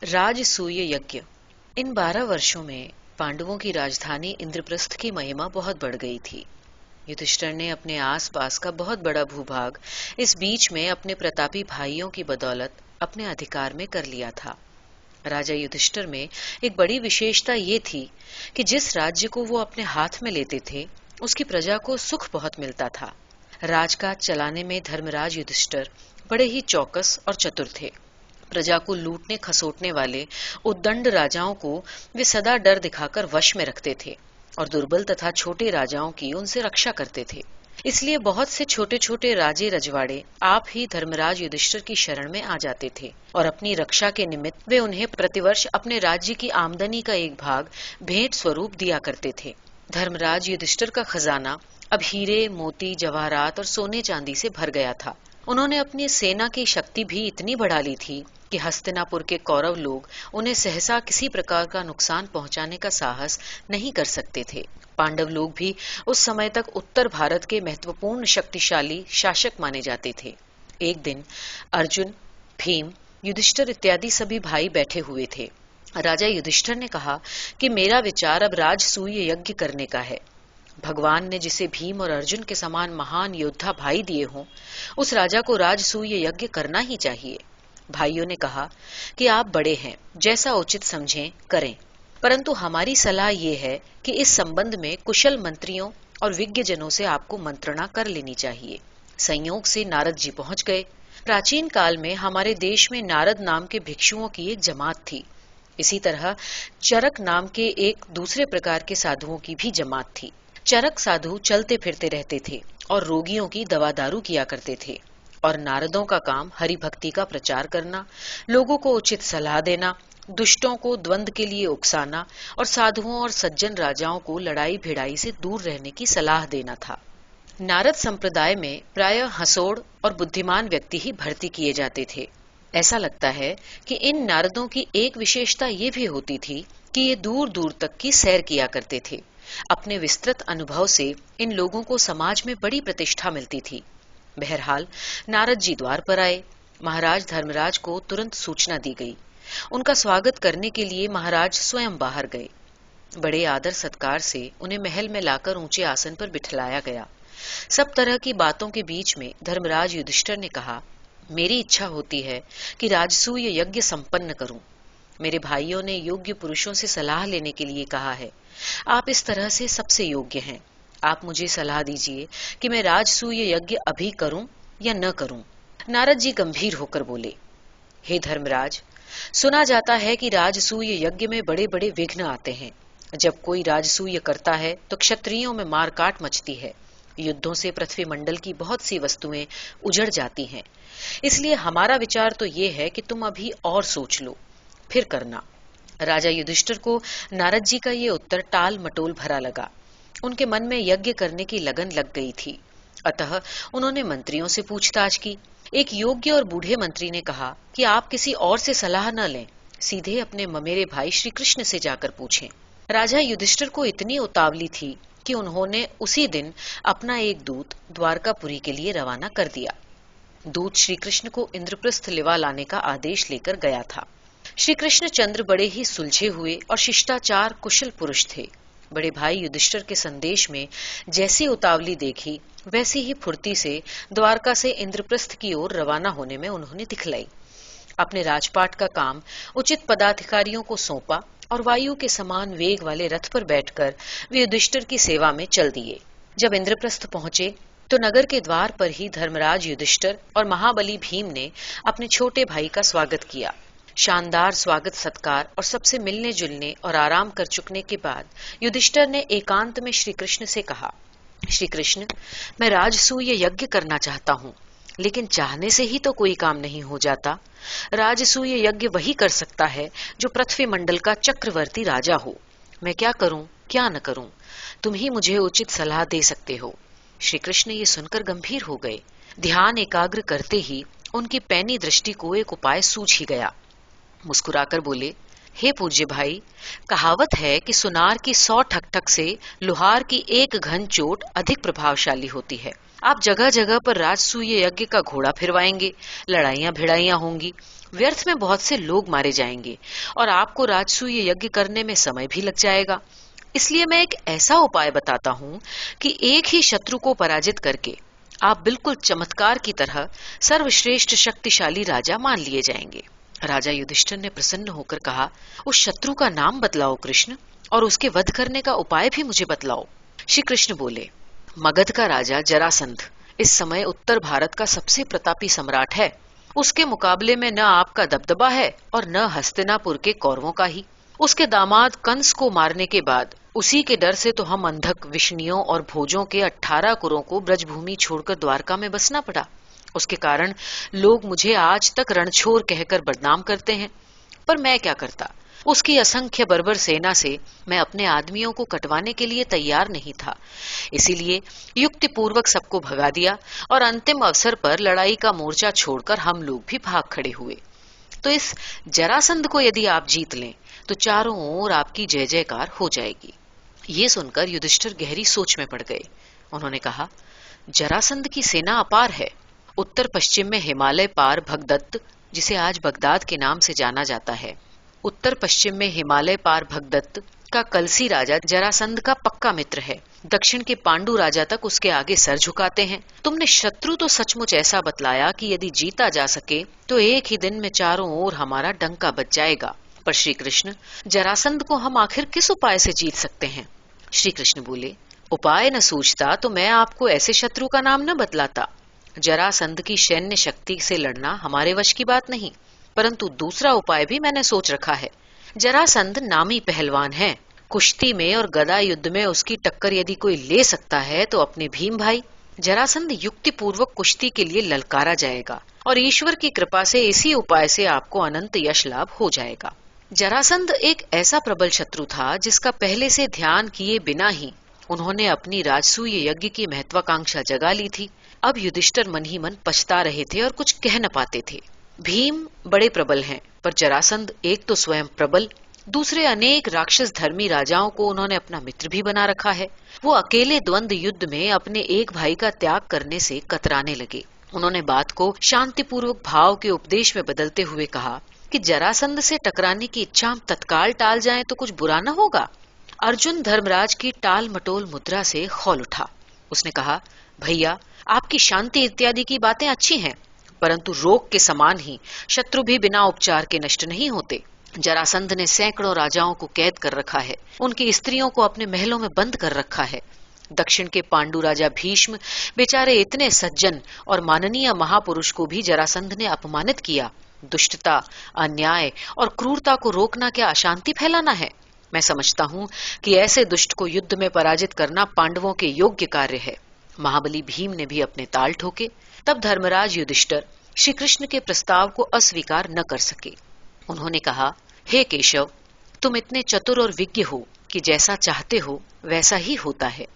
राजसूय यज्ञ। इन 12 वर्षों में पांडवों की राजधानी इंद्रप्रस्थ की महिमा बहुत बढ़ गई थी। युधिष्ठिर ने अपने आसपास का बहुत बड़ा भूभाग इस बीच में अपने प्रतापी भाइयों की बदौलत अपने अधिकार में कर लिया था। राजा युधिष्ठिर में एक बड़ी विशेषता ये थी कि जिस राज्य को वो अपने हाथ में लेते थे उसकी प्रजा को सुख बहुत मिलता था। राजकाज चलाने में धर्मराज युधिष्ठिर बड़े ही चौकस और चतुर थे। प्रजा को लूटने खसोटने वाले उद्दंड राजाओं को वे सदा डर दिखाकर वश में रखते थे और दुर्बल तथा छोटे राजाओं की उनसे रक्षा करते थे। इसलिए बहुत से छोटे छोटे राजे रजवाड़े आप ही धर्मराज युधिष्ठिर की शरण में आ जाते थे और अपनी रक्षा के निमित्त वे उन्हें प्रतिवर्ष अपने राज्य की आमदनी का एक भाग भेंट स्वरूप दिया करते थे। धर्मराज युधिष्ठिर का खजाना अब हीरे मोती जवाहरात और सोने चांदी से भर गया था। उन्होंने अपनी सेना की शक्ति भी इतनी बढ़ा ली थी कि हस्तिनापुर के कौरव लोग उन्हें सहसा किसी प्रकार का नुकसान पहुंचाने का साहस नहीं कर सकते थे। पांडव लोग भी उस समय तक उत्तर भारत के महत्वपूर्ण शक्तिशाली शासक माने जाते थे। एक दिन अर्जुन, भीम, युधिष्ठिर इत्यादि सभी भाई बैठे हुए थे। राजा युधिष्ठिर ने कहा कि मेरा विचार अब राजसूय यज्ञ करने का है। भगवान ने जिसे भीम और अर्जुन के समान महान योद्धा भाई दिए हों, उस राजा को राजसूय यज्ञ करना ही चाहिए। भाइयों ने कहा कि आप बड़े हैं, जैसा उचित समझें करें, परंतु हमारी सलाह ये है कि इस संबंध में कुशल मंत्रियों और विज्ञजनों से आपको मंत्रणा कर लेनी चाहिए। संयोग से नारद जी पहुंच गए। प्राचीन काल में हमारे देश में नारद नाम के भिक्षुओं की एक जमात थी। इसी तरह चरक नाम के एक दूसरे प्रकार के साधुओं की भी जमात थी। चरक साधु चलते फिरते रहते थे और रोगियों की दवा दारू किया करते थे, और नारदों का काम हरि भक्ति का प्रचार करना, लोगों को उचित सलाह देना, दुष्टों को द्वंद के लिए उकसाना और साधुओं और सज्जन राजाओं को लड़ाई भिड़ाई से दूर रहने की सलाह देना था। नारद संप्रदाय में प्रायः हंसोड़ और बुद्धिमान व्यक्ति ही भर्ती किए जाते थे। ऐसा लगता है कि इन नारदों की एक विशेषता ये भी होती थी कि ये दूर दूर तक की सैर किया करते थे। अपने विस्तृत अनुभव से इन लोगों को समाज में बड़ी प्रतिष्ठा मिलती थी। बहरहाल नारद जी द्वार पर आए। महाराज धर्मराज को तुरंत सूचना दी गई। उनका स्वागत करने के लिए महाराज स्वयं बाहर गए। बड़े आदर सत्कार से उन्हें महल में लाकर ऊंचे आसन पर बिठलाया गया। सब तरह की बातों के बीच में धर्मराज युधिष्ठिर ने कहा, मेरी इच्छा होती है कि राजसूय यज्ञ संपन्न करूं। मेरे भाइयों ने योग्य पुरुषों से सलाह लेने के लिए कहा है। आप इस तरह से सबसे योग्य हैं। आप मुझे सलाह दीजिए कि मैं राजसूय यज्ञ अभी करूं या न करूं। नारद जी गंभीर होकर बोले, हे धर्मराज, सुना जाता है कि राजसूय यज्ञ में बड़े बड़े विघ्न आते हैं। जब कोई राजसूय करता है तो क्षत्रियों में मारकाट मचती है। युद्धों से पृथ्वी मंडल की बहुत सी वस्तुएं उजड़ जाती हैं। इसलिए हमारा विचार तो ये है कि तुम अभी और सोच लो, फिर करना। राजा युधिष्ठिर को नारद जी का ये उत्तर टाल मटोल भरा लगा। उनके मन में यज्ञ करने की लगन लग गई थी। अतः उन्होंने मंत्रियों से पूछताछ की। एक योग्य और बूढ़े मंत्री ने कहा कि आप किसी और से सलाह न लें, सीधे अपने ममेरे भाई श्री कृष्ण से जाकर पूछें। राजा युधिष्ठिर को इतनी उतावली थी कि उन्होंने उसी दिन अपना एक दूत द्वारकापुरी के लिए रवाना कर दिया। दूत श्री कृष्ण को इंद्रप्रस्थ लिवा लाने का आदेश लेकर गया था। श्री कृष्ण चंद्र बड़े ही सुलझे हुए और शिष्टाचार कुशल पुरुष थे। बड़े भाई युधिष्ठिर के संदेश में जैसी उतावली देखी, वैसी ही फुर्ती से द्वारका से इंद्रप्रस्थ की ओर रवाना होने में उन्होंने दिखलाई। अपने राजपाट का काम उचित पदाधिकारियों को सौंपा और वायु के समान वेग वाले रथ पर बैठकर वे युधिष्ठिर की सेवा में चल दिए। जब इंद्रप्रस्थ पहुंचे तो नगर के द्वार पर ही धर्मराज युधिष्ठिर और महाबली भीम ने अपने छोटे भाई का स्वागत किया। शानदार स्वागत सत्कार और सबसे मिलने जुलने और आराम कर चुकने के बाद युधिष्ठिर ने एकांत में श्री कृष्ण से कहा, श्री कृष्ण, मैं राजसूय यज्ञ करना चाहता हूँ, लेकिन चाहने से ही तो कोई काम नहीं हो जाता। राजसूय यज्ञ वही कर सकता है जो पृथ्वी मंडल का चक्रवर्ती राजा हो। मैं क्या करूं क्या न करूं, तुम ही मुझे उचित सलाह दे सकते हो। श्री कृष्ण ये सुनकर गंभीर हो गए। ध्यान एकाग्र करते ही उनकी पैनी दृष्टि को एक उपाय सूझ ही गया। मुस्कुराकर बोले, हे पूज्य भाई, कहावत है कि सुनार की 100 ठक ठक से लुहार की एक घन चोट अधिक प्रभावशाली होती है। आप जगह जगह पर राजसूय यज्ञ का घोड़ा फिरवाएंगे, लड़ाइयां भिड़ाइयां होंगी, व्यर्थ में बहुत से लोग मारे जाएंगे और आपको राजसूय यज्ञ करने में समय भी लग जाएगा। इसलिए मैं एक ऐसा उपाय बताता हूँ कि एक ही शत्रु को पराजित करके आप बिल्कुल चमत्कार की तरह सर्वश्रेष्ठ शक्तिशाली राजा मान लिए जाएंगे। राजा युधिष्ठिर ने प्रसन्न होकर कहा, उस शत्रु का नाम बतलाओ कृष्ण, और उसके वध करने का उपाय भी मुझे बतलाओ। श्री कृष्ण बोले, मगध का राजा जरासंध इस समय उत्तर भारत का सबसे प्रतापी सम्राट है। उसके मुकाबले में न आपका दबदबा है और न हस्तिनापुर के कौरवों का ही। उसके दामाद कंस को मारने के बाद उसी के डर से तो हम अंधक विष्णियों और भोजों के 18 कुरों को ब्रजभूमि छोड़कर द्वारका में बसना पड़ा। उसके कारण लोग मुझे आज तक रणछोर कहकर बदनाम करते हैं। पर मैं क्या करता, उसकी असंख्य बर्बर सेना से मैं अपने आदमियों को कटवाने के लिए तैयार नहीं था। इसीलिए युक्ति पूर्वक सबको भगा दिया और अंतिम अवसर पर लड़ाई का मोर्चा छोड़कर हम लोग भी भाग खड़े हुए। तो इस जरासंध को यदि आप जीत लें तो चारों ओर आपकी जय जयकार हो जाएगी। ये सुनकर युधिष्ठिर गहरी सोच में पड़ गए। उन्होंने कहा, जरासंध की सेना अपार है। उत्तर पश्चिम में हिमालय पार भगदत्त, जिसे आज बगदाद के नाम से जाना जाता है, उत्तर पश्चिम में हिमालय पार भगदत्त का कलसी राजा जरासंध का पक्का मित्र है। दक्षिण के पांडु राजा तक उसके आगे सर झुकाते हैं। तुमने शत्रु तो सचमुच ऐसा बतलाया कि यदि जीता जा सके तो एक ही दिन में चारों ओर हमारा डंका बज जाएगा। पर श्री कृष्ण, जरासंध को हम आखिर किस उपाय से जीत सकते हैं? श्री कृष्ण बोले, उपाय न सूझता तो मैं आपको ऐसे शत्रु का नाम न बतलाता। जरासंध की सैन्य शक्ति से लड़ना हमारे वश की बात नहीं, परंतु दूसरा उपाय भी मैंने सोच रखा है। जरासंध नामी पहलवान है। कुश्ती में और गदा युद्ध में उसकी टक्कर यदि कोई ले सकता है तो अपने भीम भाई। जरासंध युक्ति पूर्वक कुश्ती के लिए ललकारा जाएगा और ईश्वर की कृपा से इसी उपाय से आपको अनंत यश लाभ हो जाएगा। जरासंध एक ऐसा प्रबल शत्रु था जिसका पहले से ध्यान किए बिना ही उन्होंने अपनी राजसूय यज्ञ की महत्वाकांक्षा जगा ली थी। अब युधिष्ठिर मन ही मन पछता रहे थे और कुछ कह न पाते थे। भीम बड़े प्रबल हैं, पर जरासंध एक तो स्वयं प्रबल, दूसरे अनेक राक्षस धर्मी राजाओं को उन्होंने अपना मित्र भी बना रखा है। वो अकेले द्वंद्व युद्ध में अपने एक भाई का त्याग करने से कतराने लगे। उन्होंने बात को शांतिपूर्वक भाव के उपदेश में बदलते हुए कहा कि जरासंध से टकराने की इच्छा हम तत्काल टाल जाएं तो कुछ बुरा न होगा। अर्जुन धर्मराज की टाल मटोल मुद्रा से खौल उठा। उसने कहा, भैया, आपकी शांति इत्यादि की बातें अच्छी हैं, परंतु रोग के समान ही शत्रु भी बिना उपचार के नष्ट नहीं होते। जरासंध ने सैकड़ों राजाओं को कैद कर रखा है, उनकी स्त्रियों को अपने महलों में बंद कर रखा है। दक्षिण के पांडु राजा भीष्म बेचारे इतने सज्जन और माननीय महापुरुष को भी जरासंध ने अपमानित किया। दुष्टता, अन्याय और क्रूरता को रोकना क्या अशांति फैलाना है? मैं समझता हूँ कि ऐसे दुष्ट को युद्ध में पराजित करना पांडवों के योग्य कार्य है। महाबली भीम ने भी अपने ताल ठोके। तब धर्मराज युधिष्ठिर श्री कृष्ण के प्रस्ताव को अस्वीकार न कर सके। उन्होंने कहा, हे केशव, तुम इतने चतुर और विज्ञ हो कि जैसा चाहते हो वैसा ही होता है।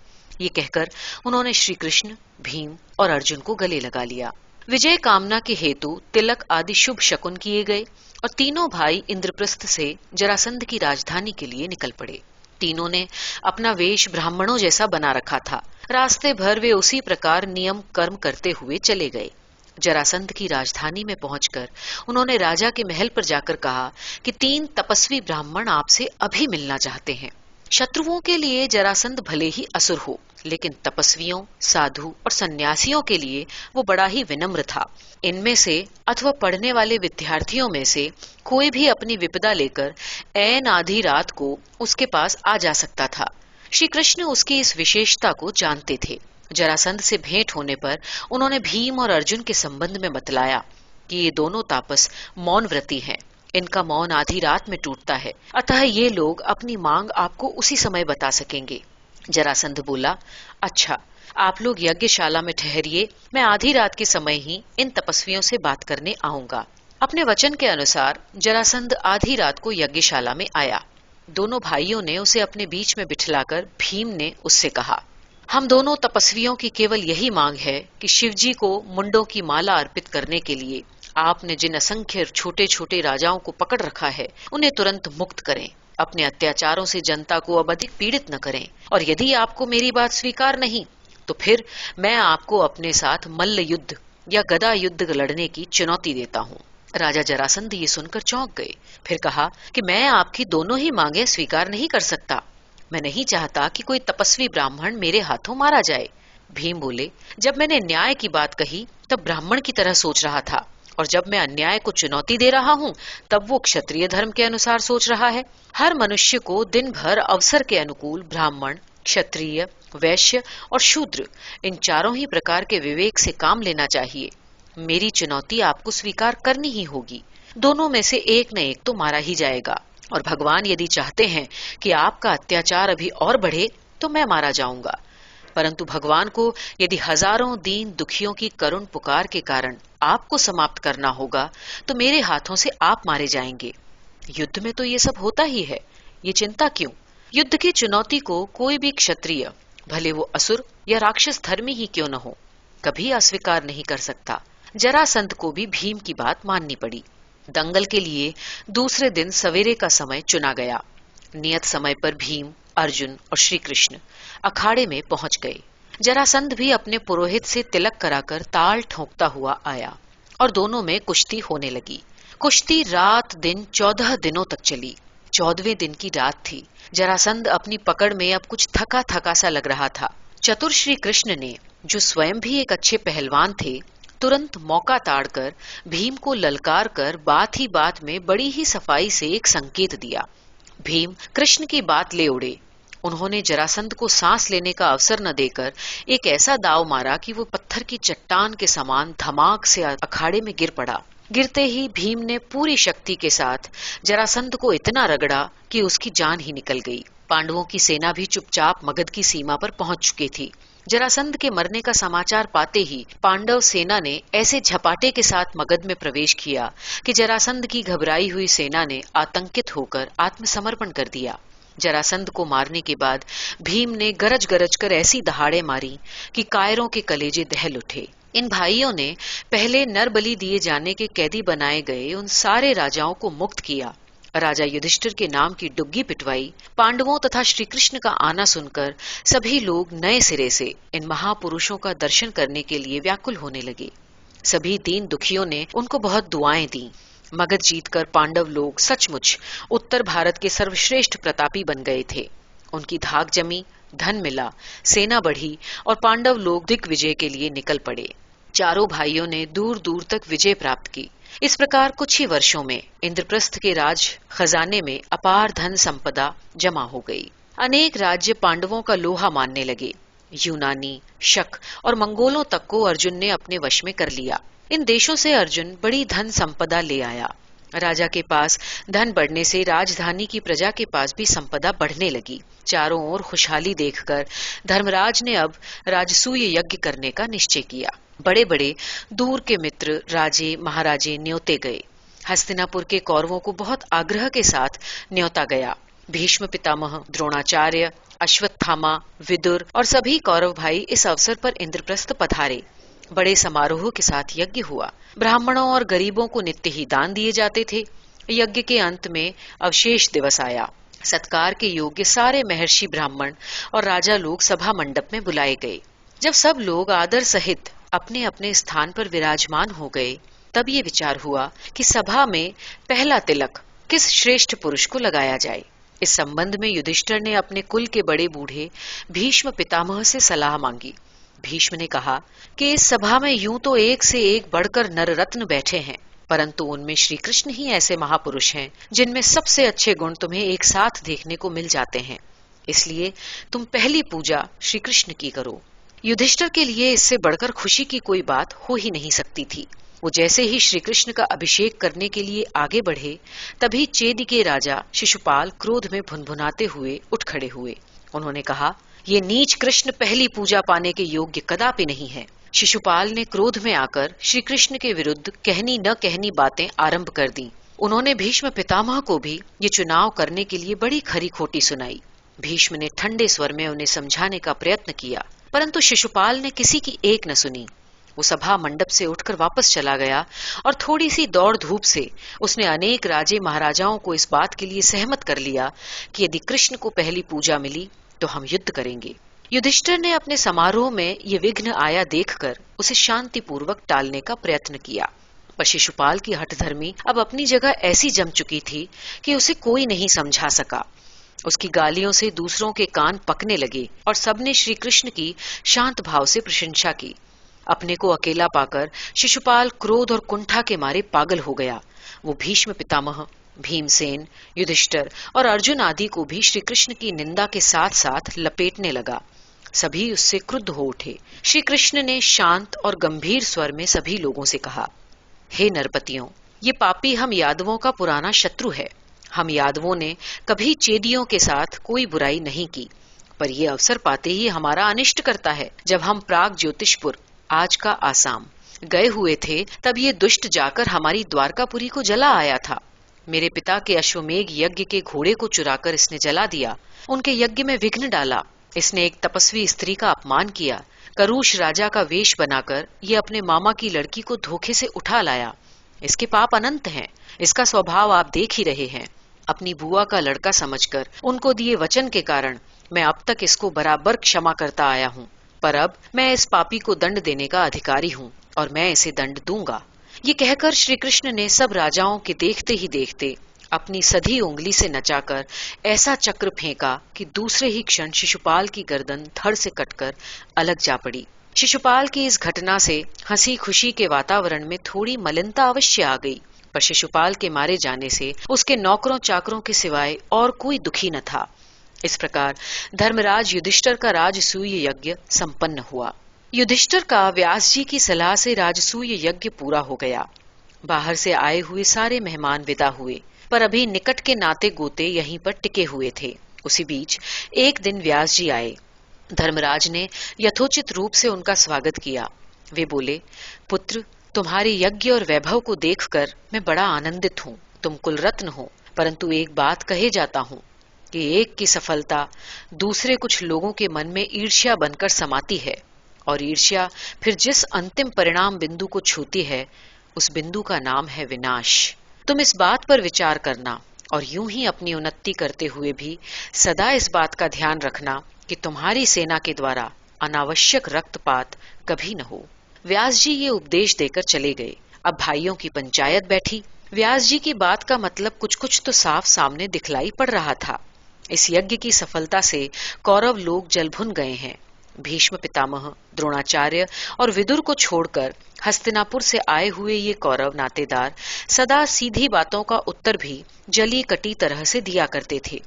ये कहकर उन्होंने श्री कृष्ण, भीम और अर्जुन को गले लगा लिया। विजय कामना के हेतु तिलक आदि शुभ शकुन किए गए और तीनों भाई इंद्रप्रस्थ से जरासंध की राजधानी के लिए निकल पड़े। तीनों ने अपना वेश ब्राह्मणों जैसा बना रखा था। रास्ते भर वे उसी प्रकार नियम कर्म करते हुए चले गए। जरासंध की राजधानी में पहुंचकर उन्होंने राजा के महल पर जाकर कहा कि 3 तपस्वी ब्राह्मण आपसे अभी मिलना चाहते हैं। शत्रुओं के लिए जरासंध भले ही असुर हो, लेकिन तपस्वियों, साधु और सन्यासियों के लिए वो बड़ा ही विनम्र था। इनमें से अथवा पढ़ने वाले विद्यार्थियों में से कोई भी अपनी विपदा लेकर ऐन आधी रात को उसके पास आ जा सकता था। श्री कृष्ण उसकी इस विशेषता को जानते थे। जरासंध से भेंट होने पर उन्होंने भीम और अर्जुन के संबंध में बतलाया कि ये दोनों तापस मौन व्रती हैं। इनका मौन आधी रात में टूटता है, अतः ये लोग अपनी मांग आपको उसी समय बता सकेंगे। जरासंध बोला, अच्छा, आप लोग यज्ञशाला में ठहरिए, मैं आधी रात के समय ही इन तपस्वियों से बात करने आऊंगा। अपने वचन के अनुसार जरासंध आधी रात को यज्ञशाला में आया। दोनों भाइयों ने उसे अपने बीच में बिठलाकर भीम ने उससे कहा, हम दोनों तपस्वियों की केवल यही मांग है कि शिवजी को मुंडों की माला अर्पित करने के लिए आपने जिन असंख्य छोटे छोटे राजाओं को पकड़ रखा है उन्हें तुरंत मुक्त करें। अपने अत्याचारों से जनता को अब अधिक पीड़ित न करें, और यदि आपको मेरी बात स्वीकार नहीं तो फिर मैं आपको अपने साथ मल्ल युद्ध या गदा युद्ध लड़ने की चुनौती देता हूँ। राजा जरासंध ये सुनकर चौंक गए। फिर कहा कि मैं आपकी दोनों ही मांगे स्वीकार नहीं कर सकता। मैं नहीं चाहता कि कोई तपस्वी ब्राह्मण मेरे हाथों मारा जाए। भीम बोले, जब मैंने न्याय की बात कही तब ब्राह्मण की तरह सोच रहा था, और जब मैं अन्याय को चुनौती दे रहा हूँ तब वो क्षत्रिय धर्म के अनुसार सोच रहा है। हर मनुष्य को दिन भर अवसर के अनुकूल ब्राह्मण, क्षत्रिय, वैश्य और शूद्र, इन चारों ही प्रकार के विवेक से काम लेना चाहिए। मेरी चुनौती आपको स्वीकार करनी ही होगी। दोनों में से एक न एक तो मारा ही जाएगा, और भगवान यदि चाहते हैं कि आपका अत्याचार अभी और बढ़े तो मैं मारा जाऊंगा। परंतु भगवान को यदि हजारों दीन दुखियों की करुण पुकार के कारण आपको समाप्त करना होगा तो मेरे हाथों से आप मारे जाएंगे। युद्ध में तो ये सब होता ही है, ये चिंता क्यों? युद्ध की चुनौती को कोई भी क्षत्रिय, भले वो असुर या राक्षस धर्मी ही क्यों न हो, कभी अस्वीकार नहीं कर सकता। जरासंध को भी भीम की बात माननी पड़ी। दंगल के लिए दूसरे दिन सवेरे का समय चुना गया। नियत समय पर भीम, अर्जुन और श्री कृष्ण अखाड़े में पहुंच गए। जरासंध भी अपने पुरोहित से तिलक कराकर ताल ठोंकता हुआ आया और दोनों में कुश्ती होने लगी। कुश्ती रात दिन 14 दिनों तक चली। 14वें दिन की रात थी। जरासंध अपनी पकड़ में अब कुछ थका थका सा लग रहा था। चतुर श्री कृष्ण ने, जो स्वयं भी एक अच्छे पहलवान थे, तुरंत मौका ताड़कर भीम को ललकार कर बात ही बात में बड़ी ही सफाई से एक संकेत दिया। भीम कृष्ण की बात ले उड़े। उन्होंने जरासंध को सांस लेने का अवसर न देकर एक ऐसा दाव मारा कि वो पत्थर की चट्टान के समान धमाक से अखाड़े में गिर पड़ा। गिरते ही भीम ने पूरी शक्ति के साथ जरासंध को इतना रगड़ा कि उसकी जान ही निकल गई। पांडवों की सेना भी चुपचाप मगध की सीमा पर पहुंच चुकी थी। जरासंध के मरने का समाचार पाते ही पांडव सेना ने ऐसे झपाटे के साथ मगध में प्रवेश किया कि जरासंध की घबराई हुई सेना ने आतंकित होकर आत्मसमर्पण कर दिया। जरासंध को मारने के बाद भीम ने गरज गरज कर ऐसी दहाड़े मारी कि कायरों के कलेजे दहल उठे। इन भाइयों ने पहले नरबलि दिए जाने के कैदी बनाए गए उन सारे राजाओं को मुक्त किया। राजा युधिष्ठिर के नाम की डुग्गी पिटवाई। पांडवों तथा श्री कृष्ण का आना सुनकर सभी लोग नए सिरे से इन महापुरुषों का दर्शन करने के लिए व्याकुल होने लगे। सभी दीन दुखियों ने उनको बहुत दुआएं दी। मगध जीतकर पांडव लोग सचमुच उत्तर भारत के सर्वश्रेष्ठ प्रतापी बन गए थे। उनकी धाक जमी, धन मिला, सेना बढ़ी और पांडव लोग दिग्विजय के लिए निकल पड़े। चारों भाइयों ने दूर दूर तक विजय प्राप्त की। इस प्रकार कुछ ही वर्षों में इंद्रप्रस्थ के राज खजाने में अपार धन संपदा जमा हो गई। अनेक राज्य पांडवों का लोहा मानने लगे। यूनानी, शक और मंगोलों तक को अर्जुन ने अपने वश में कर लिया। इन देशों से अर्जुन बड़ी धन संपदा ले आया। राजा के पास धन बढ़ने से राजधानी की प्रजा के पास भी संपदा बढ़ने लगी। चारों ओर खुशहाली देखकर धर्मराज ने अब राजसूय यज्ञ करने का निश्चय किया। बड़े बड़े दूर के मित्र, राजे, महाराजे न्योते गए। हस्तिनापुर के कौरवों को बहुत आग्रह के साथ न्योता गया। भीष्म पितामह, द्रोणाचार्य, अश्वत्थामा, विदुर और सभी कौरव भाई इस अवसर पर इंद्रप्रस्थ पधारे। बड़े समारोह के साथ यज्ञ हुआ। ब्राह्मणों और गरीबों को नित्य ही दान दिए जाते थे। यज्ञ के अंत में अवशेष दिवस आया। सत्कार के योग्य सारे महर्षि, ब्राह्मण और राजा लोग सभा मंडप में बुलाए गए। जब सब लोग आदर सहित अपने अपने स्थान पर विराजमान हो गए, तब ये विचार हुआ कि सभा में पहला तिलक किस श्रेष्ठ पुरुष को लगाया जाए। इस संबंध में युधिष्ठिर ने अपने कुल के बड़े बूढ़े भीष्म पितामह से सलाह मांगी। भीष्म ने कहा कि इस सभा में यूं तो एक से एक बढ़कर नररत्न बैठे हैं, परंतु उनमें श्री कृष्ण ही ऐसे महापुरुष हैं जिनमें सबसे अच्छे गुण तुम्हें एक साथ देखने को मिल जाते हैं। इसलिए तुम पहली पूजा श्री कृष्ण की करो। युधिष्ठिर के लिए इससे बढ़कर खुशी की कोई बात हो ही नहीं सकती थी। वो जैसे ही श्री कृष्ण का अभिषेक करने के लिए आगे बढ़े, तभी चेदि के राजा शिशुपाल क्रोध में भुनभुनाते हुए उठ खड़े हुए। उन्होंने कहा, ये नीच कृष्ण पहली पूजा पाने के योग्य कदापि नहीं है। शिशुपाल ने क्रोध में आकर श्री कृष्ण के विरुद्ध कहनी न कहनी बातें आरंभ कर दी। उन्होंने भीष्म पितामह को भी ये चुनाव करने के लिए बड़ी खरी खोटी सुनाई। भीष्म ने ठंडे स्वर में उन्हें समझाने का प्रयत्न किया, परंतु शिशुपाल ने किसी की एक न सुनी। वो सभा मंडप से उठकर वापस चला गया और थोड़ी सी दौड़ धूप से उसने अनेक राजे महाराजाओं को इस बात के लिए सहमत कर लिया कि यदि कृष्ण को पहली पूजा मिली तो हम युद्ध करेंगे। युधिष्ठिर ने अपने समारोह में ये विघ्न आया देखकर उसे शांतिपूर्वक टालने का प्रयत्न किया, पर शिशुपाल की हठधर्मी अब अपनी जगह ऐसी जम चुकी थी कि उसे कोई नहीं समझा सका। उसकी गालियों से दूसरों के कान पकने लगे और सबने श्री कृष्ण की शांत भाव से प्रशंसा की। अपने को अकेला पाकर शिशुपाल क्रोध और कुंठा के मारे पागल हो गया। वो भीष्म पितामह, भीमसेन, युधिष्ठिर और अर्जुन आदि को भी श्री कृष्ण की निंदा के साथ साथ लपेटने लगा। सभी उससे क्रुद्ध हो उठे। श्री कृष्ण ने शांत और गंभीर स्वर में सभी लोगों से कहा, हे नरपतियों, ये पापी हम यादवों का पुराना शत्रु है। हम यादवों ने कभी चेदियों के साथ कोई बुराई नहीं की, पर यह अवसर पाते ही हमारा अनिष्ट करता है। जब हम प्राग ज्योतिषपुर, आज का आसाम, गए हुए थे, तब ये दुष्ट जाकर हमारी द्वारकापुरी को जला आया था। मेरे पिता के अश्वमेघ यज्ञ के घोड़े को चुराकर इसने जला दिया, उनके यज्ञ में विघ्न डाला। इसने एक तपस्वी स्त्री का अपमान किया। करूष राजा का वेश बनाकर ये अपने मामा की लड़की को धोखे से उठा लाया। इसके पाप अनंत हैं। इसका स्वभाव आप देख ही रहे हैं। अपनी बुआ का लड़का समझकर उनको दिए वचन के कारण मैं अब तक इसको बराबर क्षमा करता आया हूँ, पर अब मैं इस पापी को दंड देने का अधिकारी हूँ और मैं इसे दंड दूंगा। ये कहकर श्री कृष्ण ने सब राजाओं के देखते ही देखते अपनी सधी उंगली से नचाकर ऐसा चक्र फेंका कि दूसरे ही क्षण शिशुपाल की गर्दन धड़ से कटकर अलग जा पड़ी। शिशुपाल की इस घटना से हंसी खुशी के वातावरण में थोड़ी मलिनता अवश्य आ गई, पर शिशुपाल के मारे जाने से उसके नौकरों चाकरों के सिवाय और कोई दुखी न था। इस प्रकार धर्मराज युधिष्ठिर का राजसूय यज्ञ संपन्न हुआ। युधिष्ठिर का व्यास जी की सलाह से राजसूय यज्ञ पूरा हो गया। बाहर से आए हुए सारे मेहमान विदा हुए, पर अभी निकट के नाते गोते यहीं पर टिके हुए थे। उसी बीच एक दिन व्यास जी आए। धर्मराज ने यथोचित रूप से उनका स्वागत किया। वे बोले, पुत्र, तुम्हारे यज्ञ और वैभव को देखकर मैं बड़ा आनंदित हूँ। तुम कुलरत्न हो, परंतु एक बात कहे जाता हूँ कि एक की सफलता दूसरे कुछ लोगों के मन में ईर्ष्या बनकर समाती है, और ईर्ष्या फिर जिस अंतिम परिणाम बिंदु को छूती है, उस बिंदु का नाम है विनाश। तुम इस बात पर विचार करना और यूं ही अपनी उन्नति करते हुए भी सदा इस बात का ध्यान रखना कि तुम्हारी सेना के द्वारा अनावश्यक रक्तपात कभी न हो। व्यास जी ये उपदेश देकर चले गए। अब भाइयों की पंचायत बैठी। व्यास जी की बात का मतलब कुछ कुछ तो साफ सामने दिखलाई पड़ रहा था। इस यज्ञ की सफलता से कौरव लोग जलभुन गए हैं। भीष्म पितामह, द्रोणाचार्य और विदुर को छोड़कर हस्तिनापुर से आए हुए ये कौरव नातेदार सदा सीधी बातों का उत्तर भी जली कटी तरह से दिया करते थे।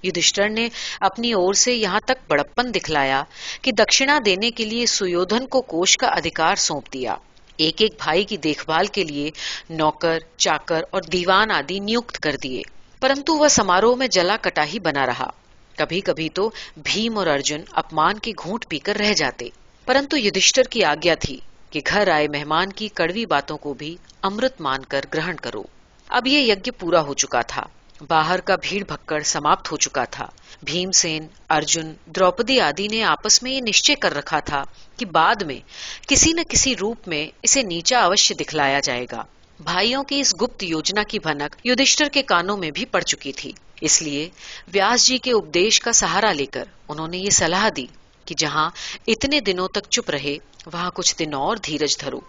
युधिष्ठिर ने अपनी ओर से यहाँ तक बड़प्पन दिखलाया कि दक्षिणा देने के लिए सुयोधन को कोष का अधिकार सौंप दिया। एक एक भाई की देखभाल के लिए नौकर, चाकर और दीवान आदि नियुक्त कर दिए, परंतु वह समारोह में जला कटा ही बना रहा। कभी कभी तो भीम और अर्जुन अपमान के घूंट पीकर रह जाते, परंतु युधिष्ठिर की आज्ञा थी कि घर आए मेहमान की कड़वी बातों को भी अमृत मानकर ग्रहण करो। अब ये यज्ञ पूरा हो चुका था। बाहर का भीड़ भक्कड़ समाप्त हो चुका था। भीमसेन, अर्जुन, द्रौपदी आदि ने आपस में ये निश्चय कर रखा था कि बाद में किसी न किसी रूप में इसे नीचा अवश्य दिखलाया जाएगा। भाइयों की इस गुप्त योजना की भनक युधिष्ठिर के कानों में भी पड़ चुकी थी। इसलिए व्यास जी के उपदेश का सहारा लेकर उन्होंने ये सलाह दी कि जहाँ इतने दिनों तक चुप रहे, वहाँ कुछ दिन और धीरज धरो।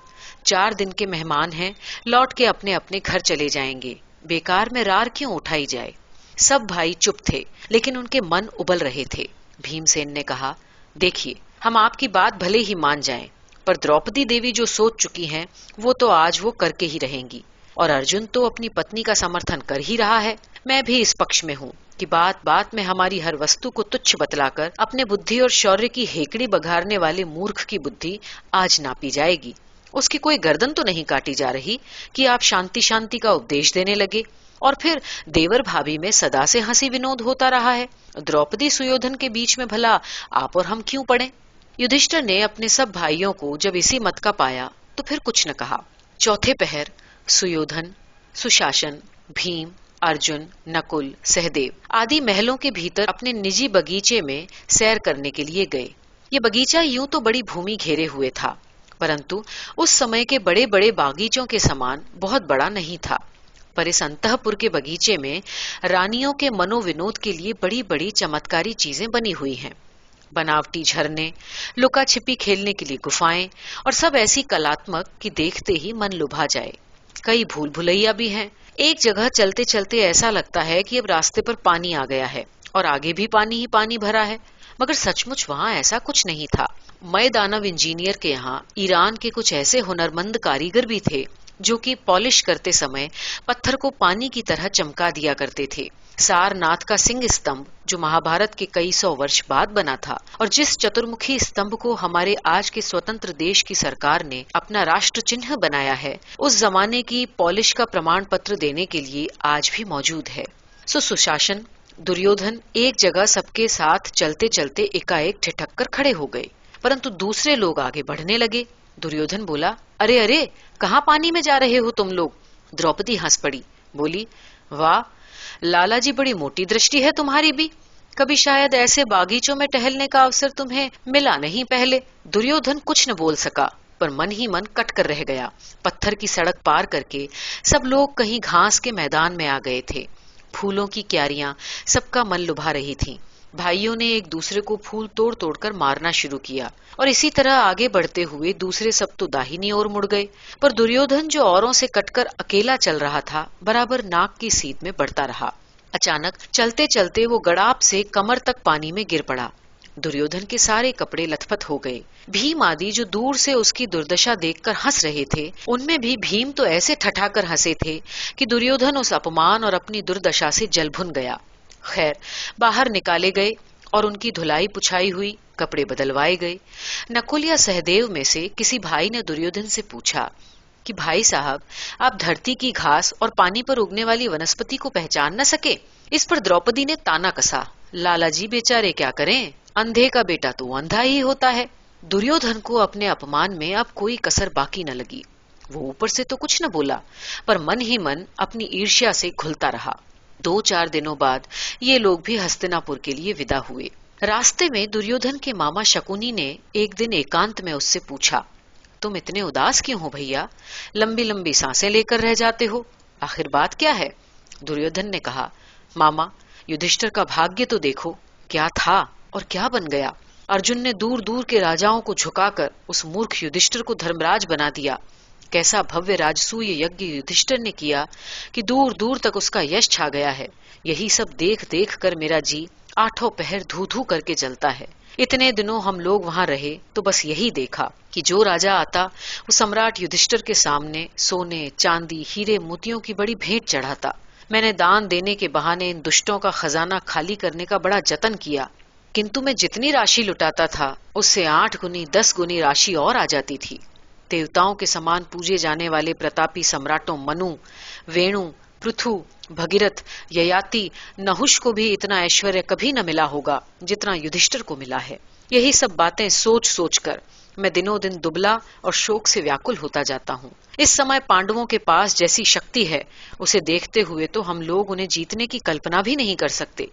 4 दिन के मेहमान हैं, लौट के अपने अपने घर चले जाएंगे। बेकार में रार क्यों उठाई जाए। सब भाई चुप थे, लेकिन उनके मन उबल रहे थे। भीमसेन ने कहा, देखिए, हम आपकी बात भले ही मान जाएं, पर द्रौपदी देवी जो सोच चुकी हैं, वो तो आज वो करके ही रहेंगी। और अर्जुन तो अपनी पत्नी का समर्थन कर ही रहा है। मैं भी इस पक्ष में हूँ कि बात बात में हमारी हर वस्तु को तुच्छ बतलाकर अपने बुद्धि और शौर्य की हेकड़ी बघारने वाले मूर्ख की बुद्धि आज नापी जाएगी। उसकी कोई गर्दन तो नहीं काटी जा रही कि आप शांति शांति का उपदेश देने लगे। और फिर देवर भाभी में सदा से हंसी विनोद होता रहा है। द्रौपदी सुयोधन के बीच में भला आप और हम क्यों पड़े। युधिष्ठिर ने अपने सब भाइयों को जब इसी मत का पाया तो फिर कुछ न कहा। चौथे पहर सुयोधन, सुशासन, भीम, अर्जुन, नकुल, सहदेव आदि महलों के भीतर अपने निजी बगीचे में सैर करने के लिए गए। ये बगीचा यूं तो बड़ी भूमि घेरे हुए था, परंतु उस समय के बड़े बड़े बागीचों के समान बहुत बड़ा नहीं था। पर इस अंतःपुर के बगीचे में रानियों के मनोविनोद के लिए बड़ी बड़ी चमत्कारी चीजें बनी हुई हैं। बनावटी झरने, लुका छिपी खेलने के लिए गुफाएं और सब ऐसी कलात्मक कि देखते ही मन लुभा जाए। कई भूल भुलैया भी हैं। एक जगह चलते चलते ऐसा लगता है कि अब रास्ते पर पानी आ गया है और आगे भी पानी ही पानी भरा है, मगर सचमुच वहां ऐसा कुछ नहीं था। मय दानव इंजीनियर के यहाँ ईरान के कुछ ऐसे हुनरमंद कारीगर भी थे जो कि पॉलिश करते समय पत्थर को पानी की तरह चमका दिया करते थे। सारनाथ का सिंह स्तंभ जो महाभारत के कई सौ वर्ष बाद बना था और जिस चतुर्मुखी स्तंभ को हमारे आज के स्वतंत्र देश की सरकार ने अपना राष्ट्र चिन्ह बनाया है, उस जमाने की पॉलिश का प्रमाण पत्र देने के लिए आज भी मौजूद है। सुशासन, दुर्योधन एक जगह सबके साथ चलते चलते एकाएक ठिठक कर खड़े हो गए, परंतु दूसरे लोग आगे बढ़ने लगे। दुर्योधन बोला, अरे अरे, कहाँ पानी में जा रहे हो तुम लोग? द्रौपदी हंस पड़ी, बोली, वाह लाला जी, बड़ी मोटी दृष्टि है तुम्हारी भी। कभी शायद ऐसे बागीचों में टहलने का अवसर तुम्हें मिला नहीं पहले। दुर्योधन कुछ न बोल सका, पर मन ही मन कट कर रह गया। पत्थर की सड़क पार करके सब लोग कहीं घास के मैदान में आ गए थे। फूलों की क्यारियां सबका मन लुभा रही थीं। भाइयों ने एक दूसरे को फूल तोड़ तोड़ कर मारना शुरू किया और इसी तरह आगे बढ़ते हुए दूसरे सब तो दाहिनी ओर मुड़ गए, पर दुर्योधन जो औरों से कटकर अकेला चल रहा था, बराबर नाक की सीध में बढ़ता रहा। अचानक चलते चलते वो गड़ाप से कमर तक पानी में गिर पड़ा। दुर्योधन के सारे कपड़े लथपथ हो गए। भीम आदि जो दूर से उसकी दुर्दशा देखकर हंस रहे थे, उनमें भी भीम तो ऐसे ठठाकर हंसे थे कि दुर्योधन उस अपमान और अपनी दुर्दशा से जल भुन गया। खैर, बाहर निकाले गए और उनकी धुलाई पुछाई हुई, कपड़े बदलवाए गए। नकुल या सहदेव में से किसी भाई ने दुर्योधन से पूछा कि भाई साहब, आप धरती की घास और पानी पर उगने वाली वनस्पति को पहचान न सके? इस पर द्रौपदी ने ताना कसा, लाला जी बेचारे क्या करें, अंधे का बेटा तो अंधा ही होता है। दुर्योधन को अपने अपमान में अब कोई कसर बाकी न लगी। वो ऊपर से तो कुछ न बोला, पर मन ही मन अपनी ईर्ष्या से घुलता रहा। 2-4 दिनों बाद ये लोग भी हस्तिनापुर के लिए विदा हुए। रास्ते में दुर्योधन के मामा शकुनी ने एक दिन एकांत में उससे पूछा, तुम इतने उदास क्यों हो भैया? लंबी लंबी सांसें लेकर रह जाते हो, आखिर बात क्या है? दुर्योधन ने कहा, मामा, युधिष्ठिर का भाग्य तो देखो, क्या था और क्या बन गया। अर्जुन ने दूर दूर के राजाओं को झुकाकर उस मूर्ख युधिष्ठिर को धर्मराज बना दिया। कैसा भव्य राजसूय यज्ञ युधिष्ठिर ने किया कि दूर दूर तक उसका यश छा गया है। यही सब देख देख कर मेरा जी आठों पहर धू धू करके जलता है। इतने दिनों हम लोग वहां रहे तो बस यही देखा कि जो राजा आता वो सम्राट युधिष्ठिर के सामने सोने, चांदी, हीरे, मोतियों की बड़ी भेंट चढ़ाता। मैंने दान देने के बहाने इन दुष्टों का खजाना खाली करने का बड़ा जतन किया, किंतु मैं जितनी राशि लुटाता था उससे 8 गुनी 10 गुनी राशि और आ जाती थी। देवताओं के समान पूजे जाने वाले प्रतापी सम्राटों मनु, वेणु, पृथु, भगीरथ, ययाति, नहुष को भी इतना ऐश्वर्य कभी न मिला होगा जितना युधिष्ठिर को मिला है। यही सब बातें सोच सोच कर मैं दिनों दिन दुबला और शोक से व्याकुल होता जाता हूँ। इस समय पांडवों के पास जैसी शक्ति है, उसे देखते हुए तो हम लोग उन्हें जीतने की कल्पना भी नहीं कर सकते।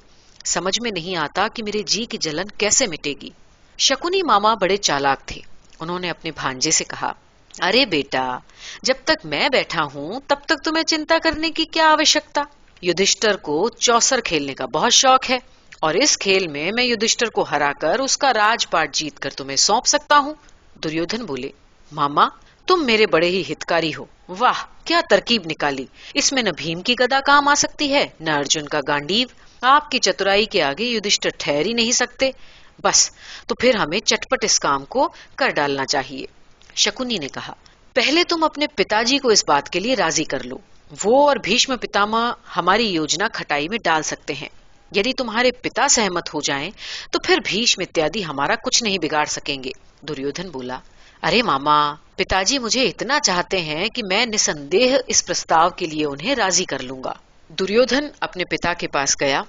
समझ में नहीं आता कि मेरे जी की जलन कैसे मिटेगी। शकुनी मामा बड़े चालाक थे। उन्होंने अपने भांजे से कहा, अरे बेटा, जब तक मैं बैठा हूँ तब तक तुम्हें चिंता करने की क्या आवश्यकता? युधिष्ठिर को चौसर खेलने का बहुत शौक है और इस खेल में मैं युधिष्ठिर को हराकर उसका राजपाट जीतकर तुम्हें सौंप सकता हूँ। दुर्योधन बोले, मामा, तुम मेरे बड़े ही हितकारी हो। वाह, क्या तरकीब निकाली। इसमें न भीम की गदा काम आ सकती है, न अर्जुन का गांडीव। आपकी चतुराई के आगे युधिष्ठिर ठहर ही नहीं सकते। बस, तो फिर हमें चटपट इस काम को कर डालना चाहिए। शकुनी ने कहा, पहले तुम अपने पिताजी को इस बात के लिए राजी कर लो। वो और भीष्म पितामह हमारी योजना खटाई में डाल सकते हैं। यदि तुम्हारे पिता सहमत हो जाएं, तो फिर भीष्म इत्यादि हमारा कुछ नहीं बिगाड़ सकेंगे। दुर्योधन बोला, अरे मामा, पिताजी मुझे इतना चाहते हैं कि मैं निसंदेह इस प्रस्ताव के लिए उन्हें राजी कर लूंगा। दुर्योधन अपने पिता के पास गया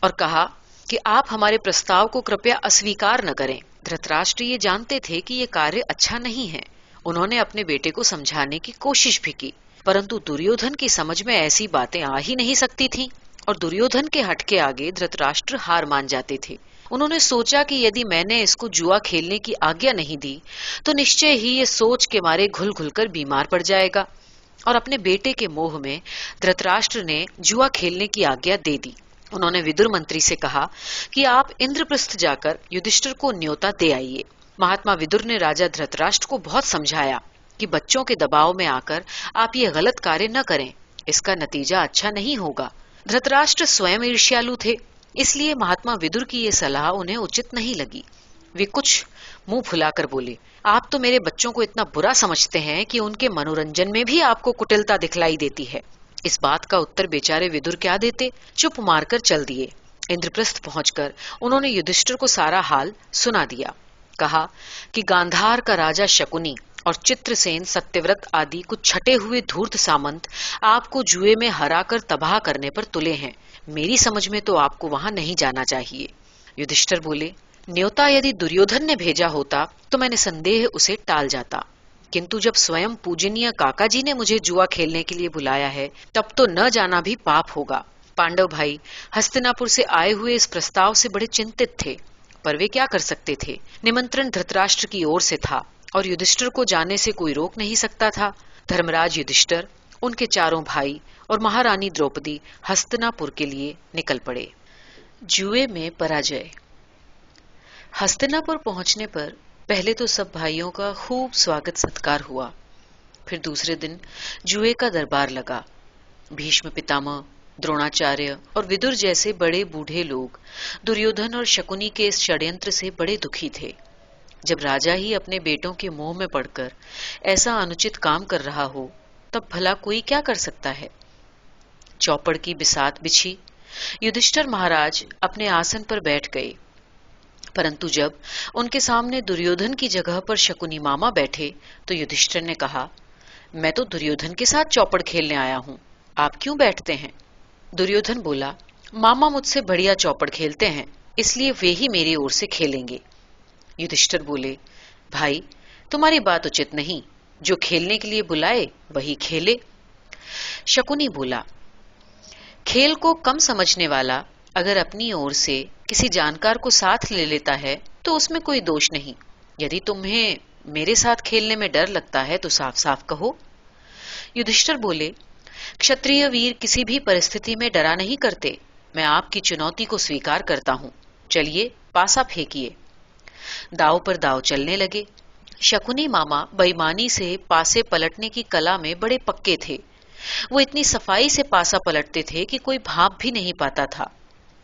और कहा कि आप हमारे प्रस्ताव को कृपया अस्वीकार न करें। धृतराष्ट्र ये जानते थे कि ये कार्य अच्छा नहीं है। उन्होंने अपने बेटे को समझाने की कोशिश भी की, परंतु दुर्योधन की समझ में ऐसी बातें आ ही नहीं सकती थीं और दुर्योधन के हट के आगे धृतराष्ट्र हार मान जाते थे। उन्होंने सोचा कि यदि मैंने इसको जुआ खेलने की आज्ञा नहीं दी तो निश्चय ही ये सोच के मारे घुल घुल कर बीमार पड़ जाएगा, और अपने बेटे के मोह में धृतराष्ट्र ने जुआ खेलने की आज्ञा दे दी उन्होंने विदुर मंत्री से कहा कि आप इंद्रप्रस्थ जाकर युधिष्ठिर को न्योता दे आइए। महात्मा विदुर ने राजा धृतराष्ट्र को बहुत समझाया कि बच्चों के दबाव में आकर आप ये गलत कार्य न करें, इसका नतीजा अच्छा नहीं होगा। धृतराष्ट्र स्वयं ईर्ष्यालु थे, इसलिए महात्मा विदुर की ये सलाह उन्हें उचित नहीं लगी। वे कुछ मुंह फुलाकर बोले, आप तो मेरे बच्चों को इतना बुरा समझते हैं कि उनके मनोरंजन में भी आपको कुटिलता दिखलाई देती है। इस बात का उत्तर बेचारे विदुर क्या देते, चुप मारकर चल दिए। इंद्रप्रस्थ पहुंचकर उन्होंने युधिष्ठिर को सारा हाल सुना दिया। कहा कि गांधार का राजा शकुनी और चित्रसेन, सत्यव्रत आदि कुछ छटे हुए धूर्त सामंत आपको जुए में हराकर तबाह करने पर तुले हैं। मेरी समझ में तो आपको वहां नहीं जाना चाहिए। युधिष्ठिर बोले, न्योता यदि दुर्योधन ने भेजा होता तो मैंने संदेह उसे टाल जाता, किंतु जब स्वयं पूजनीय काका जी ने मुझे जुआ खेलने के लिए बुलाया है, तब तो न जाना भी पाप होगा। पांडव भाई हस्तिनापुर से आए हुए इस प्रस्ताव से बड़े चिंतित थे, पर वे क्या कर सकते थे। निमंत्रण धृतराष्ट्र की ओर से था और युधिष्ठिर को जाने से कोई रोक नहीं सकता था। धर्मराज युधिष्ठिर, उनके चारों भाई और महारानी द्रौपदी हस्तिनापुर के लिए निकल पड़े। जुए में पराजय। हस्तिनापुर पहुंचने पर पहले तो सब भाइयों का खूब स्वागत सत्कार हुआ। फिर दूसरे दिन जुए का दरबार लगा। भीष्म पितामह, द्रोणाचार्य और विदुर जैसे बड़े बूढ़े लोग दुर्योधन और शकुनी के इस षड्यंत्र से बड़े दुखी थे। जब राजा ही अपने बेटों के मुंह में पड़कर ऐसा अनुचित काम कर रहा हो, तब भला कोई क्या कर सकता है। चौपड़ की बिसात बिछी, युधिष्ठिर महाराज अपने आसन पर बैठ गए, परंतु जब उनके सामने दुर्योधन की जगह पर शकुनी मामा बैठे तो युधिष्ठिर ने कहा, मैं तो दुर्योधन के साथ चौपड़ खेलने आया हूं, आप क्यों बैठते हैं। दुर्योधन बोला, मामा मुझसे बढ़िया चौपड़ खेलते हैं, इसलिए वे ही मेरी ओर से खेलेंगे। युधिष्ठिर बोले, भाई तुम्हारी बात उचित नहीं, जो खेलने के लिए बुलाए वही खेले। शकुनी बोला, खेल को कम समझने वाला अगर अपनी ओर से किसी जानकार को साथ ले लेता है तो उसमें कोई दोष नहीं। यदि तुम्हें मेरे साथ खेलने में डर लगता है तो साफ साफ कहो। युधिष्ठिर बोले, क्षत्रिय वीर किसी भी परिस्थिति में डरा नहीं करते, मैं आपकी चुनौती को स्वीकार करता हूं, चलिए पासा फेंकिए। दाव पर दाव चलने लगे। शकुनी मामा बेईमानी से पासे पलटने की कला में बड़े पक्के थे। वो इतनी सफाई से पासा पलटते थे कि कोई भाप भी नहीं पाता था।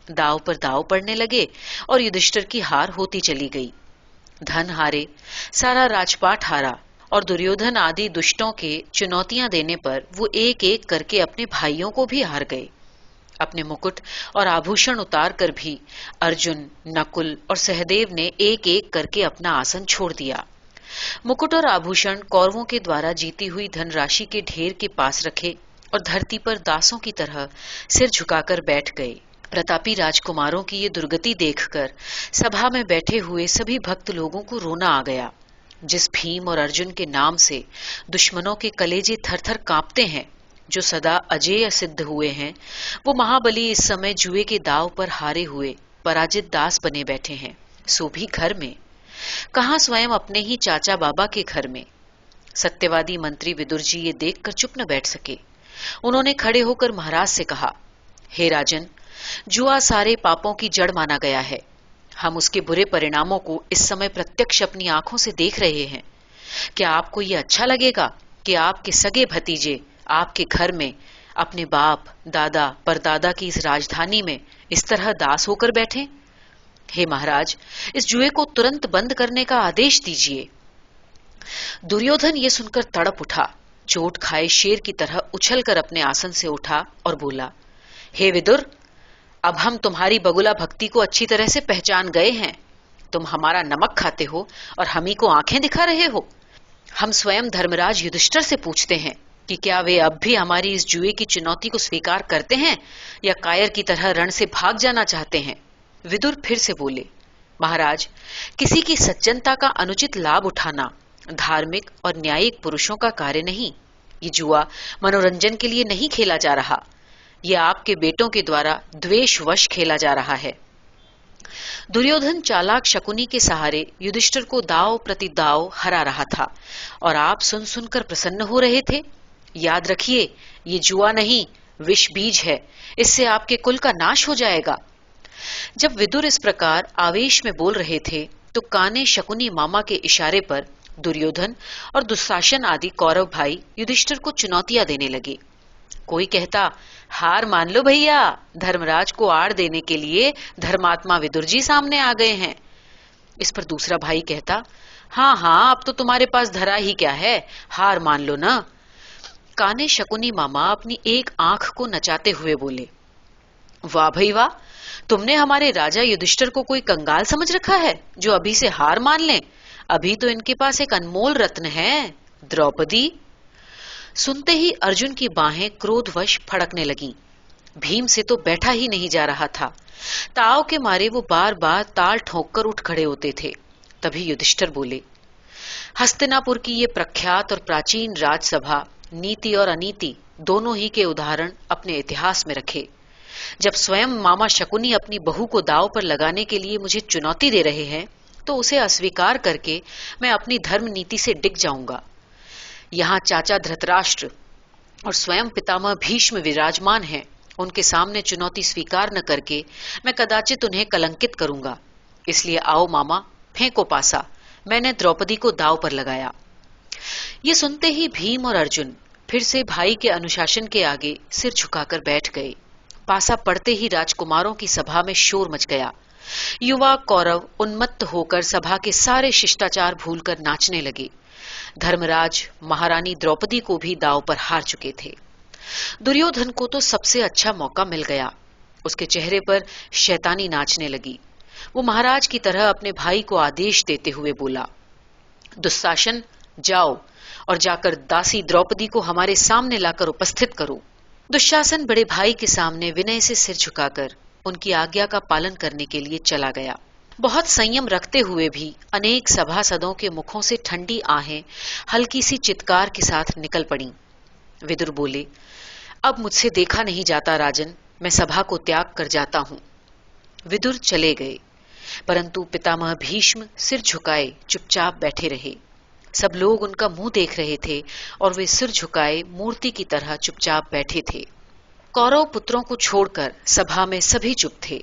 दाव पर दाव पड़ने लगे और युधिष्ठिर की हार होती चली गई। धन हारे, सारा राजपाट हारा और दुर्योधन आदि दुष्टों के चुनौतियां देने पर वो एक एक करके अपने भाइयों को भी हार गए। अपने मुकुट और आभूषण उतार कर भी अर्जुन, नकुल और सहदेव ने एक एक करके अपना आसन छोड़ दिया। मुकुट और आभूषण कौरवों के द्वारा जीती हुई धनराशि के ढेर के पास रखे और धरती पर दासों की तरह सिर झुकाकर बैठ गए। प्रतापी राजकुमारों की ये दुर्गति देखकर सभा में बैठे हुए सभी भक्त लोगों को रोना आ गया। जिस भीम और अर्जुन के नाम से दुश्मनों के कलेजे थरथर कांपते हैं, जो सदा अजेय सिद्ध हुए हैं, वो महाबली इस समय जुए के दाव पर हारे हुए पराजित दास बने बैठे हैं, सो भी घर में, कहां स्वयं अपने ही चाचा बाबा के घर में। सत्यवादी मंत्री विदुर जी ये देखकर चुप न बैठ सके। उन्होंने खड़े होकर महाराज से कहा, हे राजन, जुआ सारे पापों की जड़ माना गया है। हम उसके बुरे परिणामों को इस समय प्रत्यक्ष अपनी आंखों से देख रहे हैं। क्या आपको ये अच्छा लगेगा कि आपके सगे भतीजे आपके घर में अपने बाप, दादा, परदादा की इस राजधानी में इस तरह दास होकर बैठे? हे महाराज, इस जुए को तुरंत बंद करने का आदेश दीजिए। दुर्योधन ये सुनकर तड़प उठा, चोट खाए शेर की तरह उछलकर अपने आसन से उठा और बोला, हे विदुर, अब हम तुम्हारी बगुला भक्ति को अच्छी तरह से पहचान गए हैं। तुम हमारा नमक खाते हो और हम ही को आंखें दिखा रहे हो। हम स्वयं धर्मराज युधिष्ठिर से पूछते हैं कि क्या वे अब भी हमारी इस जुए की चुनौती को स्वीकार करते हैं या कायर की तरह रण से भाग जाना चाहते हैं। विदुर फिर से बोले, महाराज, किसी की सज्जनता का अनुचित लाभ उठाना धार्मिक और न्यायिक पुरुषों का कार्य नहीं। ये जुआ मनोरंजन के लिए नहीं खेला जा रहा, यह आपके बेटों के द्वारा द्वेषवश खेला जा रहा है। दुर्योधन चालाक शकुनी के सहारे युधिष्ठिर को दाव प्रति दाव हरा रहा था और आप सुन सुनकर प्रसन्न हो रहे थे। याद रखिए, ये जुआ नहीं, विष बीज है। इससे आपके कुल का नाश हो जाएगा। जब विदुर इस प्रकार आवेश में बोल रहे थे तो काने शकुनी मामा के इशारे पर दुर्योधन और दुशासन आदि कौरव भाई युधिष्ठिर को चुनौतियां देने लगे। कोई कहता, हार मान लो भैया, धर्मराज को आड़ देने के लिए धर्मात्मा विदुर जी सामने आ गए हैं। इस पर दूसरा भाई कहता, हाँ हाँ, अब तो तुम्हारे पास धरा ही क्या है, हार मान लो ना। काने शकुनी मामा अपनी एक आंख को नचाते हुए बोले, वाह भाई वाह, तुमने हमारे राजा युधिष्ठिर को कोई कंगाल समझ रखा है जो अभी से हार मान लें? अभी तो इनके पास एक अनमोल रत्न है, द्रौपदी। सुनते ही अर्जुन की बाहें क्रोधवश फड़कने लगीं। भीम से तो बैठा ही नहीं जा रहा था। ताव के मारे वो बार बार ताल ठोक कर उठ खड़े होते थे। तभी युधिष्ठिर बोले, हस्तिनापुर की ये प्रख्यात और प्राचीन राजसभा नीति और अनीति दोनों ही के उदाहरण अपने इतिहास में रखे। जब स्वयं मामा शकुनी अपनी बहू को दांव पर लगाने के लिए मुझे चुनौती दे रहे हैं तो उसे अस्वीकार करके मैं अपनी धर्म नीति से डिग जाऊंगा। यहाँ चाचा धृतराष्ट्र और स्वयं पितामह भीष्म विराजमान हैं। उनके सामने चुनौती स्वीकार न करके मैं कदाचित उन्हें कलंकित करूंगा। इसलिए आओ मामा, फेंको पासा। मैंने द्रौपदी को दांव पर लगाया। ये सुनते ही भीम और अर्जुन फिर से भाई के अनुशासन के आगे सिर झुकाकर बैठ गए। पासा पड़ते ही राजकुमारों की सभा में शोर मच गया। युवा कौरव उन्मत्त होकर सभा के सारे शिष्टाचार भूलकर नाचने लगे। धर्मराज महारानी द्रौपदी को भी दांव पर हार चुके थे। दुर्योधन को तो सबसे अच्छा मौका मिल गया। उसके चेहरे पर शैतानी नाचने लगी। वो महाराज की तरह अपने भाई को आदेश देते हुए बोला, दुशासन, जाओ और जाकर दासी द्रौपदी को हमारे सामने लाकर उपस्थित करो। दुशासन बड़े भाई के सामने विनय से सिर झुकाकर उनकी आज्ञा का पालन करने के लिए चला गया। बहुत संयम रखते हुए भी अनेक सभासदों के मुखों से ठंडी आहें हल्की सी चित्कार के साथ निकल पड़ी। विदुर बोले, अब मुझसे देखा नहीं जाता राजन, मैं सभा को त्याग कर जाता हूं। विदुर चले गए, परंतु पितामह भीष्म सिर झुकाए चुपचाप बैठे रहे। सब लोग उनका मुंह देख रहे थे और वे सिर झुकाए मूर्ति की तरह चुपचाप बैठे थे। कौरव पुत्रों को छोड़कर सभा में सभी चुप थे।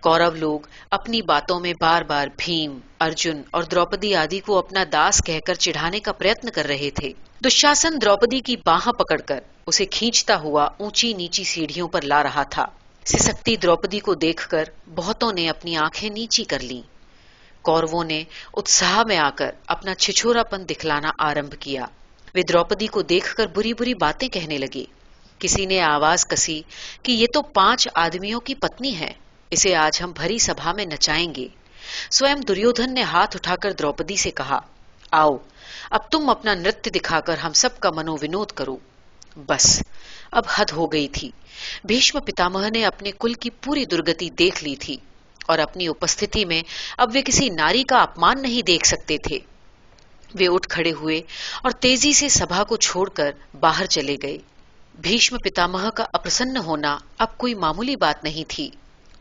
कौरव लोग अपनी बातों में बार बार भीम, अर्जुन और द्रौपदी आदि को अपना दास कहकर चिढ़ाने का प्रयत्न कर रहे थे। दुशासन द्रौपदी की बाह पकड़कर उसे खींचता हुआ ऊंची नीची सीढ़ियों पर ला रहा था। सिसकती द्रौपदी को देखकर बहुतों ने अपनी आंखें नीची कर लीं। कौरवों ने उत्साह में आकर अपना छिछोरापन दिखलाना आरंभ किया। वे द्रौपदी को देखकर बुरी बुरी बातें कहने लगे। किसी ने आवाज कसी कि ये तो 5 आदमियों की पत्नी है, इसे आज हम भरी सभा में नचाएंगे। स्वयं दुर्योधन ने हाथ उठाकर द्रौपदी से कहा, आओ अब तुम अपना नृत्य दिखाकर हम सबका मनोविनोद करो। बस अब हद हो गई थी। भीष्म पितामह ने अपने कुल की पूरी दुर्गति देख ली थी और अपनी उपस्थिति में अब वे किसी नारी का अपमान नहीं देख सकते थे। वे उठ खड़े हुए और तेजी से सभा को छोड़कर बाहर चले गए। भीष्म पितामह का अप्रसन्न होना अब कोई मामूली बात नहीं थी।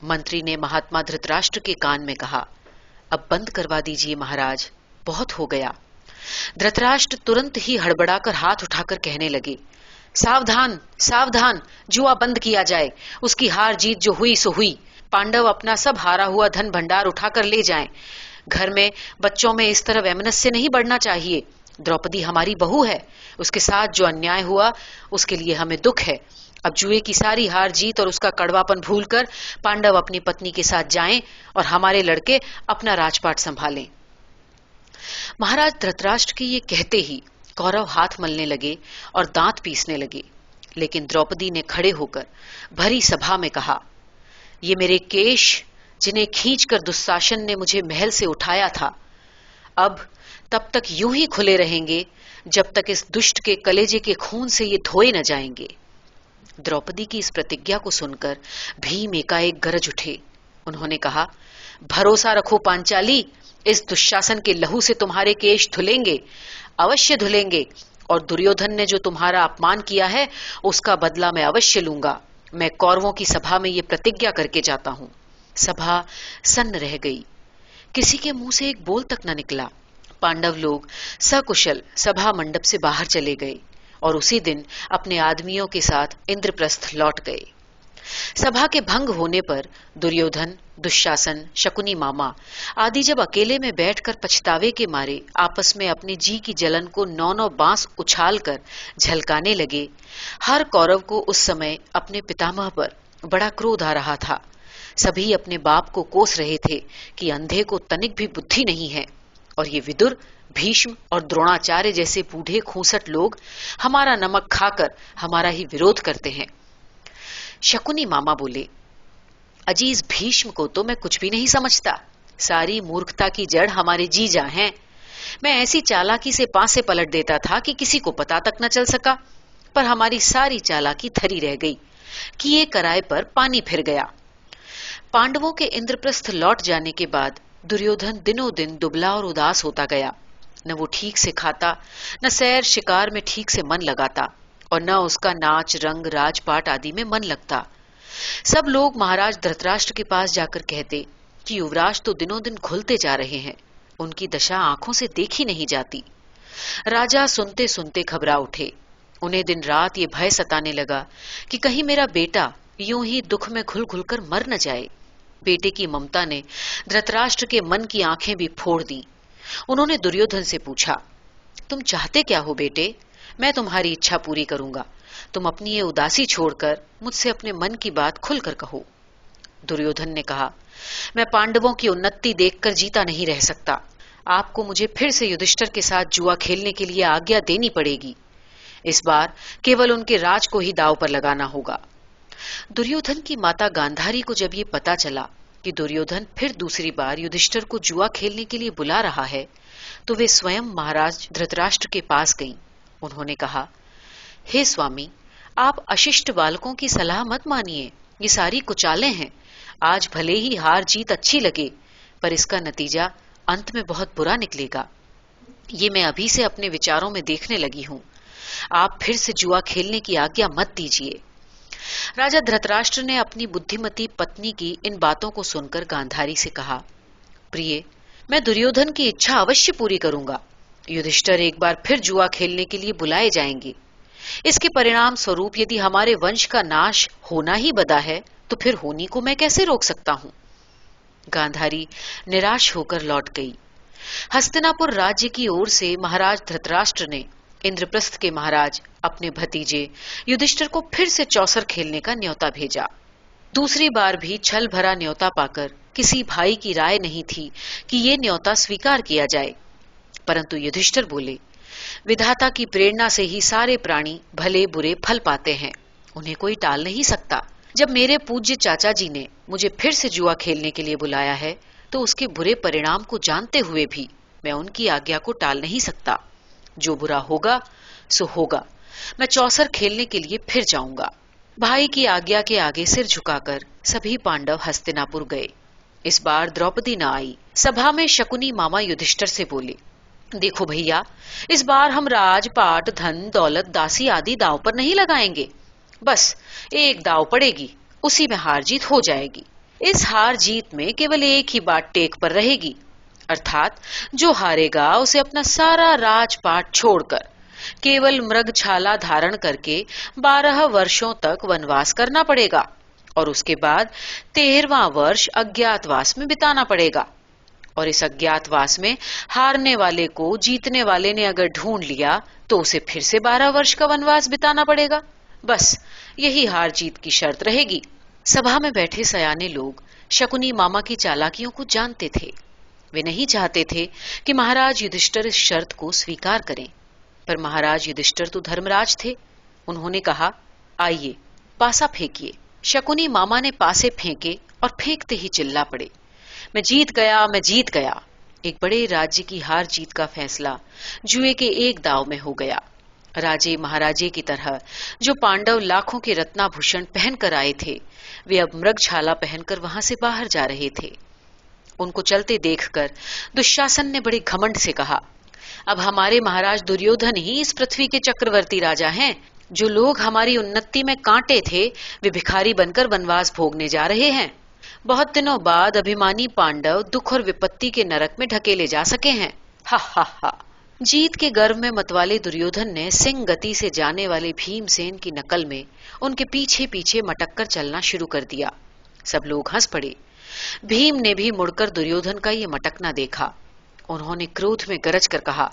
मंत्री ने महात्मा धृतराष्ट्र के कान में कहा, अब बंद करवा दीजिए महाराज, बहुत हो गया। धृतराष्ट्र तुरंत ही हड़बड़ाकर हाथ उठाकर कहने लगे, सावधान सावधान, जुआ बंद किया जाए। उसकी हार जीत जो हुई सो हुई। पांडव अपना सब हारा हुआ धन भंडार उठाकर ले जाएं। घर में बच्चों में इस तरह वैमनस्य नहीं बढ़ना चाहिए। द्रौपदी हमारी बहू है, उसके साथ जो अन्याय हुआ उसके लिए हमें दुख है। अब जुए की सारी हार जीत और उसका कड़वापन भूलकर पांडव अपनी पत्नी के साथ जाएं और हमारे लड़के अपना राजपाट संभालें। महाराज धृतराष्ट्र के ये कहते ही कौरव हाथ मलने लगे और दांत पीसने लगे। लेकिन द्रौपदी ने खड़े होकर भरी सभा में कहा, ये मेरे केश जिन्हें खींचकर दुशासन ने मुझे महल से उठाया था, अब तब तक यूं ही खुले रहेंगे जब तक इस दुष्ट के कलेजे के खून से ये धोए न जाएंगे। द्रौपदी की इस प्रतिज्ञा को सुनकर भीम एकाएक गरज उठे। उन्होंने कहा, भरोसा रखो पांचाली, इस दुशासन के लहू से तुम्हारे केश धुलेंगे, अवश्य धुलेंगे। और दुर्योधन ने जो तुम्हारा अपमान किया है उसका बदला मैं अवश्य लूंगा। मैं कौरवों की सभा में ये प्रतिज्ञा करके जाता हूं। सभा सन्न रह गई। किसी के मुंह से एक बोल तक न निकला। पांडव लोग सकुशल सभा मंडप से बाहर चले गए और उसी दिन अपने आदमियों के साथ इंद्रप्रस्थ लौट गए। सभा के भंग होने पर दुर्योधन, दुशासन, शकुनी मामा आदि जब अकेले में बैठकर पछतावे के मारे आपस में अपने जी की जलन को नौ नौ बांस उछालकर झलकाने लगे, हर कौरव को उस समय अपने पितामह पर बड़ा क्रोध आ रहा था। सभी अपने बाप को कोस रहे थे कि अंधे को तनिक भी बुद्धि नहीं है, और ये विदुर, भीष्म और द्रोणाचार्य जैसे बूढ़े खूंसट लोग हमारा नमक खाकर हमारा ही विरोध करते हैं। शकुनी मामा बोले, अजी इस भीष्म को तो मैं कुछ भी नहीं समझता। सारी मूर्खता की जड़ हमारे जीजा हैं। मैं ऐसी चालाकी से पासे पलट देता था कि किसी को पता तक न चल सका, पर हमारी सारी चालाकी थरी रह गई, किए कराए पर पानी फिर गया। पांडवों के इंद्रप्रस्थ लौट जाने के बाद दुर्योधन दिनों दिन दुबला और उदास होता गया। न वो ठीक से खाता, न सैर शिकार में ठीक से मन लगाता, और न उसका नाच रंग राजपाट आदि में मन लगता। सब लोग महाराज धृतराष्ट्र के पास जाकर कहते कि युवराज तो दिनों दिन घुलते जा रहे हैं, उनकी दशा आंखों से देखी नहीं जाती। राजा सुनते सुनते घबरा उठे। उन्हें दिन रात ये भय सताने लगा कि कहीं मेरा बेटा यूं ही दुख में घुल घुल कर मर न जाए। बेटे की ममता ने धृतराष्ट्र के मन की आंखें भी फोड़ दी। उन्होंने दुर्योधन से पूछा, तुम चाहते क्या हो बेटे? मैं तुम्हारी इच्छा पूरी करूंगा। तुम अपनी ये उदासी छोड़कर मुझसे अपने मन की बात खुलकर कहो। दुर्योधन ने कहा, मैं पांडवों की उन्नति देखकर जीता नहीं रह सकता। आपको मुझे फिर से युधिष्ठिर के साथ जुआ खेलने के लिए आज्ञा देनी पड़ेगी। इस बार केवल उनके राज को ही दांव पर लगाना होगा। दुर्योधन की माता गांधारी को जब ये पता चला कि दुर्योधन फिर दूसरी बार युधिष्ठिर को जुआ खेलने के लिए बुला रहा है, तो वे स्वयं महाराज धृतराष्ट्र के पास गईं। उन्होंने कहा, हे स्वामी, आप अशिष्ट बालकों की सलाह मत मानिए। ये सारी कुचालें हैं। आज भले ही हार जीत अच्छी लगे, पर इसका नतीजा अंत में बहुत बुरा निकलेगा। ये मैं अभी से अपने विचारों में देखने लगी हूं। आप फिर से जुआ खेलने की आज्ञा मत दीजिए। राजा धृतराष्ट्र ने अपनी बुद्धिमती पत्नी की इन बातों को सुनकर गांधारी से कहा, प्रिय, मैं दुर्योधन की इच्छा अवश्य पूरी करूंगा। युधिष्ठिर एक बार फिर जुआ खेलने के लिए बुलाए जाएंगे। इसके परिणाम स्वरूप यदि हमारे वंश का नाश होना ही बदा है, तो फिर होनी को मैं कैसे रोक सकता हूं? गांधारी निराश होकर लौट गई। हस्तिनापुर राज्य की ओर से महाराज धृतराष्ट्र ने इंद्रप्रस्थ के महाराज अपने भतीजे युधिष्ठिर को फिर से चौसर खेलने का न्योता भेजा। दूसरी बार भी छल भरा न्योता पाकर किसी भाई की राय नहीं थी कि ये न्योता स्वीकार किया जाए, परंतु युधिष्ठिर बोले, विधाता की प्रेरणा से ही सारे प्राणी भले बुरे फल पाते हैं, उन्हें कोई टाल नहीं सकता। जब मेरे पूज्य चाचा जी ने मुझे फिर से जुआ खेलने के लिए बुलाया है, तो उसके बुरे परिणाम को जानते हुए भी मैं उनकी आज्ञा को टाल नहीं सकता। जो बुरा होगा सो होगा। मैं चौसर खेलने के लिए फिर जाऊंगा। भाई की आज्ञा के आगे सिर झुकाकर सभी पांडव हस्तिनापुर गए। इस बार द्रौपदी न आई। सभा में शकुनी मामा युधिष्ठिर से बोले, देखो भैया, इस बार हम राजपाट, धन दौलत, दासी आदि दांव पर नहीं लगाएंगे। बस एक दांव पड़ेगी, उसी में हार जीत हो जाएगी। इस हार जीत में केवल एक ही बात टेक पर रहेगी, अर्थात जो हारेगा उसे अपना सारा राजपाट छोड़कर केवल मृगछाला धारण करके 12 वर्षों तक वनवास करना पड़ेगा, और उसके बाद 13वां वर्ष अज्ञातवास में बिताना पड़ेगा। और इस अज्ञातवास में हारने वाले को जीतने वाले ने अगर ढूंढ लिया, तो उसे फिर से 12 वर्ष का वनवास बिताना पड़ेगा। बस यही हार जीत की शर्त रहेगी। सभा में बैठे सयाने लोग शकुनी मामा की चालाकियों को जानते थे। वे नहीं चाहते थे कि महाराज युधिष्ठिर इस शर्त को स्वीकार करें, पर महाराज युधिष्ठिर तो धर्मराज थे। उन्होंने कहा, आइए पासा फेंकिए। शकुनी मामा ने पासे फेंके और फेंकते ही चिल्ला पड़े, मैं जीत गया, मैं जीत गया। एक बड़े राज्य की हार जीत का फैसला जुए के एक दांव में हो गया। राजे महाराजे की तरह जो पांडव लाखों के रत्नाभूषण पहनकर आए थे, वे अब मृगछाला पहनकर वहां से बाहर जा रहे थे। उनको चलते देखकर दुशासन ने बड़े घमंड से कहा, अब हमारे महाराज दुर्योधन ही इस पृथ्वी के चक्रवर्ती राजा हैं। जो लोग हमारी उन्नति में कांटे थे, वे भिखारी बनकर वनवास भोगने जा रहे हैं। बहुत दिनों बाद अभिमानी पांडव दुख और विपत्ति के नरक में ढकेले जा सके हैं। हा हा हा। जीत के गर्व में मतवाले दुर्योधन ने सिंह गति से जाने वाले भीमसेन की नकल में उनके पीछे पीछे मटक कर चलना शुरू कर दिया। सब लोग हंस पड़े। भीम ने भी मुड़कर दुर्योधन का ये मटकना देखा। उन्होंने क्रोध में गरज कर कहा,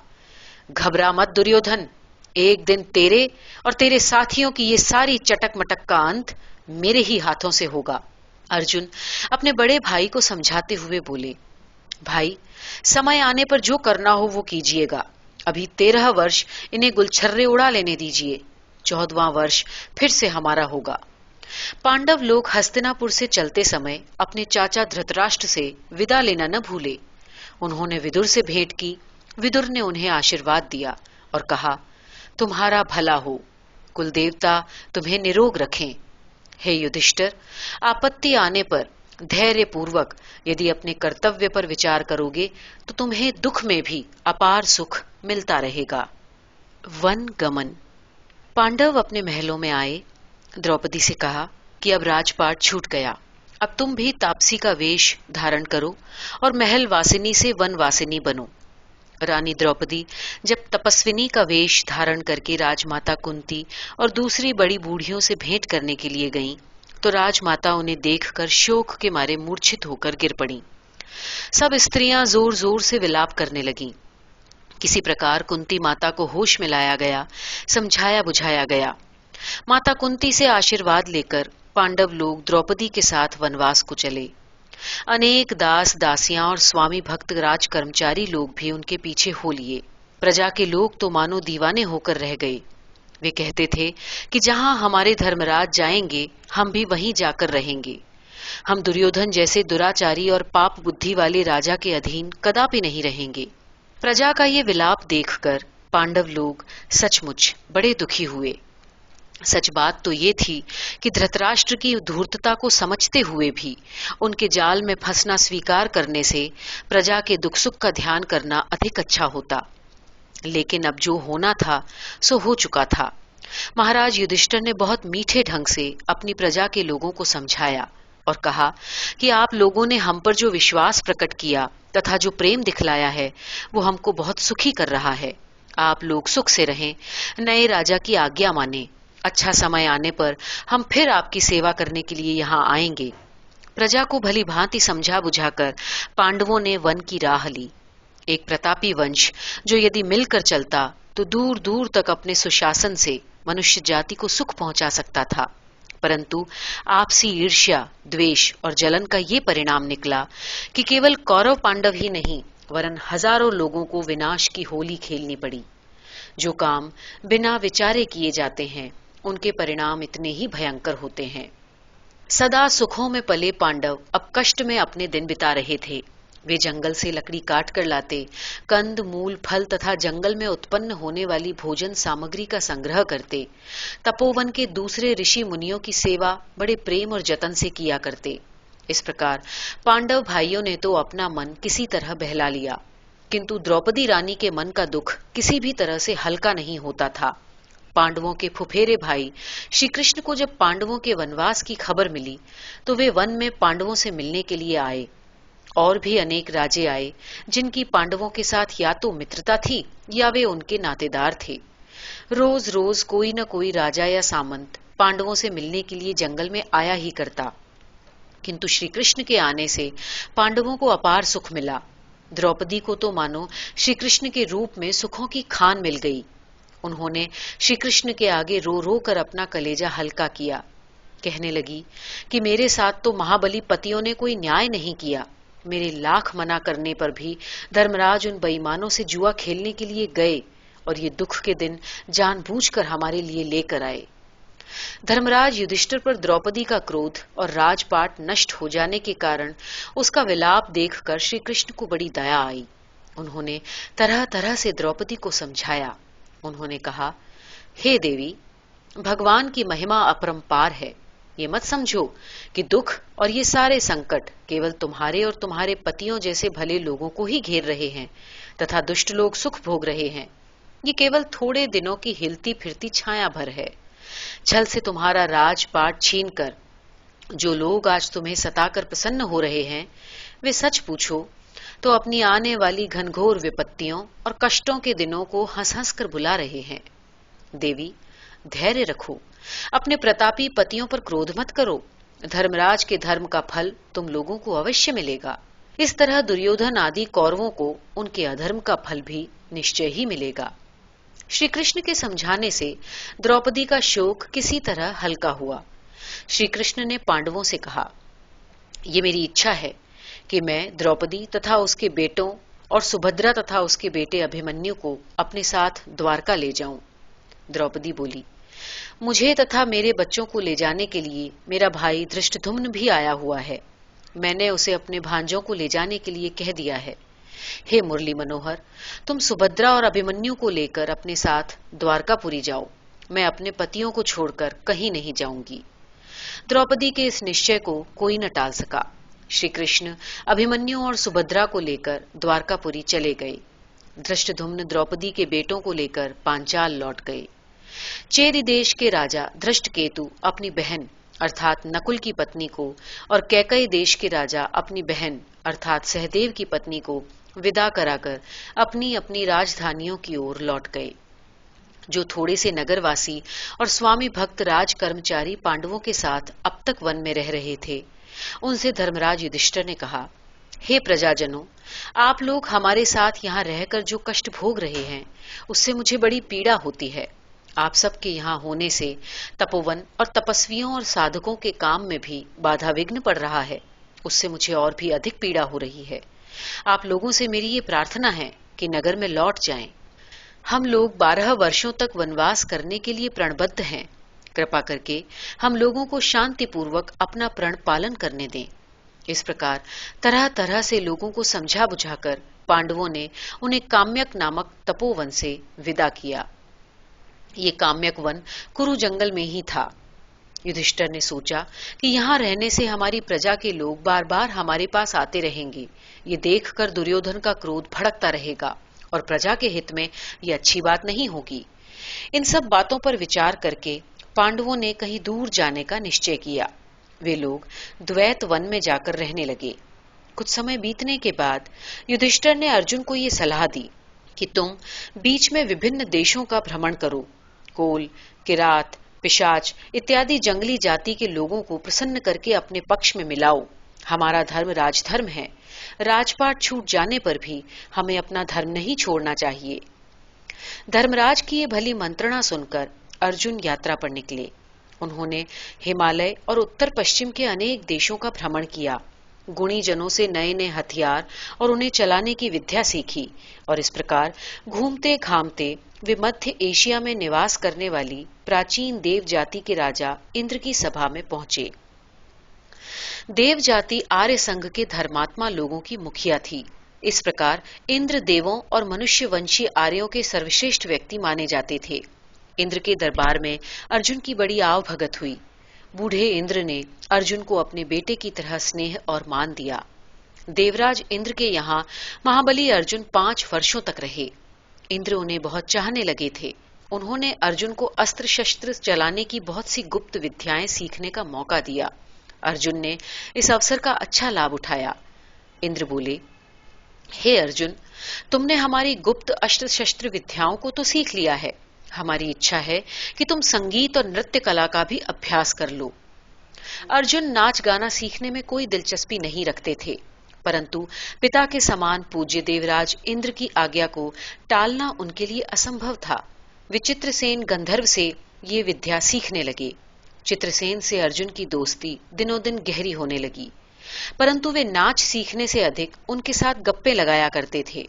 घबरा मत दुर्योधन, एक दिन तेरे और तेरे साथियों की ये सारी चटक मटक का अंत मेरे ही हाथों से होगा। अर्जुन अपने बड़े भाई को समझाते हुए बोले, भाई, समय आने पर जो करना हो वो कीजिएगा। अभी 13 वर्ष इन्हें गुलछर्रे उड़ा लेने दीजिए, 14वां वर्ष फिर से हमारा होगा। पांडव लोग हस्तिनापुर से चलते समय अपने चाचा धृतराष्ट्र से विदा लेना न भूले। उन्होंने विदुर से भेंट की। विदुर ने उन्हें आशीर्वाद दिया और कहा, तुम्हारा भला हो, कुलदेवता तुम्हें निरोग रखें। हे युधिष्ठिर, आपत्ति आने पर धैर्य पूर्वक यदि अपने कर्तव्य पर विचार करोगे तो तुम्हें दुख में भी अपार सुख मिलता रहेगा। वन गमन। पांडव अपने महलों में आए। द्रौपदी से कहा कि अब राजपाट छूट गया, अब तुम भी तापसी का वेश धारण करो और महल वासिनी से वनवासिनी बनो। रानी द्रौपदी जब तपस्विनी का वेश धारण करके राजमाता कुंती और दूसरी बड़ी बूढ़ियों से भेंट करने के लिए गईं, तो राजमाता उन्हें देखकर शोक के मारे मूर्छित होकर गिर पड़ी। सब स्त्रियां जोर जोर से विलाप करने लगीं। किसी प्रकार कुंती माता को होश में लाया गया, समझाया बुझाया गया। माता कुंती से आशीर्वाद लेकर पांडव लोग द्रौपदी के साथ वनवास को चले। अनेक दास दासियां और स्वामी भक्त राज कर्मचारी लोग भी उनके पीछे हो लिए। प्रजा के लोग तो मानो दीवाने होकर रह गए। वे कहते थे कि जहां हमारे धर्मराज जाएंगे हम भी वहीं जाकर रहेंगे। हम दुर्योधन जैसे दुराचारी और पाप बुद्धि वाले राजा के अधीन कदापि नहीं रहेंगे। प्रजा का ये विलाप देखकर पांडव लोग सचमुच बड़े दुखी हुए। सच बात तो ये थी कि धृतराष्ट्र की धूर्तता को समझते हुए भी उनके जाल में फंसना स्वीकार करने से प्रजा के दुख सुख का ध्यान करना अधिक अच्छा होता। लेकिन अब जो होना था सो हो चुका था। महाराज युधिष्ठिर ने बहुत मीठे ढंग से अपनी प्रजा के लोगों को समझाया और कहा कि आप लोगों ने हम पर जो विश्वास प्रकट किया तथा जो प्रेम दिखलाया है वो हमको बहुत सुखी कर रहा है। आप लोग सुख से रहें, नए राजा की आज्ञा माने। अच्छा समय आने पर हम फिर आपकी सेवा करने के लिए यहाँ आएंगे। प्रजा को भली भांति समझा बुझाकर पांडवों ने वन की राह ली। एक प्रतापी वंश जो यदि मिलकर चलता तो दूर दूर तक अपने सुशासन से मनुष्य जाति को सुख पहुंचा सकता था, परंतु आपसी ईर्ष्या, द्वेष और जलन का ये परिणाम निकला कि केवल कौरव पांडव ही नहीं वरन हजारों लोगों को विनाश की होली खेलनी पड़ी। जो काम बिना विचारे किए जाते हैं उनके परिणाम इतने ही भयंकर होते हैं। सदा सुखों में पले पांडव अब कष्ट में अपने दिन बिता रहे थे। वे जंगल से लकड़ी काट कर लाते, कंद मूल फल तथा जंगल में उत्पन्न होने वाली भोजन सामग्री का संग्रह करते, तपोवन के दूसरे ऋषि मुनियों की सेवा बड़े प्रेम और जतन से किया करते। इस प्रकार पांडव भाइयों ने तो अपना मन किसी तरह बहला लिया, किंतु द्रौपदी रानी के मन का दुख किसी भी तरह से हल्का नहीं होता था। पांडवों के फुफेरे भाई श्री कृष्ण को जब पांडवों के वनवास की खबर मिली तो वे वन में पांडवों से मिलने के लिए आए। और भी अनेक राजे आए जिनकी पांडवों के साथ या तो मित्रता थी या वे उनके नातेदार थे। रोज रोज कोई न कोई राजा या सामंत पांडवों से मिलने के लिए जंगल में आया ही करता, किंतु श्री कृष्ण के आने से पांडवों को अपार सुख मिला। द्रौपदी को तो मानो श्री कृष्ण के रूप में सुखों की खान मिल गई। उन्होंने श्री कृष्ण के आगे रो रो कर अपना कलेजा हल्का किया। कहने लगी कि मेरे साथ तो महाबली पतियों ने कोई न्याय नहीं किया। मेरे लाख मना करने पर भी धर्मराज उन बेईमानों से जुआ खेलने के लिए गए और ये दुख के दिन जानबूझकर हमारे लिए लेकर आए। धर्मराज युधिष्ठिर पर द्रौपदी का क्रोध और राजपाट नष्ट हो जाने के कारण उसका विलाप देखकर श्री कृष्ण को बड़ी दया आई। उन्होंने तरह तरह से द्रौपदी को समझाया। उन्होंने कहा, हे देवी, भगवान की महिमा अपरंपार है। ये मत समझो कि दुख और ये सारे संकट केवल तुम्हारे और तुम्हारे पतियों जैसे भले लोगों को ही घेर रहे हैं तथा दुष्ट लोग सुख भोग रहे हैं। ये केवल थोड़े दिनों की हिलती फिरती छाया भर है। छल से तुम्हारा राजपाट छीनकर जो लोग आज तुम्हें सताकर प्रसन्न हो रहे हैं, वे सच पूछो तो अपनी आने वाली घनघोर विपत्तियों और कष्टों के दिनों को हंस हंस कर बुला रहे हैं। देवी, धैर्य रखो, अपने प्रतापी पतियों पर क्रोध मत करो। धर्मराज के धर्म का फल तुम लोगों को अवश्य मिलेगा। इस तरह दुर्योधन आदि कौरवों को उनके अधर्म का फल भी निश्चय ही मिलेगा। श्री कृष्ण के समझाने से द्रौपदी का शोक किसी तरह हल्का हुआ। श्री कृष्ण ने पांडवों से कहा, ये मेरी इच्छा है कि मैं द्रौपदी तथा उसके बेटों और सुभद्रा तथा उसके बेटे अभिमन्यु को अपने साथ द्वारका ले जाऊं। द्रौपदी बोली, मुझे तथा मेरे बच्चों को ले जाने के लिए मेरा भाई धृष्टद्युम्न भी आया हुआ है। मैंने उसे अपने भांजों को ले जाने के लिए कह दिया है। हे मुरली मनोहर, तुम सुभद्रा और अभिमन्यु को लेकर अपने साथ द्वारकापुरी जाओ। मैं अपने पतियों को छोड़कर कहीं नहीं जाऊंगी। द्रौपदी के इस निश्चय को कोई न टाल सका। श्री कृष्ण अभिमन्यु और सुभद्रा को लेकर द्वारकापुरी चले गए। धृष्टद्युम्न द्रौपदी के बेटों को लेकर पांचाल लौट गए। चेदि देश के राजा धृष्टकेतु अपनी बहन अर्थात नकुल की पत्नी को और कैकई देश के राजा अपनी बहन अर्थात सहदेव की पत्नी को विदा कराकर अपनी अपनी राजधानियों की ओर लौट गए। जो थोड़े से नगरवासी और स्वामी भक्त राज कर्मचारी पांडवों के साथ अब तक वन में रह रहे थे, उनसे धर्मराज युधिष्ठिर ने कहा, हे प्रजाजनों, आप लोग हमारे साथ यहाँ रहकर जो कष्ट भोग रहे हैं, उससे मुझे बड़ी पीड़ा होती है। आप सबके यहाँ होने से तपोवन और तपस्वियों और साधकों के काम में भी बाधा विघ्न पड़ रहा है। उससे मुझे और भी अधिक पीड़ा हो रही है। आप लोगों से मेरी ये प्रार्थना है कि नगर में लौट जाएं। हम लोग 12 वर्षों तक वनवास करने के लिए प्रणबद्ध हैं। कृपा करके हम लोगों को शांतिपूर्वक अपना प्रण पालन करने दें। इस प्रकार तरह तरह से लोगों को समझा बुझाकर पांडवों ने उन्हें काम्यक नामक तपोवन से विदा किया। ये काम्यक वन कुरु जंगल में ही था। युधिष्ठिर ने सोचा कि यहाँ रहने से हमारी प्रजा के लोग बार बार हमारे पास आते रहेंगे। ये देखकर दुर्योधन का क्रोध भड़कता रहेगा और प्रजा के हित में ये अच्छी बात नहीं होगी। इन सब बातों पर विचार करके पांडवों ने कहीं दूर जाने का निश्चय किया। वे लोग द्वैत वन में जाकर रहने लगे। कुछ समय बीतने के बाद युधिष्ठिर ने अर्जुन को ये सलाह दी कि तुम बीच में विभिन्न देशों का भ्रमण करो। कोल, किरात, पिशाच इत्यादि जंगली जाति के लोगों को प्रसन्न करके अपने पक्ष में मिलाओ। हमारा धर्म राजधर्म है। राजपाट छूट जाने पर भी हमें अपना धर्म नहीं छोड़ना चाहिए। धर्मराज की ये भली मंत्रणा सुनकर अर्जुन यात्रा पर निकले। उन्होंने हिमालय और उत्तर पश्चिम के अनेक देशों का भ्रमण किया। गुणी जनों से नए नए हथियार और उन्हें चलाने की विद्या सीखी और इस प्रकार घूमते घामते वे मध्य एशिया में निवास करने वाली प्राचीन देव जाति के राजा इंद्र की सभा में पहुंचे। देव जाति आर्य संघ के धर्मात्मा लोगों की मुखिया थी। इस प्रकार इंद्र देवों और मनुष्यवंशी आर्यों के सर्वश्रेष्ठ व्यक्ति माने जाते थे। इंद्र के दरबार में अर्जुन की बड़ी आव भगत हुई। बूढ़े इंद्र ने अर्जुन को अपने बेटे की तरह स्नेह और मान दिया। देवराज इंद्र के यहाँ महाबली अर्जुन 5 वर्षों तक रहे। इंद्र उन्हें बहुत चाहने लगे थे। उन्होंने अर्जुन को अस्त्र शस्त्र चलाने की बहुत सी गुप्त विद्याएं सीखने का मौका दिया। अर्जुन ने इस अवसर का अच्छा लाभ उठाया। इंद्र बोले, हे अर्जुन, तुमने हमारी गुप्त अस्त्र शस्त्र विद्याओं को तो सीख लिया है। हमारी इच्छा है कि तुम संगीत और नृत्य कला का भी अभ्यास कर लो। अर्जुन नाच गाना सीखने में कोई दिलचस्पी नहीं रखते थे, परंतु पिता के समान पूज्य देवराज इंद्र की आज्ञा को टालना उनके लिए असंभव था। वे चित्रसेन गंधर्व से ये विद्या सीखने लगे। चित्रसेन से अर्जुन की दोस्ती दिनों दिन गहरी होने लगी, परंतु वे नाच सीखने से अधिक उनके साथ गप्पे लगाया करते थे।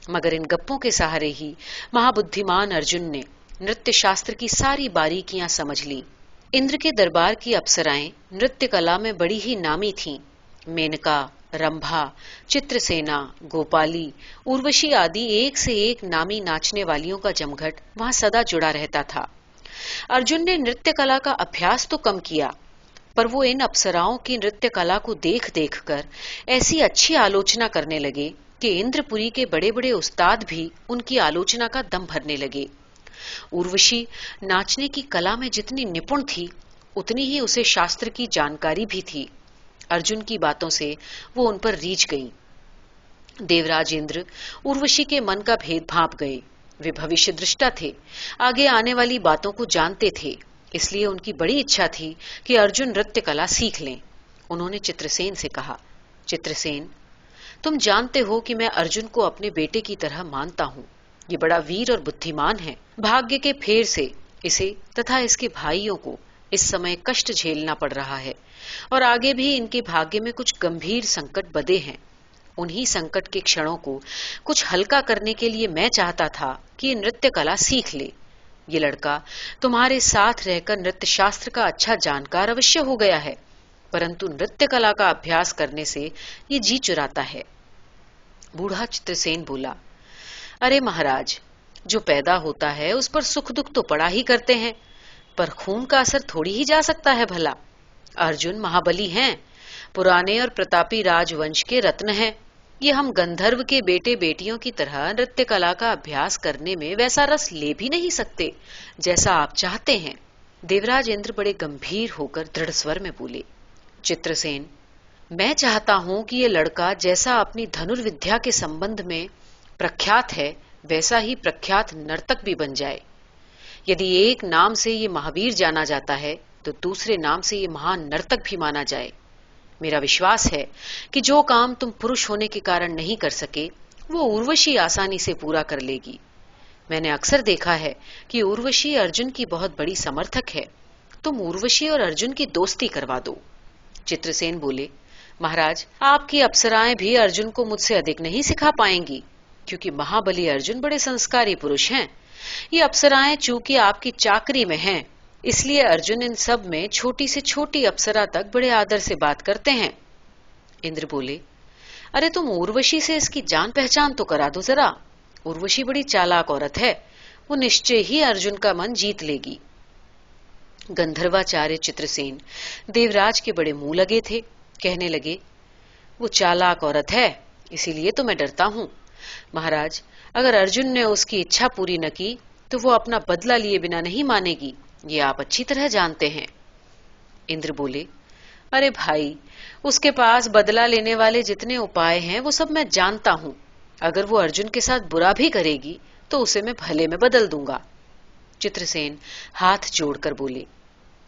मगर इन गप्पों के सहारे ही महाबुद्धिमान अर्जुन ने नृत्य शास्त्र की सारी बारीकियां समझ ली। इंद्र के दरबार की अप्सराएं नृत्य कला में बड़ी ही नामी थीं। मेनका, रंभा, चित्रसेना, गोपाली, उर्वशी आदि एक से एक नामी नाचने वालियों का जमघट वहां सदा जुड़ा रहता था। अर्जुन ने नृत्य कला का अभ्यास तो कम किया, पर वो इन अप्सराओं की नृत्य कला को देख देख कर ऐसी अच्छी आलोचना करने लगे कि इंद्रपुरी के बड़े बड़े उस्ताद भी उनकी आलोचना का दम भरने लगे। उर्वशी नाचने की कला में जितनी निपुण थी, उतनी ही उसे शास्त्र की जानकारी भी थी। अर्जुन की बातों से वो उन पर रीझ गईं। देवराज इंद्र उर्वशी के मन का भेद भांप गए। वे भविष्य दृष्टा थे, आगे आने वाली बातों को जानते थे, इसलिए उनकी बड़ी इच्छा थी कि अर्जुन नृत्य कला सीख लें। उन्होंने चित्रसेन से कहा, चित्रसेन, तुम जानते हो कि मैं अर्जुन को अपने बेटे की तरह मानता हूँ। ये बड़ा वीर और बुद्धिमान है। भाग्य के फेर से इसे तथा इसके भाइयों को इस समय कष्ट झेलना पड़ रहा है और आगे भी इनके भाग्य में कुछ गंभीर संकट बंधे हैं। उन्हीं संकट के क्षणों को कुछ हल्का करने के लिए मैं चाहता था कि ये नृत्य कला सीख ले। ये लड़का तुम्हारे साथ रहकर नृत्य शास्त्र का अच्छा जानकार अवश्य हो गया है, परंतु नृत्य कला का अभ्यास करने से ये जी चुराता है। बूढ़ा चित्रसेन बोला, अरे महाराज, जो पैदा होता है उस पर सुख दुख तो पड़ा ही करते हैं, पर खून का असर थोड़ी ही जा सकता है भला। अर्जुन महाबली हैं, पुराने और प्रतापी राजवंश के रत्न हैं। ये हम गंधर्व के बेटे बेटियों की तरह नृत्य कला का अभ्यास करने में वैसा रस ले भी नहीं सकते जैसा आप चाहते हैं। देवराज इंद्र बड़े गंभीर होकर दृढ़ स्वर में बोले, चित्रसेन, मैं चाहता हूं कि ये लड़का जैसा अपनी धनुर्विद्या के संबंध में प्रख्यात है वैसा ही प्रख्यात नर्तक भी बन जाए। यदि एक नाम से ये महावीर जाना जाता है तो दूसरे नाम से ये महान नर्तक भी माना जाए। मेरा विश्वास है कि जो काम तुम पुरुष होने के कारण नहीं कर सके वो उर्वशी आसानी से पूरा कर लेगी। मैंने अक्सर देखा है कि उर्वशी अर्जुन की बहुत बड़ी समर्थक है। तुम उर्वशी और अर्जुन की दोस्ती करवा दो। चित्रसेन बोले, महाराज, आपकी अप्सराएं भी अर्जुन को मुझसे अधिक नहीं सिखा पाएंगी, क्योंकि महाबली अर्जुन बड़े संस्कारी पुरुष हैं। ये अप्सराएं चूंकि आपकी चाकरी में हैं, इसलिए अर्जुन इन सब में छोटी से छोटी अप्सरा तक बड़े आदर से बात करते हैं। इंद्र बोले, अरे तुम उर्वशी से इसकी जान पहचान तो करा दो जरा। उर्वशी बड़ी चालाक औरत है, वो निश्चय ही अर्जुन का मन जीत लेगी। गंधर्वाचार्य चित्रसेन देवराज के बड़े मुंह लगे थे। कहने लगे, वो चालाक औरत है, इसीलिए तो मैं डरता हूं। महाराज, अगर अर्जुन ने उसकी इच्छा पूरी न की तो वो अपना बदला लिए बिना नहीं मानेगी, ये आप अच्छी तरह जानते हैं। इंद्र बोले, अरे भाई, उसके पास बदला लेने वाले जितने उपाय हैं वो सब मैं जानता हूं। अगर वो अर्जुन के साथ बुरा भी करेगी तो उसे मैं भले में बदल दूंगा। चित्रसेन हाथ जोड़कर बोले,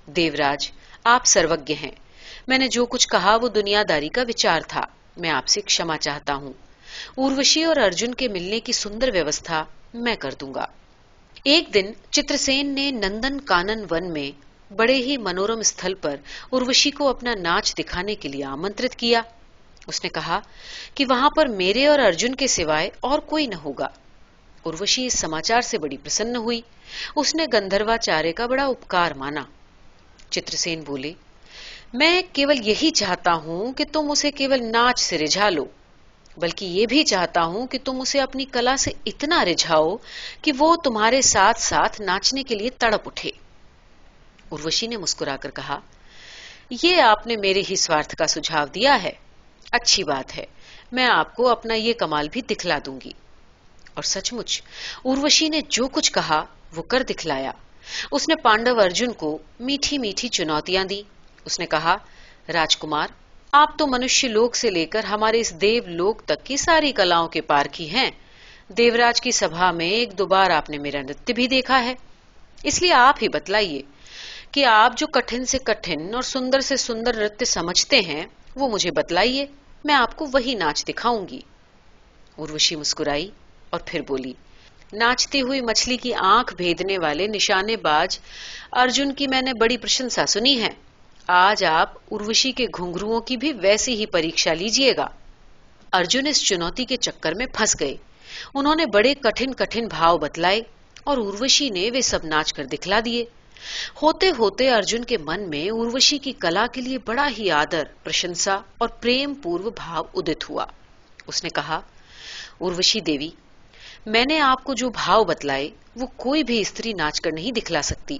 देवराज, आप सर्वज्ञ हैं। मैंने जो कुछ कहा वो दुनियादारी का विचार था। मैं आपसे क्षमा चाहता हूं। उर्वशी और अर्जुन के मिलने की सुंदर व्यवस्था मैं कर दूंगा। एक दिन चित्रसेन ने नंदन कानन वन में बड़े ही मनोरम स्थल पर उर्वशी को अपना नाच दिखाने के लिए आमंत्रित किया। उसने कहा कि वहां पर मेरे और अर्जुन के सिवाय और कोई न होगा। उर्वशी इस समाचार से बड़ी प्रसन्न हुई। उसने गंधर्वाचार्य का बड़ा उपकार माना। चित्रसेन बोले, मैं केवल यही चाहता हूं कि तुम उसे केवल नाच से रिझा लो, बल्कि ये भी चाहता हूं कि तुम उसे अपनी कला से इतना रिझाओ कि वो तुम्हारे साथ साथ नाचने के लिए तड़प उठे। उर्वशी ने मुस्कुराकर कहा, ये आपने मेरे ही स्वार्थ का सुझाव दिया है। अच्छी बात है, मैं आपको अपना ये कमाल भी दिखला दूंगी। और सचमुच उर्वशी ने जो कुछ कहा वो कर दिखलाया। उसने पांडव अर्जुन को मीठी मीठी चुनौतियां दी। उसने कहा, राजकुमार, आप तो मनुष्य लोक से लेकर हमारे इस देव लोक तक की सारी कलाओं के पारखी हैं। देवराज की सभा में एक दो बार आपने मेरा नृत्य भी देखा है, इसलिए आप ही बतलाइए कि आप जो कठिन से कठिन और सुंदर से सुंदर नृत्य समझते हैं वो मुझे बतलाइए। मैं आपको वही नाच दिखाऊंगी। उर्वशी मुस्कुराई और फिर बोली, नाचती हुई मछली की आंख भेदने वाले निशानेबाज अर्जुन की मैंने बड़ी प्रशंसा सुनी है। आज आप उर्वशी के घुंघरुओं की भी वैसी ही परीक्षा लीजिएगा। अर्जुन इस चुनौती के चक्कर में फंस गए। उन्होंने बड़े कठिन कठिन भाव बतलाए और उर्वशी ने वे सब नाच कर दिखला दिए। होते होते अर्जुन के मन में उर्वशी की कला के लिए बड़ा ही आदर, प्रशंसा और प्रेम पूर्व भाव उदित हुआ। उसने कहा, उर्वशी देवी, मैंने आपको जो भाव बतलाए वो कोई भी स्त्री नाच कर नहीं दिखला सकती।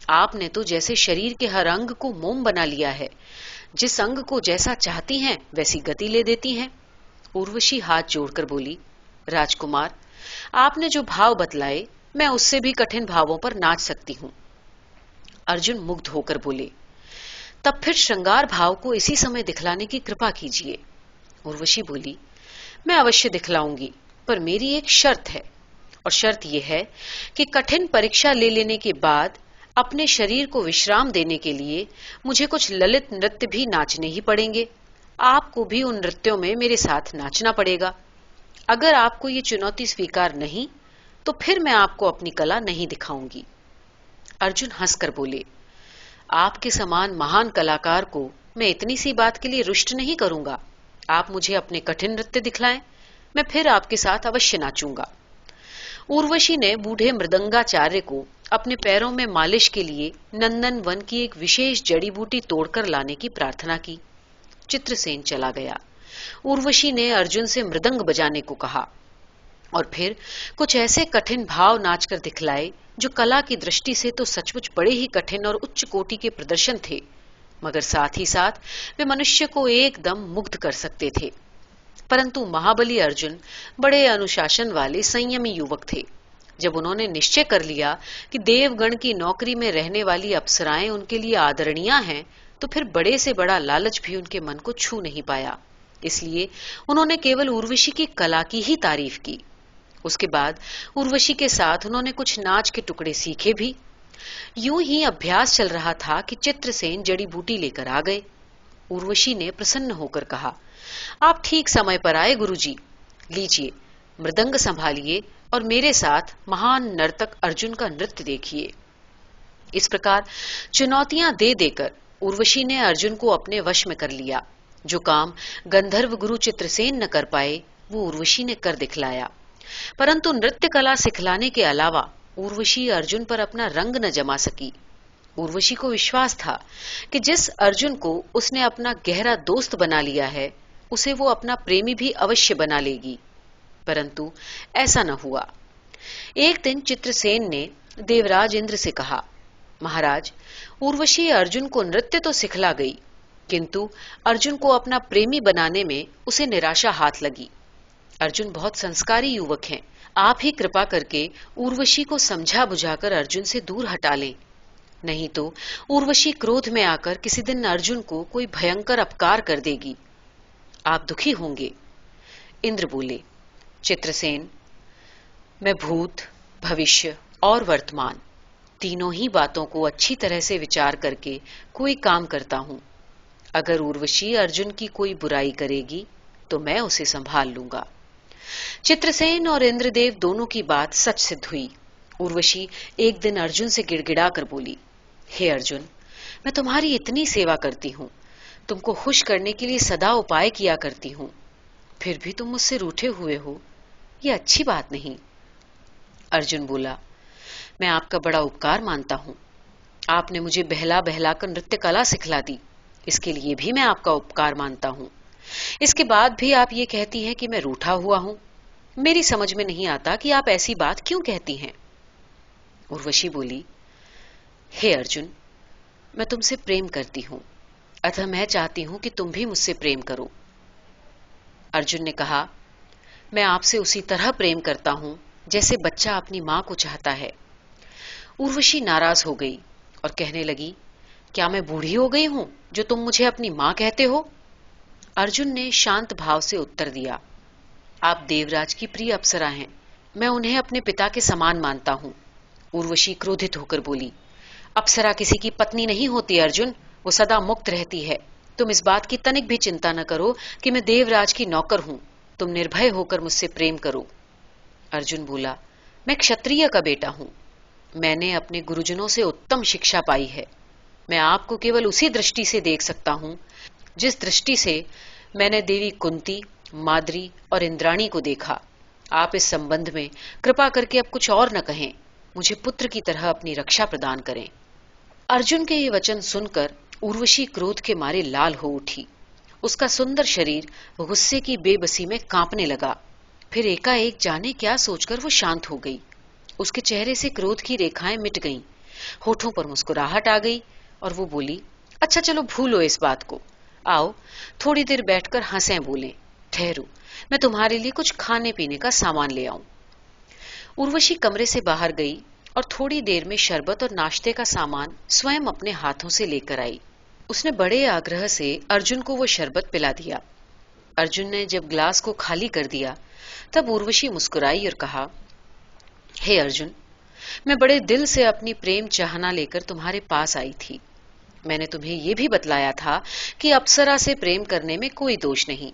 आपने तो जैसे शरीर के हर अंग को मोम बना लिया है। जिस अंग को जैसा चाहती हैं वैसी गति ले देती हैं। उर्वशी हाथ जोड़कर बोली, राजकुमार, आपने जो भाव बतलाए मैं उससे भी कठिन भावों पर नाच सकती हूँ। अर्जुन मुग्ध होकर बोले, तब फिर श्रृंगार भाव को इसी समय दिखलाने की कृपा कीजिए। उर्वशी बोली, मैं अवश्य दिखलाऊंगी, पर मेरी एक शर्त है, और शर्त यह है कि कठिन परीक्षा ले लेने के बाद अपने शरीर को विश्राम देने के लिए मुझे कुछ ललित नृत्य भी नाचने ही पड़ेंगे। आपको भी उन नृत्यों में मेरे साथ नाचना पड़ेगा। अगर आपको ये चुनौती स्वीकार नहीं, तो फिर मैं आपको अपनी कला नहीं दिखाऊंगी। अर्जुन हंसकर बोले, आपके समान महान कलाकार को मैं इतनी सी बात के लिए रुष्ट नहीं करूंगा। आप मुझे अपने कठिन नृत्य दिखलाएं, मैं फिर आपके साथ अवश्य नाचूंगा। उर्वशी ने बूढ़े मृदंगाचार्य को अपने पैरों में मालिश के लिए नंदन वन की एक विशेष जड़ी बूटी तोड़कर लाने की प्रार्थना की। चित्रसेन चला गया। उर्वशी ने अर्जुन से मृदंग बजाने को कहा और फिर कुछ ऐसे कठिन भाव नाचकर दिखलाए जो कला की दृष्टि से तो सचमुच बड़े ही कठिन और उच्च कोटि के प्रदर्शन थे, मगर साथ ही साथ वे मनुष्य को एकदम मुग्ध कर सकते थे। परंतु महाबली अर्जुन बड़े अनुशासन वाले संयमी युवक थे। जब उन्होंने निश्चय कर लिया कि देवगण की नौकरी में रहने वाली अप्सराएं उनके लिए आदरणीय हैं, तो फिर बड़े से बड़ा लालच भी उनके मन को छू नहीं पाया। इसलिए उन्होंने केवल उर्वशी की कला की ही तारीफ की। उसके बाद उर्वशी के साथ उन्होंने कुछ नाच के टुकड़े सीखे भी। यूं ही अभ्यास चल रहा था कि चित्रसेन जड़ी बूटी लेकर आ गए। उर्वशी ने प्रसन्न होकर कहा, आप ठीक समय पर आए गुरुजी। लीजिए, मृदंग संभालिए और मेरे साथ महान नर्तक अर्जुन का नृत्य देखिए। इस प्रकार चुनौतियां दे देकर उर्वशी ने अर्जुन को अपने वश में कर लिया। जो काम गंधर्व गुरु चित्रसेन न कर पाए, वो उर्वशी ने कर दिखलाया। परंतु नृत्य कला सिखलाने के अलावा उर्वशी अर्जुन पर अपना रंग न जमा सकी। उर्वशी को विश्वास था कि जिस अर्जुन को उसने अपना गहरा दोस्त बना लिया है, उसे वो अपना प्रेमी भी अवश्य बना लेगी। परंतु ऐसा न हुआ। एक दिन चित्रसेन ने देवराज इंद्र से कहा, महाराज, उर्वशी अर्जुन को नृत्य तो सिखला गई, किंतु अर्जुन को अपना प्रेमी बनाने में उसे निराशा हाथ लगी। अर्जुन बहुत संस्कारी युवक हैं। आप ही कृपा करके उर्वशी को समझा बुझाकर अर्जुन से दूर हटा लें, नहीं तो उर्वशी क्रोध में आकर किसी दिन अर्जुन को कोई भयंकर अपकार कर देगी। आप दुखी होंगे। इंद्र बोले, चित्रसेन, मैं भूत, भविष्य और वर्तमान तीनों ही बातों को अच्छी तरह से विचार करके कोई काम करता हूं। अगर उर्वशी अर्जुन की कोई बुराई करेगी तो मैं उसे संभाल लूंगा। चित्रसेन और इंद्रदेव दोनों की बात सच सिद्ध हुई। उर्वशी एक दिन अर्जुन से गिड़गिड़ा कर बोली, हे अर्जुन, मैं तुम्हारी इतनी सेवा करती हूं, तुमको खुश करने के लिए सदा उपाय किया करती हूं, फिर भी तुम मुझसे रूठे हुए हो, ये अच्छी बात नहीं। अर्जुन बोला, मैं आपका बड़ा उपकार मानता हूं। आपने मुझे बहला बहलाकर नृत्य कला सिखला दी, इसके लिए भी मैं आपका उपकार मानता हूं। इसके बाद भी आप ये कहती हैं कि मैं रूठा हुआ हूं। मेरी समझ में नहीं आता कि आप ऐसी बात क्यों कहती हैं। उर्वशी बोली, हे अर्जुन, मैं तुमसे प्रेम करती हूं, अतः मैं चाहती हूं कि तुम भी मुझसे प्रेम करो। अर्जुन ने कहा, मैं आपसे उसी तरह प्रेम करता हूं जैसे बच्चा अपनी मां को चाहता है। उर्वशी नाराज हो गई और कहने लगी, क्या मैं बूढ़ी हो गई हूं जो तुम मुझे अपनी मां कहते हो? अर्जुन ने शांत भाव से उत्तर दिया, आप देवराज की प्रिय अप्सरा हैं, मैं उन्हें अपने पिता के समान मानता हूं। उर्वशी क्रोधित होकर बोली, अप्सरा किसी की पत्नी नहीं होती अर्जुन, वो सदा मुक्त रहती है। तुम इस बात की तनिक भी चिंता न करो कि मैं देवराज की नौकर हूं, तुम निर्भय होकर मुझसे प्रेम करो। अर्जुन बोला, मैं क्षत्रिय का बेटा हूं, मैंने अपने गुरुजनों से उत्तम शिक्षा पाई है। मैं आपको केवल उसी दृष्टि से देख सकता हूं जिस दृष्टि से मैंने देवी कुंती, माद्री और इंद्राणी को देखा। आप इस संबंध में कृपा करके अब कुछ और न कहें, मुझे पुत्र की तरह अपनी रक्षा प्रदान करें। अर्जुन के ये वचन सुनकर उर्वशी क्रोध के मारे लाल हो उठी। उसका सुंदर शरीर गुस्से की बेबसी में कांपने लगा। फिर एकाएक जाने क्या सोचकर वो शांत हो गई। उसके चेहरे से क्रोध की रेखाएं मिट गईं, होठों पर मुस्कुराहट आ गई और वो बोली, अच्छा चलो भूलो इस बात को, आओ थोड़ी देर बैठकर हंसें बोलें। ठहरो, मैं तुम्हारे लिए कुछ खाने पीने का सामान ले आऊं। उर्वशी कमरे से बाहर गई और थोड़ी देर में शरबत और नाश्ते का सामान स्वयं अपने हाथों से लेकर आई। उसने बड़े आग्रह से अर्जुन को वो शरबत पिला दिया। अर्जुन ने जब ग्लास को खाली कर दिया तब उर्वशी मुस्कुराई और कहा, हे अर्जुन, मैं बड़े दिल से अपनी प्रेम चाहना लेकर तुम्हारे पास आई थी। मैंने तुम्हें यह भी बतलाया था कि अप्सरा से प्रेम करने में कोई दोष नहीं।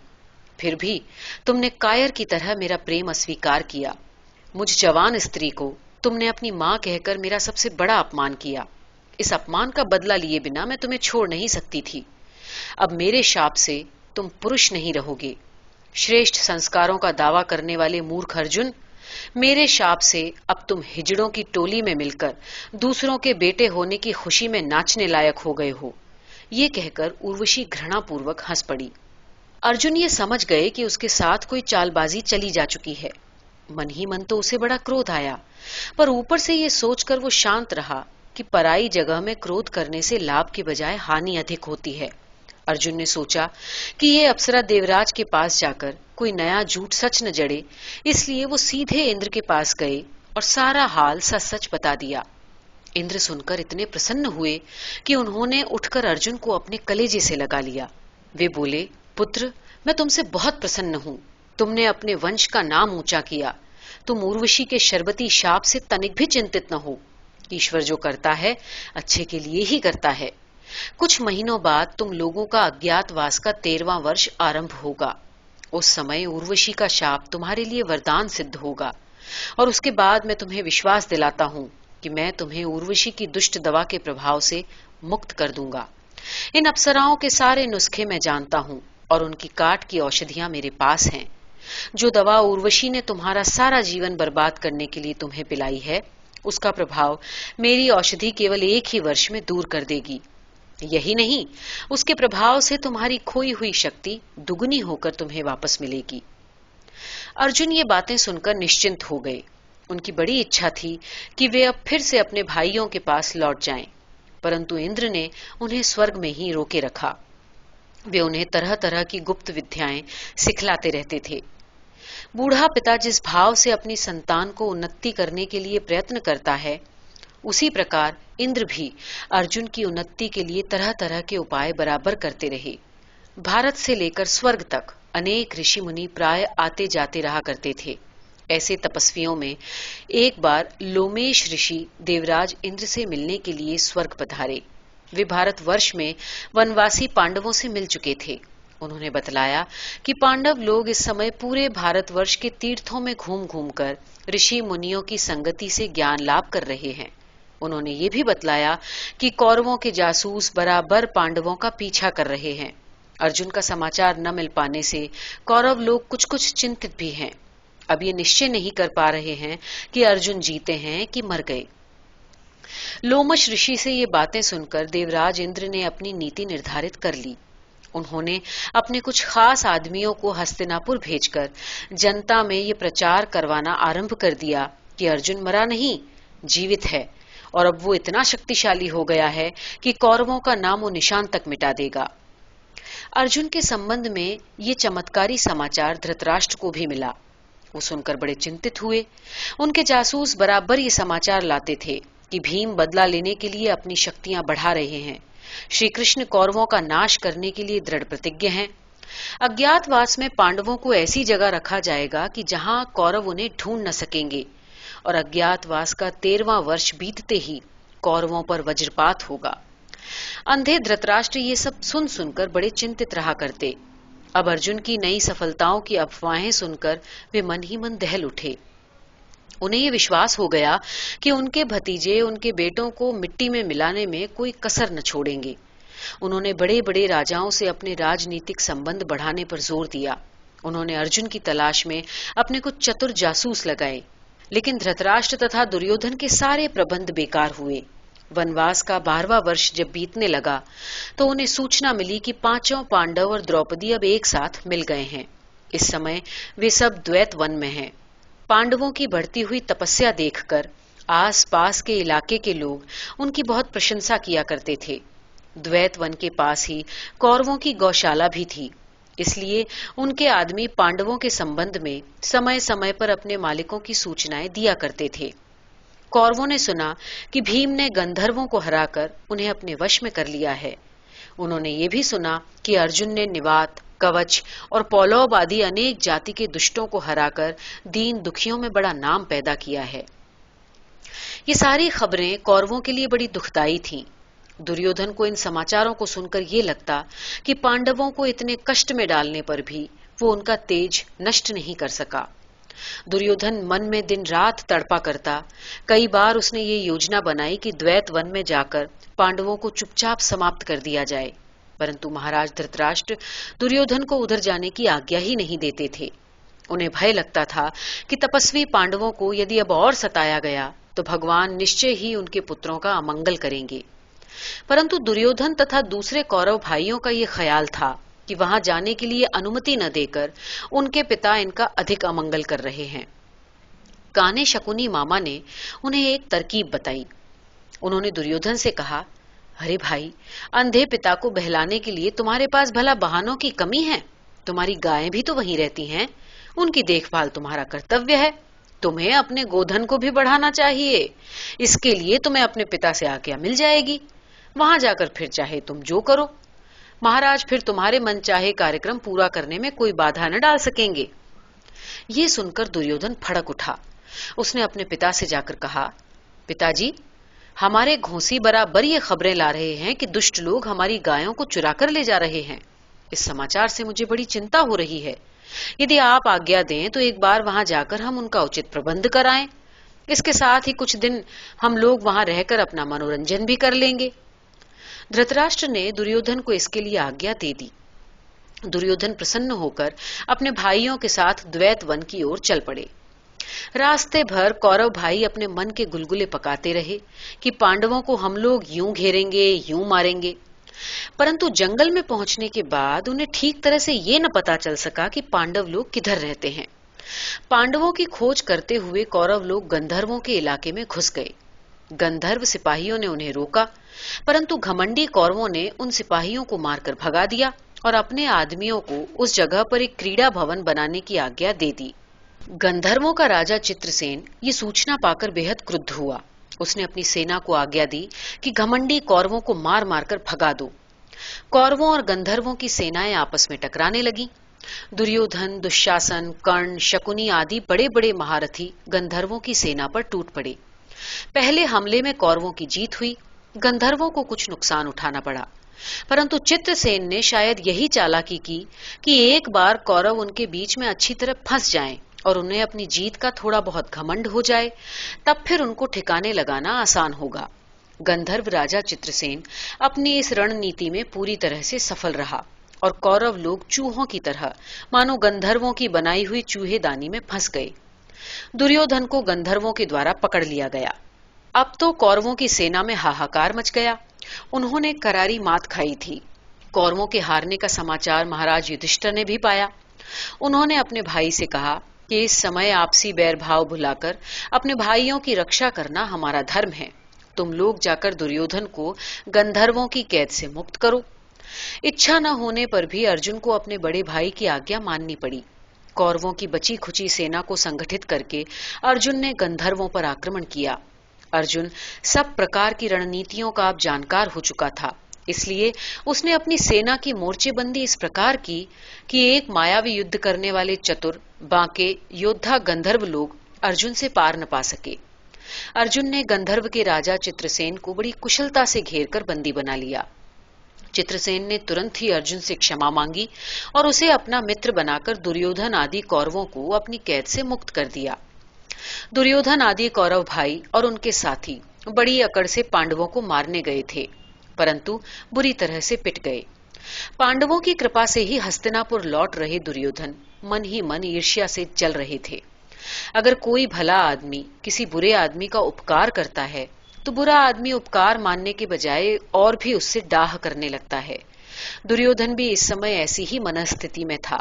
फिर भी तुमने कायर की तरह मेरा प्रेम अस्वीकार किया। मुझ जवान स्त्री को तुमने अपनी मां कहकर मेरा सबसे बड़ा अपमान किया। इस अपमान का बदला लिए बिना मैं तुम्हें छोड़ नहीं सकती थी। अब मेरे शाप से तुम पुरुष नहीं रहोगे। श्रेष्ठ संस्कारों का दावा करने वाले मूर्ख अर्जुन, मेरे शाप से अब तुम हिजड़ों की टोली में मिलकर दूसरों के बेटे होने की खुशी में नाचने लायक हो गए हो। ये कहकर उर्वशी घृणापूर्वक हंस पड़ी। अर्जुन ये समझ गए कि उसके साथ कोई चालबाजी चली जा चुकी है। मन ही मन तो उसे बड़ा क्रोध आया, पर ऊपर से ये सोचकर वो शांत रहा कि पराई जगह में क्रोध करने से लाभ के बजाय हानि अधिक होती है। अर्जुन ने सोचा कि ये अप्सरा देवराज के पास जाकर कोई नया झूठ सच न जड़े, इसलिए वो सीधे इंद्र के पास गए और सारा हाल सच सच बता दिया। इंद्र सुनकर इतने प्रसन्न हुए कि उन्होंने उठकर अर्जुन को अपने कलेजे से लगा लिया। वे बोले, पुत्र, मैं तुमसे बहुत प्रसन्न हूं। तुमने अपने वंश का नाम ऊंचा किया। तुम उर्वशी के शर्बती शाप से तनिक भी चिंतित न हो। ईश्वर जो करता है अच्छे के लिए ही करता है। कुछ महीनों बाद तुम लोगों का अज्ञातवास का 13वां वर्ष आरंभ होगा। उस समय उर्वशी का शाप तुम्हारे लिए वरदान सिद्ध होगा और उसके बाद मैं तुम्हें विश्वास दिलाता हूं कि मैं तुम्हें उर्वशी की दुष्ट दवा के प्रभाव से मुक्त कर दूंगा। इन अप्सराओं के सारे नुस्खे मैं जानता हूं और उनकी काट की औषधियां मेरे पास हैं। जो दवा उर्वशी ने तुम्हारा सारा जीवन बर्बाद करने के लिए तुम्हें पिलाई है, उसका प्रभाव मेरी औषधि केवल 1 ही वर्ष में दूर कर देगी। यही नहीं, उसके प्रभाव से तुम्हारी खोई हुई शक्ति दुगनी होकर तुम्हें वापस मिलेगी। अर्जुन ये बातें सुनकर निश्चिंत हो गए। उनकी बड़ी इच्छा थी कि वे अब फिर से अपने भाइयों के पास लौट जाएं, परंतु इंद्र ने उन्हें स्वर्ग में ही रोके रखा। वे उन्हें तरह तरह की गुप्त विद्याएं सिखलाते रहते थे। बूढ़ा पिता जिस भाव से अपनी संतान को उन्नति करने के लिए प्रयत्न करता है, उसी प्रकार इंद्र भी अर्जुन की उन्नति के लिए तरह तरह के उपाय बराबर करते रहे। भारत से लेकर स्वर्ग तक अनेक ऋषि मुनि प्राय आते जाते रहा करते थे। ऐसे तपस्वियों में एक बार लोमेश ऋषि देवराज इंद्र से मिलने के लिए स्वर्ग पधारे। वे भारतवर्ष में वनवासी पांडवों से मिल चुके थे। उन्होंने बतलाया कि पांडव लोग इस समय पूरे भारतवर्ष के तीर्थों में घूम घूम कर ऋषि मुनियों की संगति से ज्ञान लाभ कर रहे हैं। उन्होंने ये भी बतलाया कि कौरवों के जासूस बराबर पांडवों का पीछा कर रहे हैं। अर्जुन का समाचार न मिल पाने से कौरव लोग कुछ कुछ चिंतित भी हैं। अब ये निश्चय नहीं कर पा रहे हैं कि अर्जुन जीते हैं कि मर गए। लोमश ऋषि से ये बातें सुनकर देवराज इंद्र ने अपनी नीति निर्धारित कर ली। उन्होंने अपने कुछ खास आदमियों को हस्तिनापुर भेजकर जनता में ये प्रचार करवाना आरंभ कर दिया कि अर्जुन मरा नहीं, जीवित है और अब वो इतना शक्तिशाली हो गया है कि कौरवों का नामो निशान तक मिटा देगा। अर्जुन के संबंध में ये चमत्कारी समाचार धृतराष्ट्र को भी मिला। वो सुनकर बड़े चिंतित हुए। उनके जासूस बराबर ये समाचार लाते थे कि भीम बदला लेने के लिए अपनी शक्तियां बढ़ा रहे हैं। श्री कृष्ण कौरवों का नाश करने के लिए दृढ़ प्रतिज्ञ हैं। अज्ञातवास में पांडवों को ऐसी जगह रखा जाएगा कि जहां कौरव उन्हें ढूंढ न सकेंगे और अज्ञातवास का 13वां वर्ष बीतते ही कौरवों पर वज्रपात होगा। अंधे धृतराष्ट्र ये सब सुन सुनकर बड़े चिंतित रहा करते। अब अर्जुन की नई सफलताओं की अफवाहें सुनकर वे मन ही मन दहल उठे। उन्हें ये विश्वास हो गया कि उनके भतीजे उनके बेटों को मिट्टी में मिलाने में कोई कसर न छोड़ेंगे। उन्होंने बड़े बड़े राजाओं से अपने राजनीतिक संबंध बढ़ाने पर जोर दिया। उन्होंने अर्जुन की तलाश में अपने कुछ चतुर जासूस लगाए, लेकिन धृतराष्ट्र तथा दुर्योधन के सारे प्रबंध बेकार हुए। वनवास का 12वां वर्ष जब बीतने लगा तो उन्हें सूचना मिली कि 5 पांडव और द्रौपदी अब एक साथ मिल गए हैं। इस समय वे सब द्वैत वन में हैं। पांडवों की बढ़ती हुई तपस्या देखकर आस पास के इलाके के लोग उनकी बहुत प्रशंसा किया करते थे। द्वैत वन के पास ही कौरवों की गौशाला भी थी, इसलिए उनके आदमी पांडवों के संबंध में समय समय पर अपने मालिकों की सूचनाएं दिया करते थे। कौरवों ने सुना कि भीम ने गंधर्वों को हराकर उन्हें अपने वश में कर लिया है। उन्होंने ये भी सुना कि अर्जुन ने निवात, कवच और पौलौब आदि अनेक जाति के दुष्टों को हराकर दीन दुखियों में बड़ा नाम पैदा किया है। ये सारी खबरें कौरवों के लिए बड़ी दुखदाई थीं। दुर्योधन को इन समाचारों को सुनकर ये लगता कि पांडवों को इतने कष्ट में डालने पर भी वो उनका तेज नष्ट नहीं कर सका। दुर्योधन मन में दिन रात तड़पा करता। कई बार उसने ये योजना बनाई कि द्वैत वन में जाकर पांडवों को चुपचाप समाप्त कर दिया जाए, परंतु महाराज धृतराष्ट्र दुर्योधन को उधर जाने की आज्ञा ही नहीं देते थे। उन्हें भय लगता था कि तपस्वी पांडवों को यदि अब और सताया गया तो भगवान निश्चय ही उनके पुत्रों का अमंगल करेंगे। परंतु दुर्योधन तथा दूसरे कौरव भाइयों का ये ख्याल था कि वहां जाने के लिए अनुमति न देकर उनके पिता इनका अधिक अमंगल कर रहे हैं। काने शकुनी मामा ने उन्हें एक तरकीब बताई। उन्होंने दुर्योधन से कहा, अरे भाई, अंधे पिता को बहलाने के लिए तुम्हारे पास भला बहानों की कमी है? तुम्हारी गायें भी तो वहीं रहती हैं, उनकी देखभाल तुम्हारा कर्तव्य है। तुम्हें अपने गोधन को भी बढ़ाना चाहिए। इसके लिए तुम्हें अपने पिता से आज्ञा मिल जाएगी। वहां जाकर फिर चाहे तुम जो करो, महाराज फिर तुम्हारे मन चाहे कार्यक्रम पूरा करने में कोई बाधा न डाल सकेंगे। ये सुनकर दुर्योधन भड़क उठा। उसने अपने पिता से जाकर कहा, पिताजी, हमारे घोंसी बराबर ये खबरें ला रहे हैं कि दुष्ट लोग हमारी गायों को चुरा कर ले जा रहे हैं। इस समाचार से मुझे बड़ी चिंता हो रही है। यदि आप आज्ञा दें तो एक बार वहां जाकर हम उनका उचित प्रबंध कराएं। इसके साथ ही कुछ दिन हम लोग वहां रहकर अपना मनोरंजन भी कर लेंगे। धृतराष्ट्र ने दुर्योधन को इसके लिए आज्ञा दे दी। दुर्योधन प्रसन्न होकर अपने भाइयों के साथ द्वैत वन की ओर चल पड़े। रास्ते भर कौरव भाई अपने मन के गुलगुले पकाते रहे कि पांडवों को हम लोग यूं घेरेंगे, यूं मारेंगे। परंतु जंगल में पहुंचने के बाद उन्हें ठीक तरह से ये न पता चल सका कि पांडव लोग किधर रहते हैं। पांडवों की खोज करते हुए कौरव लोग गंधर्वों के इलाके में घुस गए। गंधर्व सिपाहियों ने उन्हें रोका, परंतु घमंडी कौरवों ने उन सिपाहियों को मारकर भगा दिया और अपने आदमियों को उस जगह पर एक क्रीड़ा भवन बनाने की आज्ञा दे दी। गंधर्वों का राजा चित्रसेन ये सूचना पाकर बेहद क्रुद्ध हुआ। उसने अपनी सेना को आज्ञा दी कि घमंडी कौरवों को मार मारकर भगा दो। कौरवों और गंधर्वों की सेनाएं आपस में टकराने लगीं। दुर्योधन, दुशासन, कर्ण, शकुनी आदि बड़े बड़े महारथी गंधर्वों की सेना पर टूट पड़े। पहले हमले में कौरवों की जीत हुई। गंधर्वों को कुछ नुकसान उठाना पड़ा, परंतु चित्रसेन ने शायद यही चालाकी की कि एक बार कौरव उनके बीच में अच्छी तरह फंस जाएं और उन्हें अपनी जीत का थोड़ा बहुत घमंड हो जाए, तब फिर उनको ठिकाने लगाना आसान होगा। गंधर्व राजा चित्रसेन अपनी इस रणनीति में पूरी तरह से सफल रहा और कौरव लोग चूहों की तरह मानो गंधर्वों की बनाई हुई चूहेदानी में फंस गए। दुर्योधन को गंधर्वों के द्वारा पकड़ लिया गया। अब तो कौरवों की सेना में हाहाकार मच गया। उन्होंने करारी मात खाई थी। कौरवों के हारने का समाचार महाराज युधिष्ठिर ने भी पाया। उन्होंने अपने भाई से कहा कि इस समय आपसी बैर भाव भुलाकर अपने भाइयों की रक्षा करना हमारा धर्म है। तुम लोग जाकर दुर्योधन को गंधर्वों की कैद से मुक्त करो। इच्छा न होने पर भी अर्जुन को अपने बड़े भाई की आज्ञा माननी पड़ी। कौरवों की बची खुची सेना को संगठित करके अर्जुन ने गंधर्वों पर आक्रमण किया। अर्जुन सब प्रकार की रणनीतियों का अब जानकार हो चुका था, इसलिए उसने अपनी सेना की मोर्चेबंदी इस प्रकार की कि एक मायावी युद्ध करने वाले चतुर बांके योद्धा गंधर्व लोग अर्जुन से पार न पा सके। अर्जुन ने गंधर्व के राजा चित्रसेन को बड़ी कुशलता से घेरकर बंदी बना लिया। चित्रसेन ने तुरंत ही अर्जुन से क्षमा मांगी और उसे अपना मित्र बनाकर दुर्योधन आदि कौरवों को अपनी कैद से मुक्त कर दिया। दुर्योधन आदि कौरव भाई और उनके साथी बड़ी अकड़ से पांडवों को मारने गए थे, परंतु बुरी तरह से पिट गए। पांडवों की कृपा से ही हस्तिनापुर लौट रहे दुर्योधन मन ही मन ईर्ष्या से जल रहे थे। अगर कोई भला आदमी किसी बुरे आदमी का उपकार करता है तो बुरा आदमी उपकार मानने के बजाय और भी उससे डाह करने लगता है। दुर्योधन भी इस समय ऐसी ही मनस्थिति में था।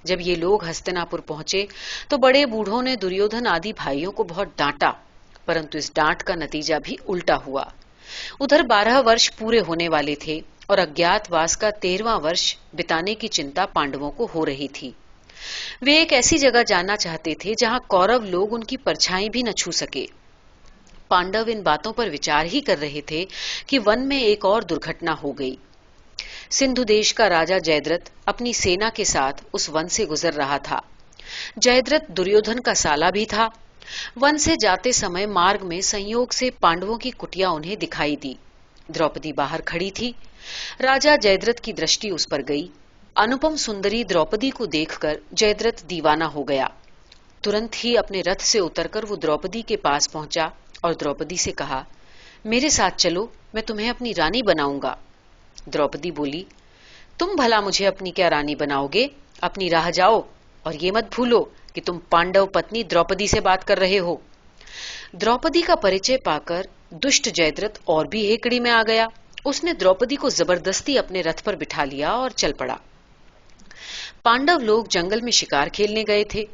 जब ये लोग हस्तिनापुर पहुंचे तो बड़े बूढ़ों ने दुर्योधन आदि भाइयों को बहुत डांटा, परंतु इस डांट का नतीजा भी उल्टा हुआ। उधर 12 वर्ष पूरे होने वाले थे और अज्ञातवास का 13वां वर्ष बिताने की चिंता पांडवों को हो रही थी। वे एक ऐसी जगह जाना चाहते थे जहां कौरव लोग उनकी परछाई भी न छू सके। पांडव इन बातों पर विचार ही कर रहे थे कि वन में एक और दुर्घटना हो गई। सिंधु देश का राजा जयद्रथ अपनी सेना के साथ उस वन से गुजर रहा था। जयद्रथ दुर्योधन का साला भी था। वन से जाते समय मार्ग में संयोग से पांडवों की कुटिया उन्हें दिखाई दी। द्रौपदी बाहर खड़ी थी। राजा जयद्रथ की दृष्टि उस पर गई। अनुपम सुंदरी द्रौपदी को देखकर जयद्रथ दीवाना हो गया। तुरंत ही अपने रथ से उतरकर वो द्रौपदी के पास पहुंचा और द्रौपदी से कहा, मेरे साथ चलो, मैं तुम्हें अपनी रानी बनाऊंगा। द्रौपदी बोली, तुम भला मुझे अपनी क्या रानी बनाओगे? अपनी राह जाओ और ये मत भूलो कि तुम पांडव पत्नी द्रौपदी से बात कर रहे हो। द्रौपदी का परिचय पाकर दुष्ट जयद्रथ और भी हेकड़ी में आ गया। उसने द्रौपदी को जबरदस्ती अपने रथ पर बिठा लिया और चल पड़ा। पांडव लोग जंगल में शिकार खेलने गए थे।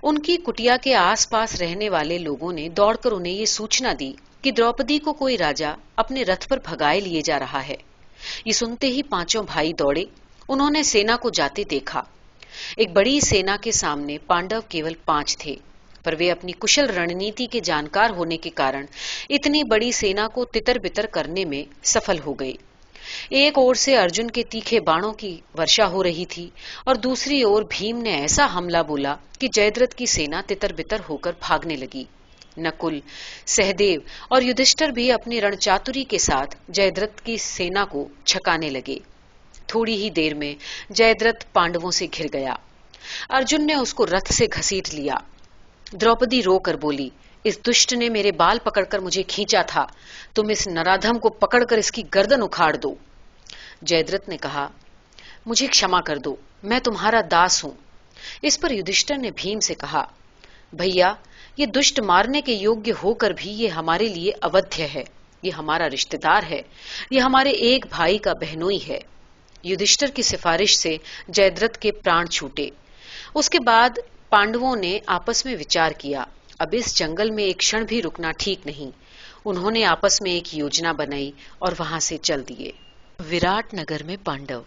उनकी कुटिया के आसपास रहने वाले लोगों ने दौड़कर उन्हें ये सूचना दी कि द्रौपदी को कोई राजा अपने रथ पर भगाए लिए जा रहा है। ये सुनते ही पांचों भाई दौड़े। उन्होंने सेना को जाते देखा। एक बड़ी सेना के सामने पांडव केवल 5 थे, पर वे अपनी कुशल रणनीति के जानकार होने के कारण इतनी बड़ी सेना को तितर बितर करने में सफल हो गए। एक ओर से अर्जुन के तीखे बाणों की वर्षा हो रही थी और दूसरी ओर भीम ने ऐसा हमला बोला कि जयद्रथ की सेना तितर बितर होकर भागने लगी। नकुल, सहदेव और युधिष्ठिर भी अपनी रणचातुरी के साथ जयद्रथ की सेना को छकाने लगे। थोड़ी ही देर में जयद्रथ पांडवों से घिर गया। अर्जुन ने उसको रथ से घसीट लिया। द्रौपदी रोकर बोली, इस दुष्ट ने मेरे बाल पकड़कर मुझे खींचा था। तुम इस नराधम को पकड़कर इसकी गर्दन उखाड़ दो। जयद्रथ ने कहा, मुझे क्षमा कर दो, मैं तुम्हारा दास हूं। इस पर युधिष्ठिर ने भीम से कहा, भैया, ये दुष्ट मारने के योग्य होकर भी ये हमारे लिए अवध्य है। ये हमारा रिश्तेदार है। ये हमारे एक भाई का बहनोई है। युधिष्ठिर की सिफारिश से जयद्रथ के प्राण छूटे। उसके बाद पांडवों ने आपस में विचार किया, अब इस जंगल में एक क्षण भी रुकना ठीक नहीं। उन्होंने आपस में एक योजना बनाई और वहां से चल दिए। विराट नगर में पांडव।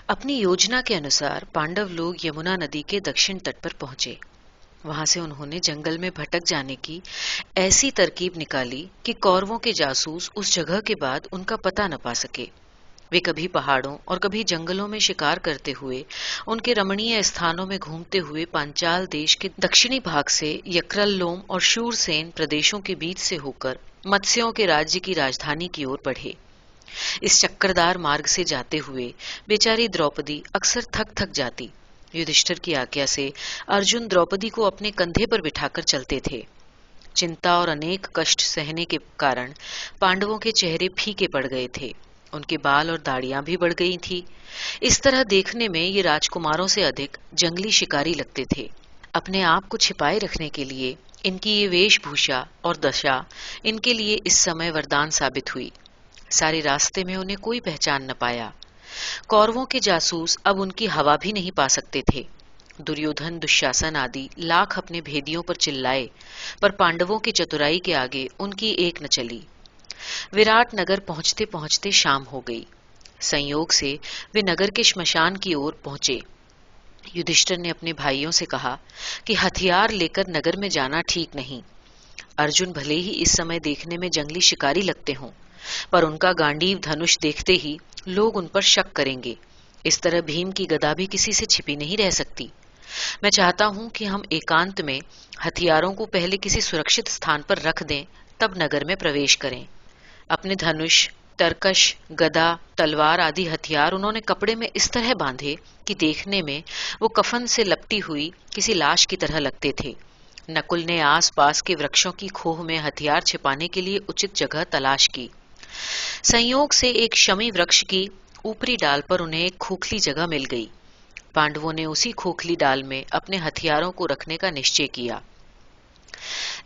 अपनी योजना के अनुसार पांडव लोग यमुना नदी के दक्षिण तट पर पहुंचे। वहां से उन्होंने जंगल में भटक जाने की ऐसी तरकीब निकाली कि कौरवों के जासूस उस जगह के बाद उनका पता न पा सके। वे कभी पहाड़ों और कभी जंगलों में शिकार करते हुए उनके रमणीय स्थानों में घूमते हुए पांचाल देश के दक्षिणी भाग से यक्रल्लोम और शूरसेन प्रदेशों के बीच से होकर मत्स्यों के राज्य की राजधानी की ओर बढ़े। इस चक्करदार मार्ग से जाते हुए बेचारी द्रौपदी अक्सर थक थक जाती। युधिष्ठिर की आज्ञा से अर्जुन द्रौपदी को अपने कंधे पर बिठाकर चलते थे। चिंता और अनेक कष्ट सहने के कारण पांडवों के चेहरे फीके पड़ गए थे। उनके बाल और दाढ़ियां भी बढ़ गई थी। इस तरह देखने में ये राजकुमारों से अधिक जंगली शिकारी लगते थे। अपने आप को छिपाए रखने के लिए इनकी ये वेशभूषा और दशा इनके लिए इस समय वरदान साबित हुई। सारे रास्ते में उन्हें कोई पहचान न पाया। कौरवों के जासूस अब उनकी हवा भी नहीं पा सकते थे। दुर्योधन, दुशासन आदि लाख अपने भेदियों पर चिल्लाए, पर पांडवों की चतुराई के आगे उनकी एक न चली। विराट नगर पहुंचते पहुंचते शाम हो गई। संयोग से वे नगर के श्मशान की ओर पहुंचे। युधिष्ठिर ने अपने भाइयों से कहा कि हथियार लेकर नगर में जाना ठीक नहीं। अर्जुन भले ही इस समय देखने में जंगली शिकारी लगते हों, पर उनका गांडीव धनुष देखते ही लोग उन पर शक करेंगे। इस तरह भीम की गदा भी किसी से छिपी नहीं रह सकती। मैं चाहता हूं कि हम एकांत में हथियारों को पहले किसी सुरक्षित स्थान पर रख दें, तब नगर में प्रवेश करें। अपने धनुष, तरकश, गदा, तलवार आदि हथियार उन्होंने कपड़े में इस तरह बांधे कि देखने में वो कफन से लपटी हुई किसी लाश की तरह लगते थे। नकुल ने आसपास के वृक्षों की खोह में हथियार छिपाने के लिए उचित जगह तलाश की। संयोग से एक शमी वृक्ष की ऊपरी डाल पर उन्हें एक खोखली जगह मिल गई। पांडवों ने उसी खोखली डाल में अपने हथियारों को रखने का निश्चय किया।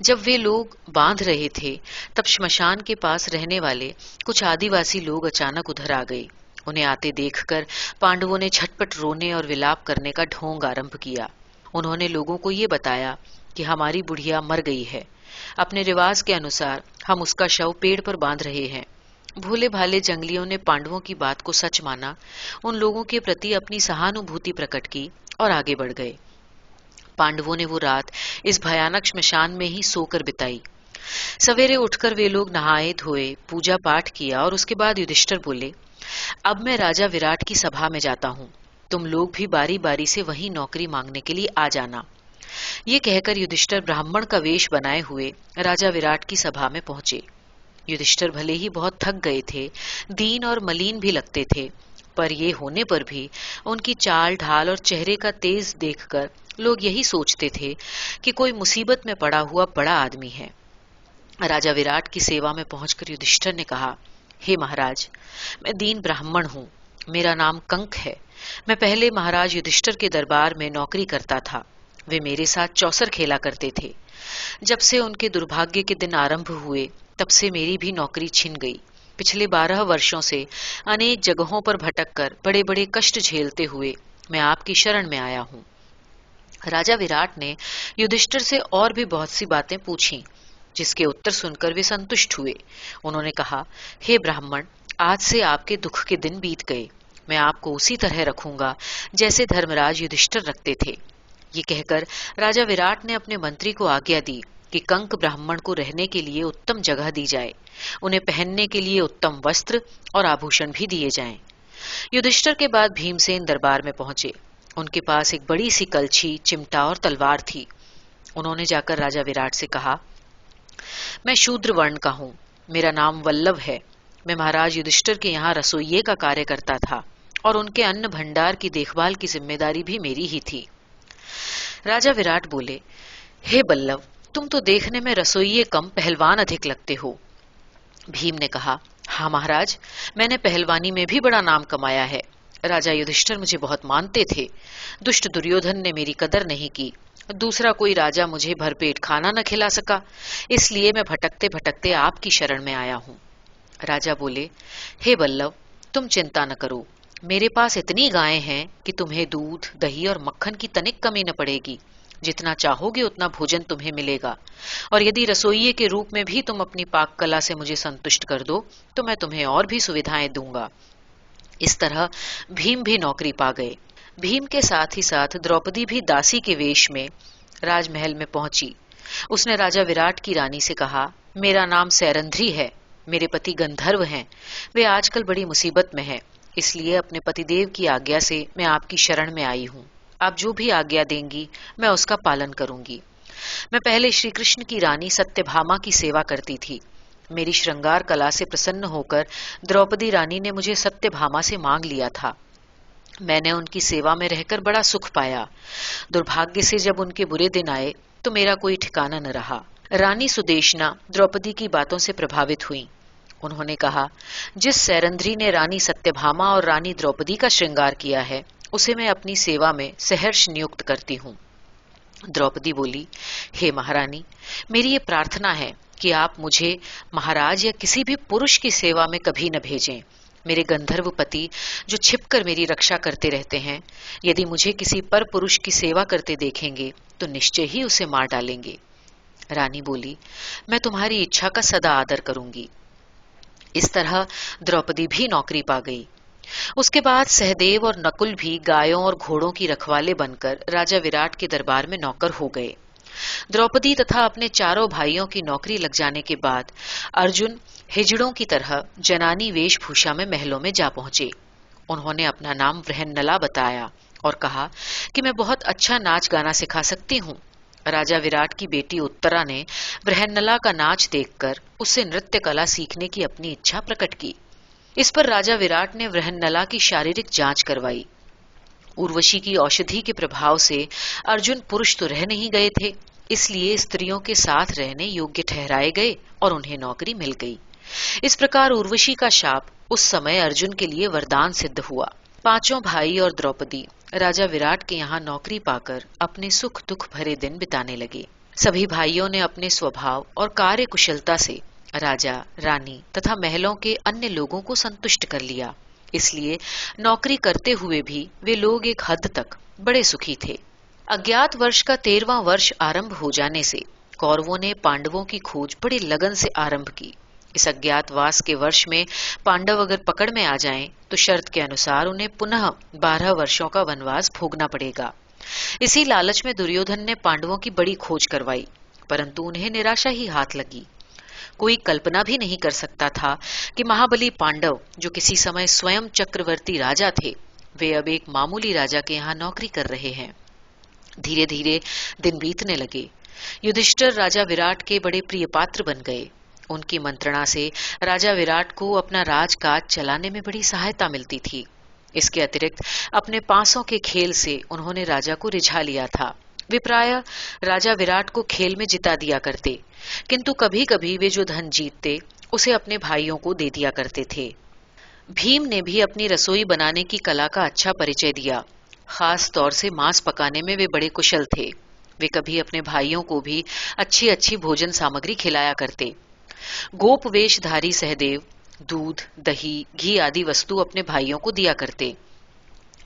जब वे लोग बांध रहे थे, तब श्मशान के पास रहने वाले कुछ आदिवासी लोग अचानक उधर आ गए। उन्हें आते देखकर पांडवों ने झटपट रोने और विलाप करने का ढोंग आरंभ किया। उन्होंने लोगों को ये बताया कि हमारी बुढ़िया मर गई है। अपने रिवाज के अनुसार हम उसका शव पेड़ पर बांध रहे हैं। भोले भाले जंगलियों ने पांडवों की बात को सच माना, उन लोगों के प्रति अपनी सहानुभूति प्रकट की और आगे बढ़ गए। पांडवों ने वो रात इस भयानक श्मशान में ही सोकर बिताई। सवेरे उठकर वे लोग नहाए धोए, पूजा पाठ किया और उसके बाद युधिष्ठिर बोले, अब मैं राजा विराट की सभा में जाता हूँ, तुम लोग भी बारी बारी से वहीं नौकरी मांगने के लिए आ जाना। ये कहकर युधिष्ठिर ब्राह्मण का वेश बनाए हुए राजा विराट की सभा में पहुंचे। युधिष्ठिर भले ही बहुत थक गए थे, दीन और मलिन भी लगते थे, पर ये होने पर भी उनकी चाल ढाल और चेहरे का तेज देखकर लोग यही सोचते थे कि कोई मुसीबत में पड़ा हुआ बड़ा आदमी है। राजा विराट की सेवा में पहुंचकर युधिष्ठिर ने कहा, हे महाराज, मैं दीन ब्राह्मण हूँ, मेरा नाम कंक है। मैं पहले महाराज युधिष्ठिर के दरबार में नौकरी करता था। वे मेरे साथ चौसर खेला करते थे। जब से उनके दुर्भाग्य के दिन आरंभ हुए, तब से मेरी भी नौकरी छिन गई। पिछले 12 वर्षों से अनेक जगहों पर भटक कर बड़े बड़े कष्ट झेलते हुए मैं आपकी शरण में आया हूँ। राजा विराट ने युधिष्ठिर से और भी बहुत सी बातें पूछी, जिसके उत्तर सुनकर वे संतुष्ट हुए। उन्होंने कहा, हे ब्राह्मण, आज से आपके दुख के दिन बीत गए। मैं आपको उसी तरह रखूंगा जैसे धर्मराज युधिष्ठिर रखते थे। ये कहकर राजा विराट ने अपने मंत्री को आज्ञा दी कि कंक ब्राह्मण को रहने के लिए उत्तम जगह दी जाए, उन्हें पहनने के लिए उत्तम वस्त्र और आभूषण भी दिए जाएं। युधिष्ठिर के बाद भीमसेन दरबार में पहुंचे। उनके पास एक बड़ी सी कलछी, चिमटा और तलवार थी। उन्होंने जाकर राजा विराट से कहा, मैं शूद्र वर्ण का हूँ, मेरा नाम वल्लभ है। मैं महाराज युधिष्ठिर के यहाँ रसोइये का कार्य करता था और उनके अन्न भंडार की देखभाल की जिम्मेदारी भी मेरी ही थी। राजा विराट बोले, हे बल्लभ, तुम तो देखने में रसोइये कम पहलवान अधिक लगते हो। भीम ने कहा, हाँ महाराज, मैंने पहलवानी में भी बड़ा नाम कमाया है। राजा युधिष्ठिर मुझे बहुत मानते थे। दुष्ट दुर्योधन ने मेरी कदर नहीं की। दूसरा कोई राजा मुझे भरपेट खाना न खिला सका, इसलिए मैं भटकते भटकते आपकी शरण में आया हूँ। राजा बोले, हे बल्लभ, तुम चिंता न करो। मेरे पास इतनी गायें हैं कि तुम्हें दूध, दही और मक्खन की तनिक कमी न पड़ेगी। जितना चाहोगे उतना भोजन तुम्हें मिलेगा, और यदि रसोइये के रूप में भी तुम अपनी पाक कला से मुझे संतुष्ट कर दो, तो मैं तुम्हें और भी सुविधाएं दूंगा। इस तरह भीम भी नौकरी पा गए। भीम के साथ ही साथ द्रौपदी भी दासी के वेश में राजमहल में पहुंची। उसने राजा विराट की रानी से कहा, मेरा नाम सैरंध्री है, मेरे पति गंधर्व हैं। वे आजकल बड़ी मुसीबत में हैं, इसलिए अपने पतिदेव की आज्ञा से मैं आपकी शरण में आई हूँ। आप जो भी आज्ञा देंगी मैं उसका पालन करूंगी। मैं पहले श्री कृष्ण की रानी सत्यभामा की सेवा करती थी। मेरी श्रृंगार कला से प्रसन्न होकर द्रौपदी रानी ने मुझे सत्यभामा से मांग लिया था। मैंने उनकी सेवा में रहकर बड़ा सुख पाया। दुर्भाग्य से जब उनके बुरे दिन आए तो मेरा कोई ठिकाना न रहा। रानी सुदेशना द्रौपदी की बातों से प्रभावित हुई। उन्होंने कहा, जिस सैरंध्री ने रानी सत्यभामा और रानी द्रौपदी का श्रृंगार किया है, उसे मैं अपनी सेवा में सहर्ष नियुक्त करती हूँ। द्रौपदी बोली, हे महारानी, मेरी ये प्रार्थना है कि आप मुझे महाराज या किसी भी पुरुष की सेवा में कभी न भेजें। मेरे गंधर्व पति जो छिपकर मेरी रक्षा करते रहते हैं, यदि मुझे किसी पर पुरुष की सेवा करते देखेंगे तो निश्चय ही उसे मार डालेंगे। रानी बोली, मैं तुम्हारी इच्छा का सदा आदर करूंगी। इस तरह द्रौपदी भी नौकरी पा गई। उसके बाद सहदेव और नकुल भी गायों और घोड़ों की रखवाले बनकर राजा विराट के दरबार में नौकर हो गए। द्रौपदी तथा अपने चारों भाइयों की नौकरी लग जाने के बाद अर्जुन हिजड़ों की तरह जनानी वेशभूषा में महलों में जा पहुंचे। उन्होंने अपना नाम वृहन्नला बताया और कहा कि मैं बहुत अच्छा नाच गाना सिखा सकती हूँ। राजा विराट की बेटी उत्तरा ने वृहन्नला का नाच देखकर उससे नृत्य कला सीखने की अपनी इच्छा प्रकट की। इस पर राजा विराट ने वृहन्नला की शारीरिक जांच करवाई। उर्वशी की औषधि के प्रभाव से अर्जुन पुरुष तो रह नहीं गए थे, इसलिए स्त्रियों के साथ रहने योग्य ठहराए गए और उन्हें नौकरी मिल गई। इस प्रकार उर्वशी का शाप उस समय अर्जुन के लिए वरदान सिद्ध हुआ। पांचों भाई और द्रौपदी राजा विराट के यहाँ नौकरी पाकर अपने सुख दुख भरे दिन बिताने लगे। सभी भाइयों ने अपने स्वभाव और कार्य कुशलता से राजा, रानी तथा महलों के अन्य लोगों को संतुष्ट कर लिया। इसलिए नौकरी करते हुए भी वे लोग एक हद तक बड़े सुखी थे। अज्ञात वर्ष का 13वां वर्ष आरंभ हो जाने से कौरवों ने पांडवों की खोज बड़ी लगन से आरंभ की। इस अज्ञातवास के वर्ष में पांडव अगर पकड़ में आ जाएं, तो शर्त के अनुसार उन्हें पुनः 12 वर्षों का वनवास भोगना पड़ेगा। इसी लालच में दुर्योधन ने पांडवों की बड़ी खोज करवाई, परंतु उन्हें निराशा ही हाथ लगी। कोई कल्पना भी नहीं कर सकता था कि महाबली पांडव, जो किसी समय स्वयं चक्रवर्ती राजा थे, वे अब एक मामूली राजा के यहाँ नौकरी कर रहे हैं। धीरे धीरे दिन बीतने लगे। युधिष्ठिर राजा विराट के बड़े प्रिय पात्र बन गए। उनकी मंत्रणा से राजा विराट को अपना राजकाज चलाने में बड़ी सहायता मिलती थी। इसके अतिरिक्त अपने पासों के खेल से उन्होंने राजा को रिझा लिया था। वे प्रायः राजा विराट को खेल में जिता दिया करते, किंतु कभी कभी वे जो धन जीतते उसे अपने भाइयों को दे दिया करते थे। भीम ने भी अपनी रसोई बनाने की कला का अच्छा परिचय दिया। खास तौर से मांस पकाने में वे बड़े कुशल थे। वे कभी अपने भाइयों को भी अच्छी अच्छी भोजन सामग्री खिलाया करते। गोप वेशधारी सहदेव दूध, दही, घी आदि वस्तु अपने भाइयों को दिया करते।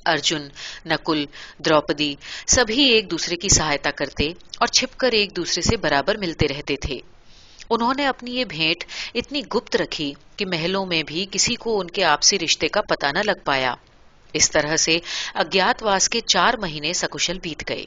अर्जुन, नकुल, द्रौपदी सभी एक दूसरे की सहायता करते और छिपकर एक दूसरे से बराबर मिलते रहते थे। उन्होंने अपनी ये भेंट इतनी गुप्त रखी कि महलों में भी किसी को उनके आपसी रिश्ते का पता न लग पाया। इस तरह से अज्ञातवास के 4 महीने सकुशल बीत गए।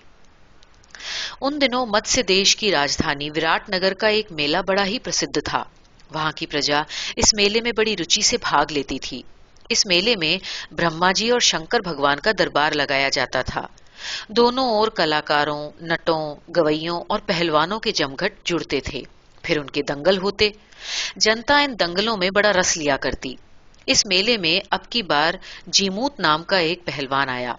उन दिनों मत्स्य देश की राजधानी विराटनगर का एक मेला बड़ा ही प्रसिद्ध था। वहां की प्रजा इस मेले में बड़ी रुचि से भाग लेती थी। इस मेले में ब्रह्मा जी और शंकर भगवान का दरबार लगाया जाता था। दोनों ओर कलाकारों, नटों, गवैयों और पहलवानों के जमघट जुड़ते थे। फिर उनके दंगल होते। जनता इन दंगलों में बड़ा रस लिया करती। इस मेले में अब की बार जीमूत नाम का एक पहलवान आया।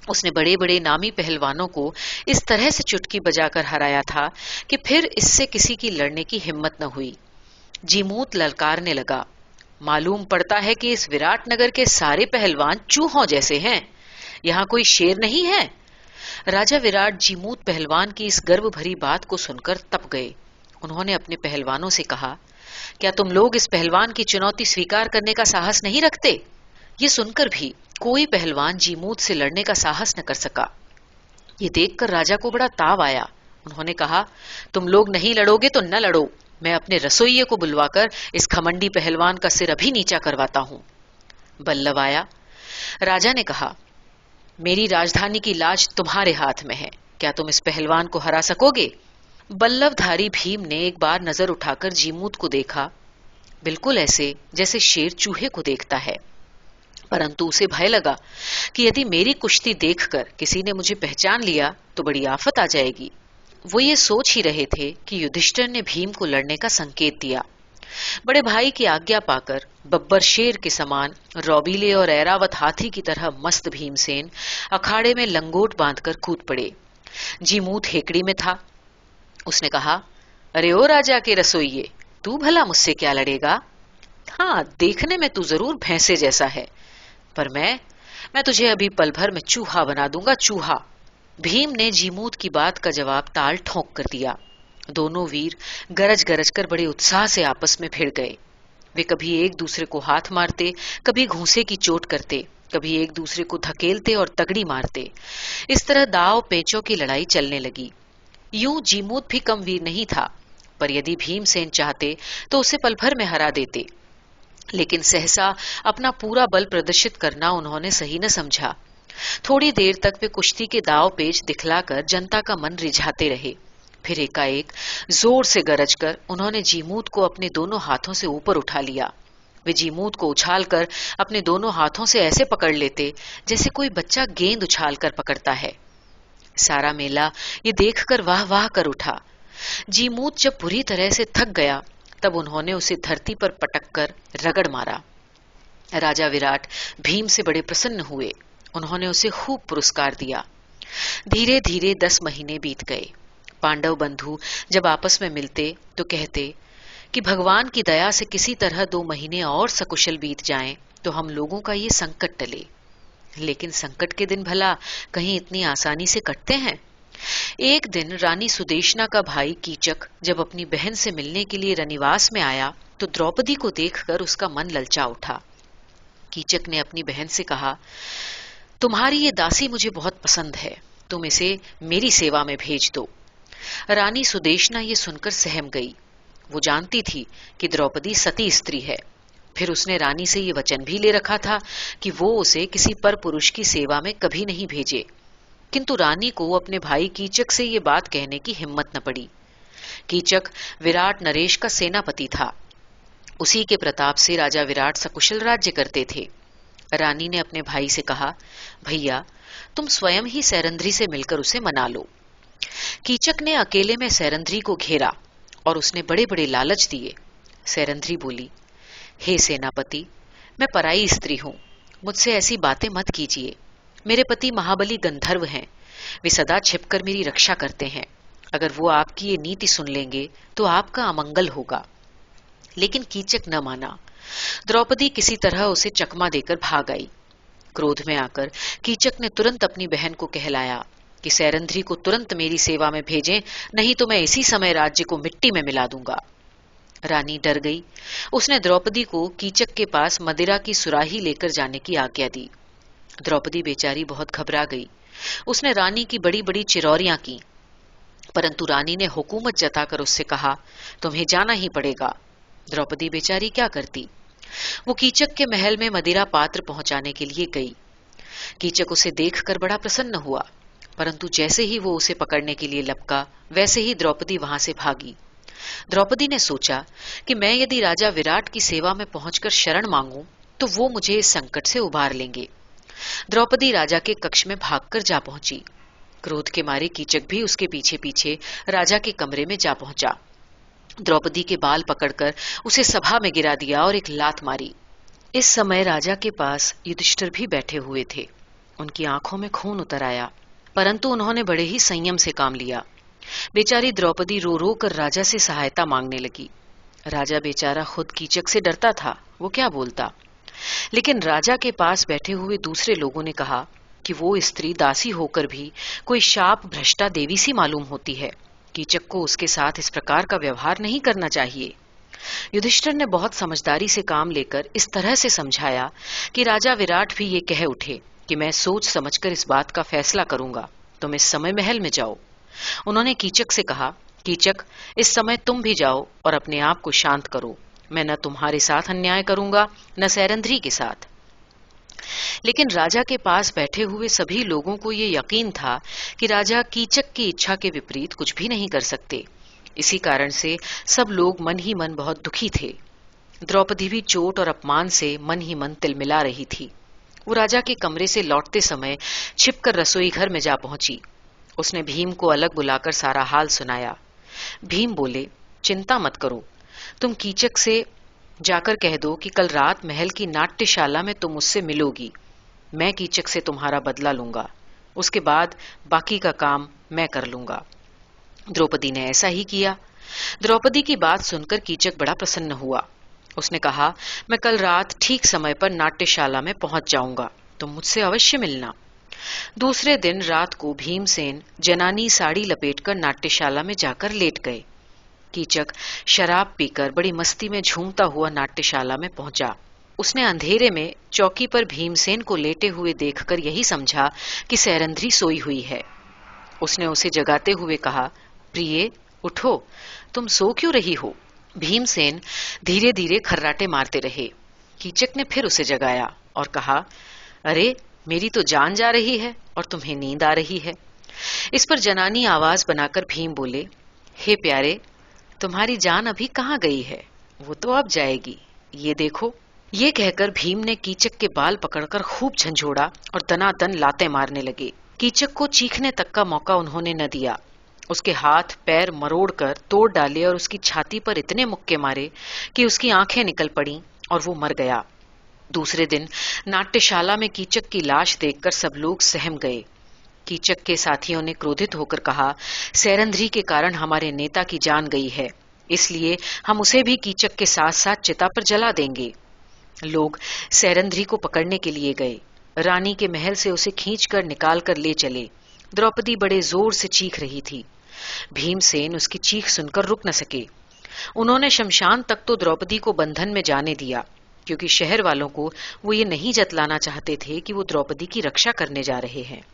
उसने बड़े बड़े नामी पहलवानों को इस तरह से चुटकी बजाकर हराया था कि फिर इससे किसी की लड़ने की हिम्मत न हुई। जीमूत ललकारने लगा, मालूम पड़ता है कि इस विराटनगर के सारे पहलवान चूहों जैसे हैं। यहाँ कोई शेर नहीं है। राजा विराट जीमूत पहलवान की इस गर्व भरी बात को सुनकर तप गए। उन्होंने अपने पहलवानों से कहा, क्या तुम लोग इस पहलवान की चुनौती स्वीकार करने का साहस नहीं रखते? ये सुनकर भी कोई पहलवान जीमूत से लड़ने का साहस न कर सका। ये देखकर राजा को बड़ा ताव आया। उन्होंने कहा, तुम लोग नहीं लड़ोगे तो न लड़ो, मैं अपने रसोइये को बुलवाकर इस खमंडी पहलवान का सिर अभी नीचा करवाता हूं। बल्लभ आया। राजा ने कहा, मेरी राजधानी की लाज तुम्हारे हाथ में है, क्या तुम इस पहलवान को हरा सकोगे? बल्लभधारी भीम ने एक बार नजर उठाकर जीमूत को देखा, बिल्कुल ऐसे जैसे शेर चूहे को देखता है। परंतु उसे भय लगा कि यदि मेरी कुश्ती देखकर किसी ने मुझे पहचान लिया तो बड़ी आफत आ जाएगी। वो ये सोच ही रहे थे कि युधिष्ठिर ने भीम को लड़ने का संकेत दिया। बड़े भाई की आज्ञा पाकर बब्बर शेर के समान, रौबीले और ऐरावत हाथी की तरह मस्त भीमसेन अखाड़े में लंगोट बांधकर कूद पड़े। जीमूत हेकड़ी में था। उसने कहा, अरे ओ राजा के रसोइये, तू भला मुझसे क्या लड़ेगा? हाँ, देखने में तू जरूर भैंसे जैसा है, पर मैं तुझे अभी पल भर में चूहा बना दूंगा, चूहा। भीम ने जीमूत की बात का जवाब ताल ठोंक कर दिया। दोनों वीर गरज गरज कर बड़े उत्साह से आपस में भिड़ गए। वे कभी एक दूसरे को हाथ मारते, कभी घूंसे की चोट करते, कभी एक दूसरे को धकेलते और तगड़ी मारते। इस तरह दाव पेचों की लड़ाई चलने लगी। यूं जीमूत भी कम वीर नहीं था, पर यदि भीमसेन चाहते तो उसे पल भर में हरा देते। लेकिन सहसा अपना पूरा बल प्रदर्शित करना उन्होंने सही न समझा। थोड़ी देर तक वे कुश्ती के दाव पेच दिखलाकर जनता का मन रिझाते रहे। फिर एकाएक जोर से गरजकर उन्होंने जीमूत को अपने दोनों हाथों से ऊपर उठा लिया। वे जीमूत को उछालकर अपने दोनों हाथों से ऐसे पकड़ लेते जैसे कोई बच्चा गेंद उछालकर पकड़ता है। सारा मेला ये देखकर वाह वाह कर उठा। जीमूत जब बुरी तरह से थक गया तब उन्होंने उसे धरती पर पटक कर रगड़ मारा। राजा विराट भीम से बड़े प्रसन्न हुए। उन्होंने उसे खूब पुरस्कार दिया। धीरे धीरे 10 महीने बीत गए। पांडव बंधु जब आपस में मिलते तो कहते कि भगवान की दया से किसी तरह 2 महीने और सकुशल बीत जाएं तो हम लोगों का ये संकट टले। लेकिन संकट के दिन भला कहीं इतनी आसानी से कटते हैं? एक दिन रानी सुदेशना का भाई कीचक जब अपनी बहन से मिलने के लिए रनिवास में आया तो द्रौपदी को देखकर उसका मन ललचा उठा। कीचक ने अपनी बहन से कहा, तुम्हारी ये दासी मुझे बहुत पसंद है, तुम इसे मेरी सेवा में भेज दो। रानी सुदेशना ये सुनकर सहम गई। वो जानती थी कि द्रौपदी सती स्त्री है। फिर उसने रानी से ये वचन भी ले रखा था कि वो उसे किसी पर पुरुष की सेवा में कभी नहीं भेजे। किंतु रानी को अपने भाई कीचक से ये बात कहने की हिम्मत न पड़ी। कीचक विराट नरेश का सेनापति था। उसी के प्रताप से राजा विराट सकुशल राज्य करते थे। रानी ने अपने भाई से कहा, भैया तुम स्वयं ही सैरंध्री से मिलकर उसे मना लो। कीचक ने अकेले में सैरंध्री को घेरा और उसने बड़े बड़े लालच दिए। सैरंध्री बोली, हे सेनापति, मैं पराई स्त्री हूं, मुझसे ऐसी बातें मत कीजिए। मेरे पति महाबली गंधर्व हैं, वे सदा छिपकर मेरी रक्षा करते हैं। अगर वो आपकी ये नीति सुन लेंगे तो आपका अमंगल होगा। लेकिन कीचक न माना। द्रौपदी किसी तरह उसे चकमा देकर भाग आई। क्रोध में आकर कीचक ने तुरंत अपनी बहन को कहलाया कि सैरंध्री को तुरंत मेरी सेवा में भेजें, नहीं तो मैं इसी समय राज्य को मिट्टी में मिला दूंगा। रानी डर गई। उसने द्रौपदी को कीचक के पास मदिरा की सुराही लेकर जाने की आज्ञा दी। द्रौपदी बेचारी बहुत घबरा गई। उसने रानी की बड़ी बड़ी चिरौरियां की, परंतु रानी ने हुकूमत जताकर उससे कहा, तुम्हें जाना ही पड़ेगा। द्रौपदी बेचारी क्या करती। वो कीचक के महल में मदिरा पात्र पहुंचाने के लिए गई। कीचक उसे देखकर बड़ा प्रसन्न हुआ, परंतु जैसे ही वो उसे पकड़ने के लिए लपका, वैसे ही द्रौपदी वहां से भागी। द्रौपदी ने सोचा कि मैं यदि राजा विराट की सेवा में पहुंचकर शरण मांगूं तो वो मुझे इस संकट से उबार लेंगे। द्रौपदी राजा के कक्ष में भागकर जा पहुंची। क्रोध के मारे कीचक भी उसके पीछे पीछे राजा के कमरे में जा पहुंचा। द्रौपदी के बाल पकड़कर उसे सभा में गिरा दिया और एक लात मारी। इस समय राजा के पास युधिष्ठिर भी बैठे हुए थे। उनकी आंखों में खून उतर आया, परंतु उन्होंने बड़े ही संयम से काम लिया। बेचारी द्रौपदी रो रो कर राजा से सहायता मांगने लगी। राजा बेचारा खुद कीचक से डरता था, वो क्या बोलता। लेकिन राजा के पास बैठे हुए दूसरे लोगों ने कहा कि वो स्त्री दासी होकर भी कोई शाप भ्रष्टा देवी सी मालूम होती है। कीचक को उसके साथ इस प्रकार का व्यवहार नहीं करना चाहिए। युधिष्ठिर ने बहुत समझदारी से काम लेकर इस तरह से समझाया कि राजा विराट भी ये कह उठे कि मैं सोच समझकर इस बात का फैसला करूंगा, तुम इस समय महल में जाओ। उन्होंने कीचक से कहा, कीचक इस समय तुम भी जाओ और अपने आप को शांत करो। मैं न तुम्हारे साथ अन्याय करूंगा न सैरंध्री के साथ। लेकिन राजा के पास बैठे हुए सभी लोगों को ये यकीन था कि राजा कीचक की इच्छा के विपरीत कुछ भी नहीं कर सकते। इसी कारण से सब लोग मन ही मन बहुत दुखी थे। द्रौपदी भी चोट और अपमान से मन ही मन तिलमिला रही थी। वो राजा के कमरे से लौटते समय छिपकर रसोई घर में जा पहुंची। उसने भीम को अलग बुलाकर सारा हाल सुनाया। भीम बोले, चिंता मत करो, तुम कीचक से जाकर कह दो कि कल रात महल की नाट्यशाला में तुम उससे मिलोगी। मैं कीचक से तुम्हारा बदला लूंगा, उसके बाद बाकी का काम मैं कर लूंगा। द्रौपदी ने ऐसा ही किया। द्रौपदी की बात सुनकर कीचक बड़ा प्रसन्न हुआ। उसने कहा, मैं कल रात ठीक समय पर नाट्यशाला में पहुंच जाऊंगा, तुम मुझसे अवश्य मिलना। दूसरे दिन रात को भीमसेन जनानी साड़ी लपेटकर नाट्यशाला में जाकर लेट गए। कीचक शराब पीकर बड़ी मस्ती में झूमता हुआ नाट्यशाला में पहुंचा। उसने अंधेरे में चौकी पर भीमसेन को लेटे हुए देखकर यही समझा कि सैरंध्री सोई हुई है। उसने उसे जगाते हुए कहा, प्रिये उठो, तुम सो क्यों रही हो। भीमसेन धीरे धीरे खर्राटे मारते रहे। कीचक ने फिर उसे जगाया और कहा, अरे मेरी तो जान जा रही है और तुम्हें नींद आ रही है। इस पर जनानी आवाज बनाकर भीम बोले, हे प्यारे, तुम्हारी जान अभी कहाँ गई है, वो तो अब जाएगी, ये देखो। ये कहकर भीम ने कीचक के बाल पकड़कर खूब झंझोड़ा और दनादन लातें मारने लगे। कीचक को चीखने तक का मौका उन्होंने न दिया। उसके हाथ पैर मरोड़कर तोड़ डाले और उसकी छाती पर इतने मुक्के मारे कि उसकी आंखें निकल पड़ीं और वो मर गया। दूसरे दिन नाट्यशाला में कीचक की लाश देखकर सब लोग सहम गए। कीचक के साथियों ने क्रोधित होकर कहा, सैरंध्री के कारण हमारे नेता की जान गई है, इसलिए हम उसे भी कीचक के साथ साथ चिता पर जला देंगे। लोग सैरंध्री को पकड़ने के लिए गए। रानी के महल से उसे खींचकर निकाल कर ले चले। द्रौपदी बड़े जोर से चीख रही थी। भीमसेन उसकी चीख सुनकर रुक न सके। उन्होंने शमशान तक तो द्रौपदी को बंधन में जाने दिया, क्योंकि शहर वालों को वो ये नहीं जतलाना चाहते थे कि वो द्रौपदी की रक्षा करने जा रहे हैं।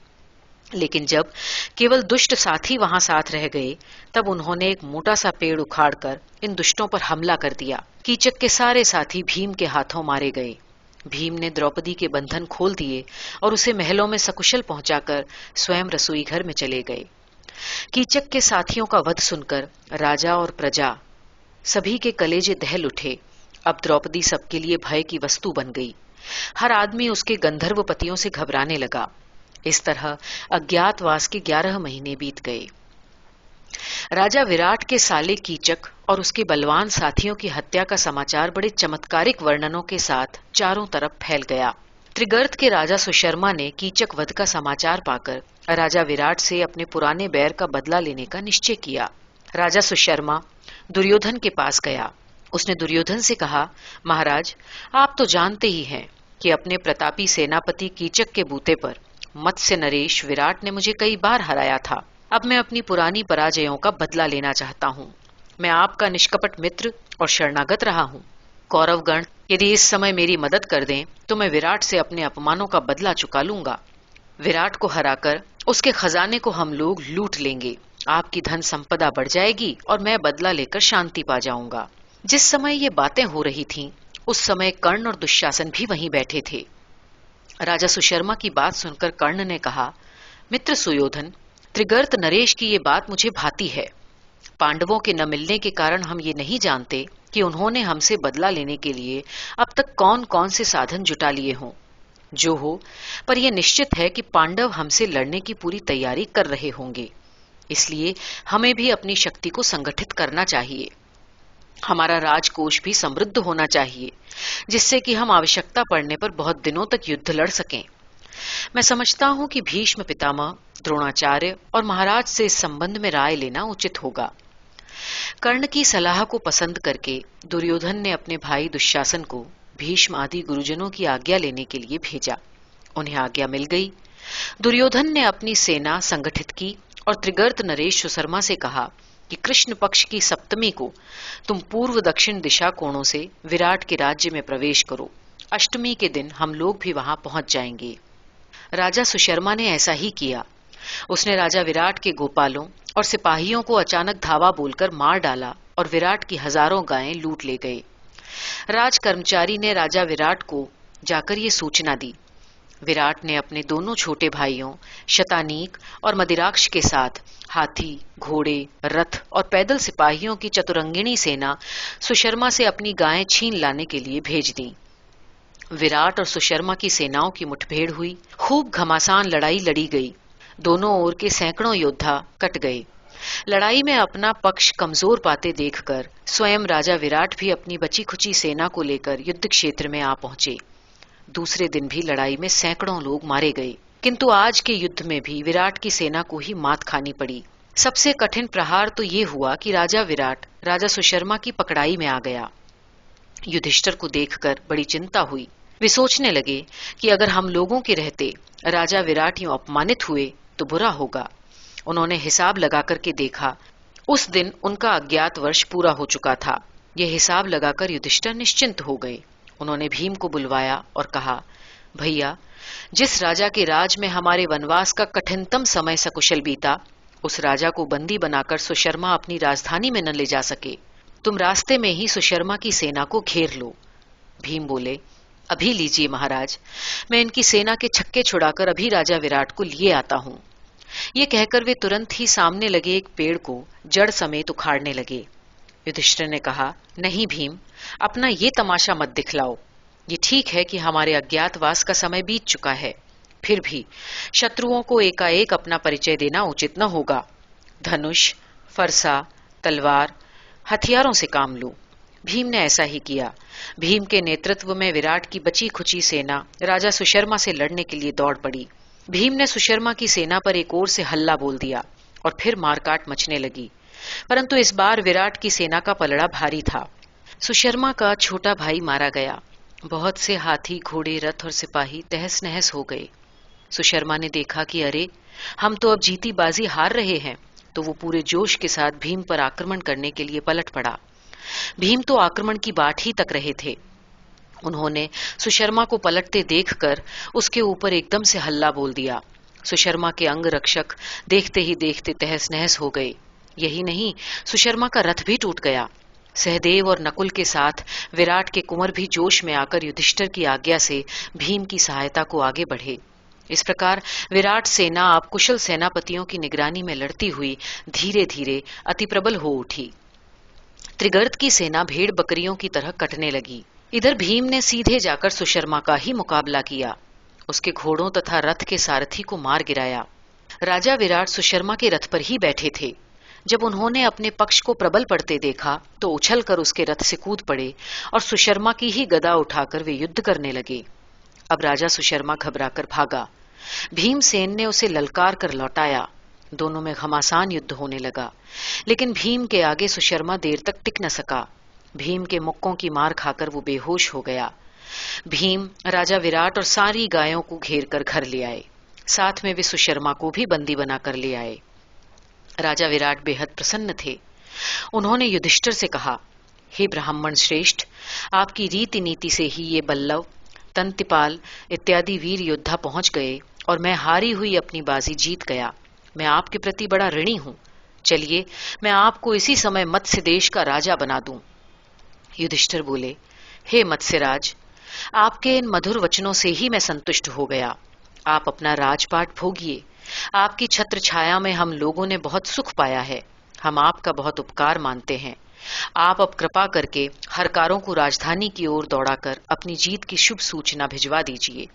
लेकिन जब केवल दुष्ट साथी वहां साथ रह गए, तब उन्होंने एक मोटा सा पेड़ उखाड़कर इन दुष्टों पर हमला कर दिया। कीचक के सारे साथी भीम के हाथों मारे गए। भीम ने द्रौपदी के बंधन खोल दिए और उसे महलों में सकुशल पहुंचाकर स्वयं रसोई घर में चले गए। कीचक के साथियों का वध सुनकर राजा और प्रजा सभी के कलेजे दहल उठे। अब द्रौपदी सबके लिए भय की वस्तु बन गई। हर आदमी उसके गंधर्व पतियों से घबराने लगा। इस तरह अज्ञातवास के 11 महीने बीत गए। राजा विराट के साले कीचक और उसके बलवान साथियों की हत्या का समाचार बड़े चमत्कारिक वर्णनों के साथ चारों तरफ फैल गया। त्रिगर्त के राजा सुशर्मा ने कीचक वध का समाचार पाकर राजा विराट से अपने पुराने बैर का बदला लेने का निश्चय किया। राजा सुशर्मा दुर्योधन के पास गया। उसने दुर्योधन से कहा, महाराज, आप तो जानते ही हैं कि अपने प्रतापी सेनापति कीचक के बूते पर मत्स्य नरेश विराट ने मुझे कई बार हराया था। अब मैं अपनी पुरानी पराजयों का बदला लेना चाहता हूँ। मैं आपका निष्कपट मित्र और शरणागत रहा हूँ। कौरवगण यदि इस समय मेरी मदद कर दें तो मैं विराट से अपने अपमानों का बदला चुका लूंगा। विराट को हराकर उसके खजाने को हम लोग लूट लेंगे। आपकी धन संपदा बढ़ जाएगी और मैं बदला लेकर शांति पा जाऊंगा। जिस समय ये बातें हो रही थीं, उस समय कर्ण और दुशासन भी वहीं बैठे थे। राजा सुशर्मा की बात सुनकर कर्ण ने कहा, मित्र सुयोधन, त्रिगर्त नरेश की ये बात मुझे भाती है। पांडवों के न मिलने के कारण हम ये नहीं जानते कि उन्होंने हमसे बदला लेने के लिए अब तक कौन कौन से साधन जुटा लिए हों। जो हो, पर यह निश्चित है कि पांडव हमसे लड़ने की पूरी तैयारी कर रहे होंगे। इसलिए हमें भी अपनी शक्ति को संगठित करना चाहिए। हमारा राजकोष भी समृद्ध होना चाहिए, जिससे कि हम आवश्यकता पड़ने पर बहुत दिनों तक युद्ध लड़ सकें। मैं समझता हूं कि भीष्म पितामह, द्रोणाचार्य और महाराज से इस संबंध में राय लेना उचित होगा। कर्ण की सलाह को पसंद करके दुर्योधन ने अपने भाई दुशासन को भीष्म आदि गुरुजनों की आज्ञा लेने के लिए भेजा। उन्हें आज्ञा मिल गई। दुर्योधन ने अपनी सेना संगठित की और त्रिगर्त नरेश सुशर्मा से कहा कि कृष्ण पक्ष की सप्तमी को तुम पूर्व दक्षिण दिशा कोणों से विराट के राज्य में प्रवेश करो। अष्टमी के दिन हम लोग भी वहां पहुंच जाएंगे। राजा सुशर्मा ने ऐसा ही किया। उसने राजा विराट के गोपालों और सिपाहियों को अचानक धावा बोलकर मार डाला और विराट की हजारों गायें लूट ले गए। राज कर्मचारी ने राजा विराट को जाकर ये सूचना दी। विराट ने अपने दोनों छोटे भाइयों शतानीक और मदिराक्ष के साथ हाथी, घोड़े, रथ और पैदल सिपाहियों की चतुरंगिणी सेना सुशर्मा से अपनी गायें छीन लाने के लिए भेज दी। विराट और सुशर्मा की सेनाओं की मुठभेड़ हुई। खूब घमासान लड़ाई लड़ी गई। दोनों ओर के सैकड़ों योद्धा कट गए। लड़ाई में अपना पक्ष कमजोर पाते देखकर स्वयं राजा विराट भी अपनी बची खुची सेना को लेकर युद्ध क्षेत्र में आ पहुंचे। दूसरे दिन भी लड़ाई में सैकड़ों लोग मारे गए, किंतु आज के युद्ध में भी विराट की सेना को ही मात खानी पड़ी। सबसे कठिन प्रहार तो ये हुआ कि राजा विराट राजा सुशर्मा की पकड़ाई में आ गया। युधिष्ठिर को देखकर बड़ी चिंता हुई। वे सोचने लगे कि अगर हम लोगों के रहते राजा विराट यूं अपमानित हुए तो बुरा होगा। उन्होंने हिसाब लगाकर के देखा। उस दिन उनका अज्ञात वर्ष पूरा हो चुका था। यह हिसाब लगाकर युधिष्ठिर निश्चिंत हो गए। उन्होंने भीम को बुलवाया और कहा, भैया, जिस राजा के राज में हमारे वनवास का कठिनतम समय सकुशल बीता, उस राजा को बंदी बनाकर सुशर्मा अपनी राजधानी में न ले जा सके। तुम रास्ते में ही सुशर्मा की सेना को घेर लो। भीम बोले, अभी लीजिए महाराज, मैं इनकी सेना के छक्के छुड़ाकर अभी राजा विराट को लिए आता हूं। ये कहकर वे तुरंत ही सामने लगे एक पेड़ को जड़ समेत उखाड़ने लगे। युधिष्ठिर ने कहा, नहीं भीम, अपना ये तमाशा मत दिखलाओ। ये ठीक है कि हमारे अज्ञातवास का समय बीत चुका है, फिर भी शत्रुओं को एकाएक अपना परिचय देना उचित न होगा। धनुष, फरसा, तलवार, हथियारों से काम लो। भीम ने ऐसा ही किया। भीम के नेतृत्व में विराट की बची खुची सेना राजा सुशर्मा से लड़ने के लिए दौड़ पड़ी। भीम ने सुशर्मा की सेना पर एक ओर से हल्ला बोल दिया और फिर मारकाट मचने लगी, परंतु इस बार विराट की सेना का पलड़ा भारी था। सुशर्मा का छोटा भाई मारा गया। बहुत से हाथी, घोड़े, रथ और सिपाही तहस नहस हो गए। सुशर्मा ने देखा कि अरे, हम तो अब जीती बाजी हार रहे हैं, तो वो पूरे जोश के साथ भीम पर आक्रमण करने के लिए पलट पड़ा। भीम तो आक्रमण की बाट ही तक रहे थे। उन्होंने सुशर्मा को पलटते देखकर उसके ऊपर एकदम से हल्ला बोल दिया। सुशर्मा के अंग रक्षक देखते ही देखते तहस नहस हो गए। यही नहीं, सुशर्मा का रथ भी टूट गया। सहदेव और नकुल के साथ विराट के कुंवर भी जोश में आकर युधिष्ठिर की आज्ञा से भीम की सहायता को आगे बढ़े। इस प्रकार विराट सेना अब कुशल सेनापतियों की निगरानी में लड़ती हुई धीरे धीरे अति प्रबल हो उठी। त्रिगर्त की सेना भेड़ बकरियों की तरह कटने लगी। इधर भीम ने सीधे जाकर सुशर्मा का ही मुकाबला किया। उसके घोड़ों तथा रथ के सारथी को मार गिराया। राजा विराट सुशर्मा के रथ पर ही बैठे थे। जब उन्होंने अपने पक्ष को प्रबल पड़ते देखा तो उछलकर उसके रथ से कूद पड़े और सुशर्मा की ही गदा उठाकर वे युद्ध करने लगे। अब राजा सुशर्मा घबराकर भागा। भीमसेन ने उसे ललकार कर लौटाया। दोनों में घमासान युद्ध होने लगा, लेकिन भीम के आगे सुशर्मा देर तक टिक न सका। भीम के मुक्कों की मार खाकर वो बेहोश हो गया। भीम राजा विराट और सारी गायों को घेर कर घर ले आए। साथ में वे सुशर्मा को भी बंदी बनाकर ले आए। राजा विराट बेहद प्रसन्न थे। उन्होंने युधिष्ठिर से कहा, हे ब्राह्मण श्रेष्ठ, आपकी रीति नीति से ही ये बल्लव, तंतिपाल इत्यादि वीर योद्धा पहुंच गए और मैं हारी हुई अपनी बाजी जीत गया। मैं आपके प्रति बड़ा ऋणी हूं। चलिए, मैं आपको इसी समय मत्स्य देश का राजा बना दूं। युधिष्ठिर बोले, हे मत्स्यराज, आपके इन मधुर वचनों से ही मैं संतुष्ट हो गया। आप अपना राजपाट भोगिए। आपकी छत्र छाया में हम लोगों ने बहुत सुख पाया है। हम आपका बहुत उपकार मानते हैं। आप अब कृपा करके हरकारों को राजधानी की ओर दौड़ाकर अपनी जीत की शुभ सूचना भिजवा दीजिए।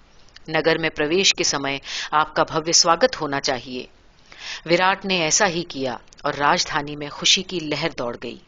नगर में प्रवेश के समय आपका भव्य स्वागत होना चाहिए। विराट ने ऐसा ही किया और राजधानी में खुशी की लहर दौड़ गई।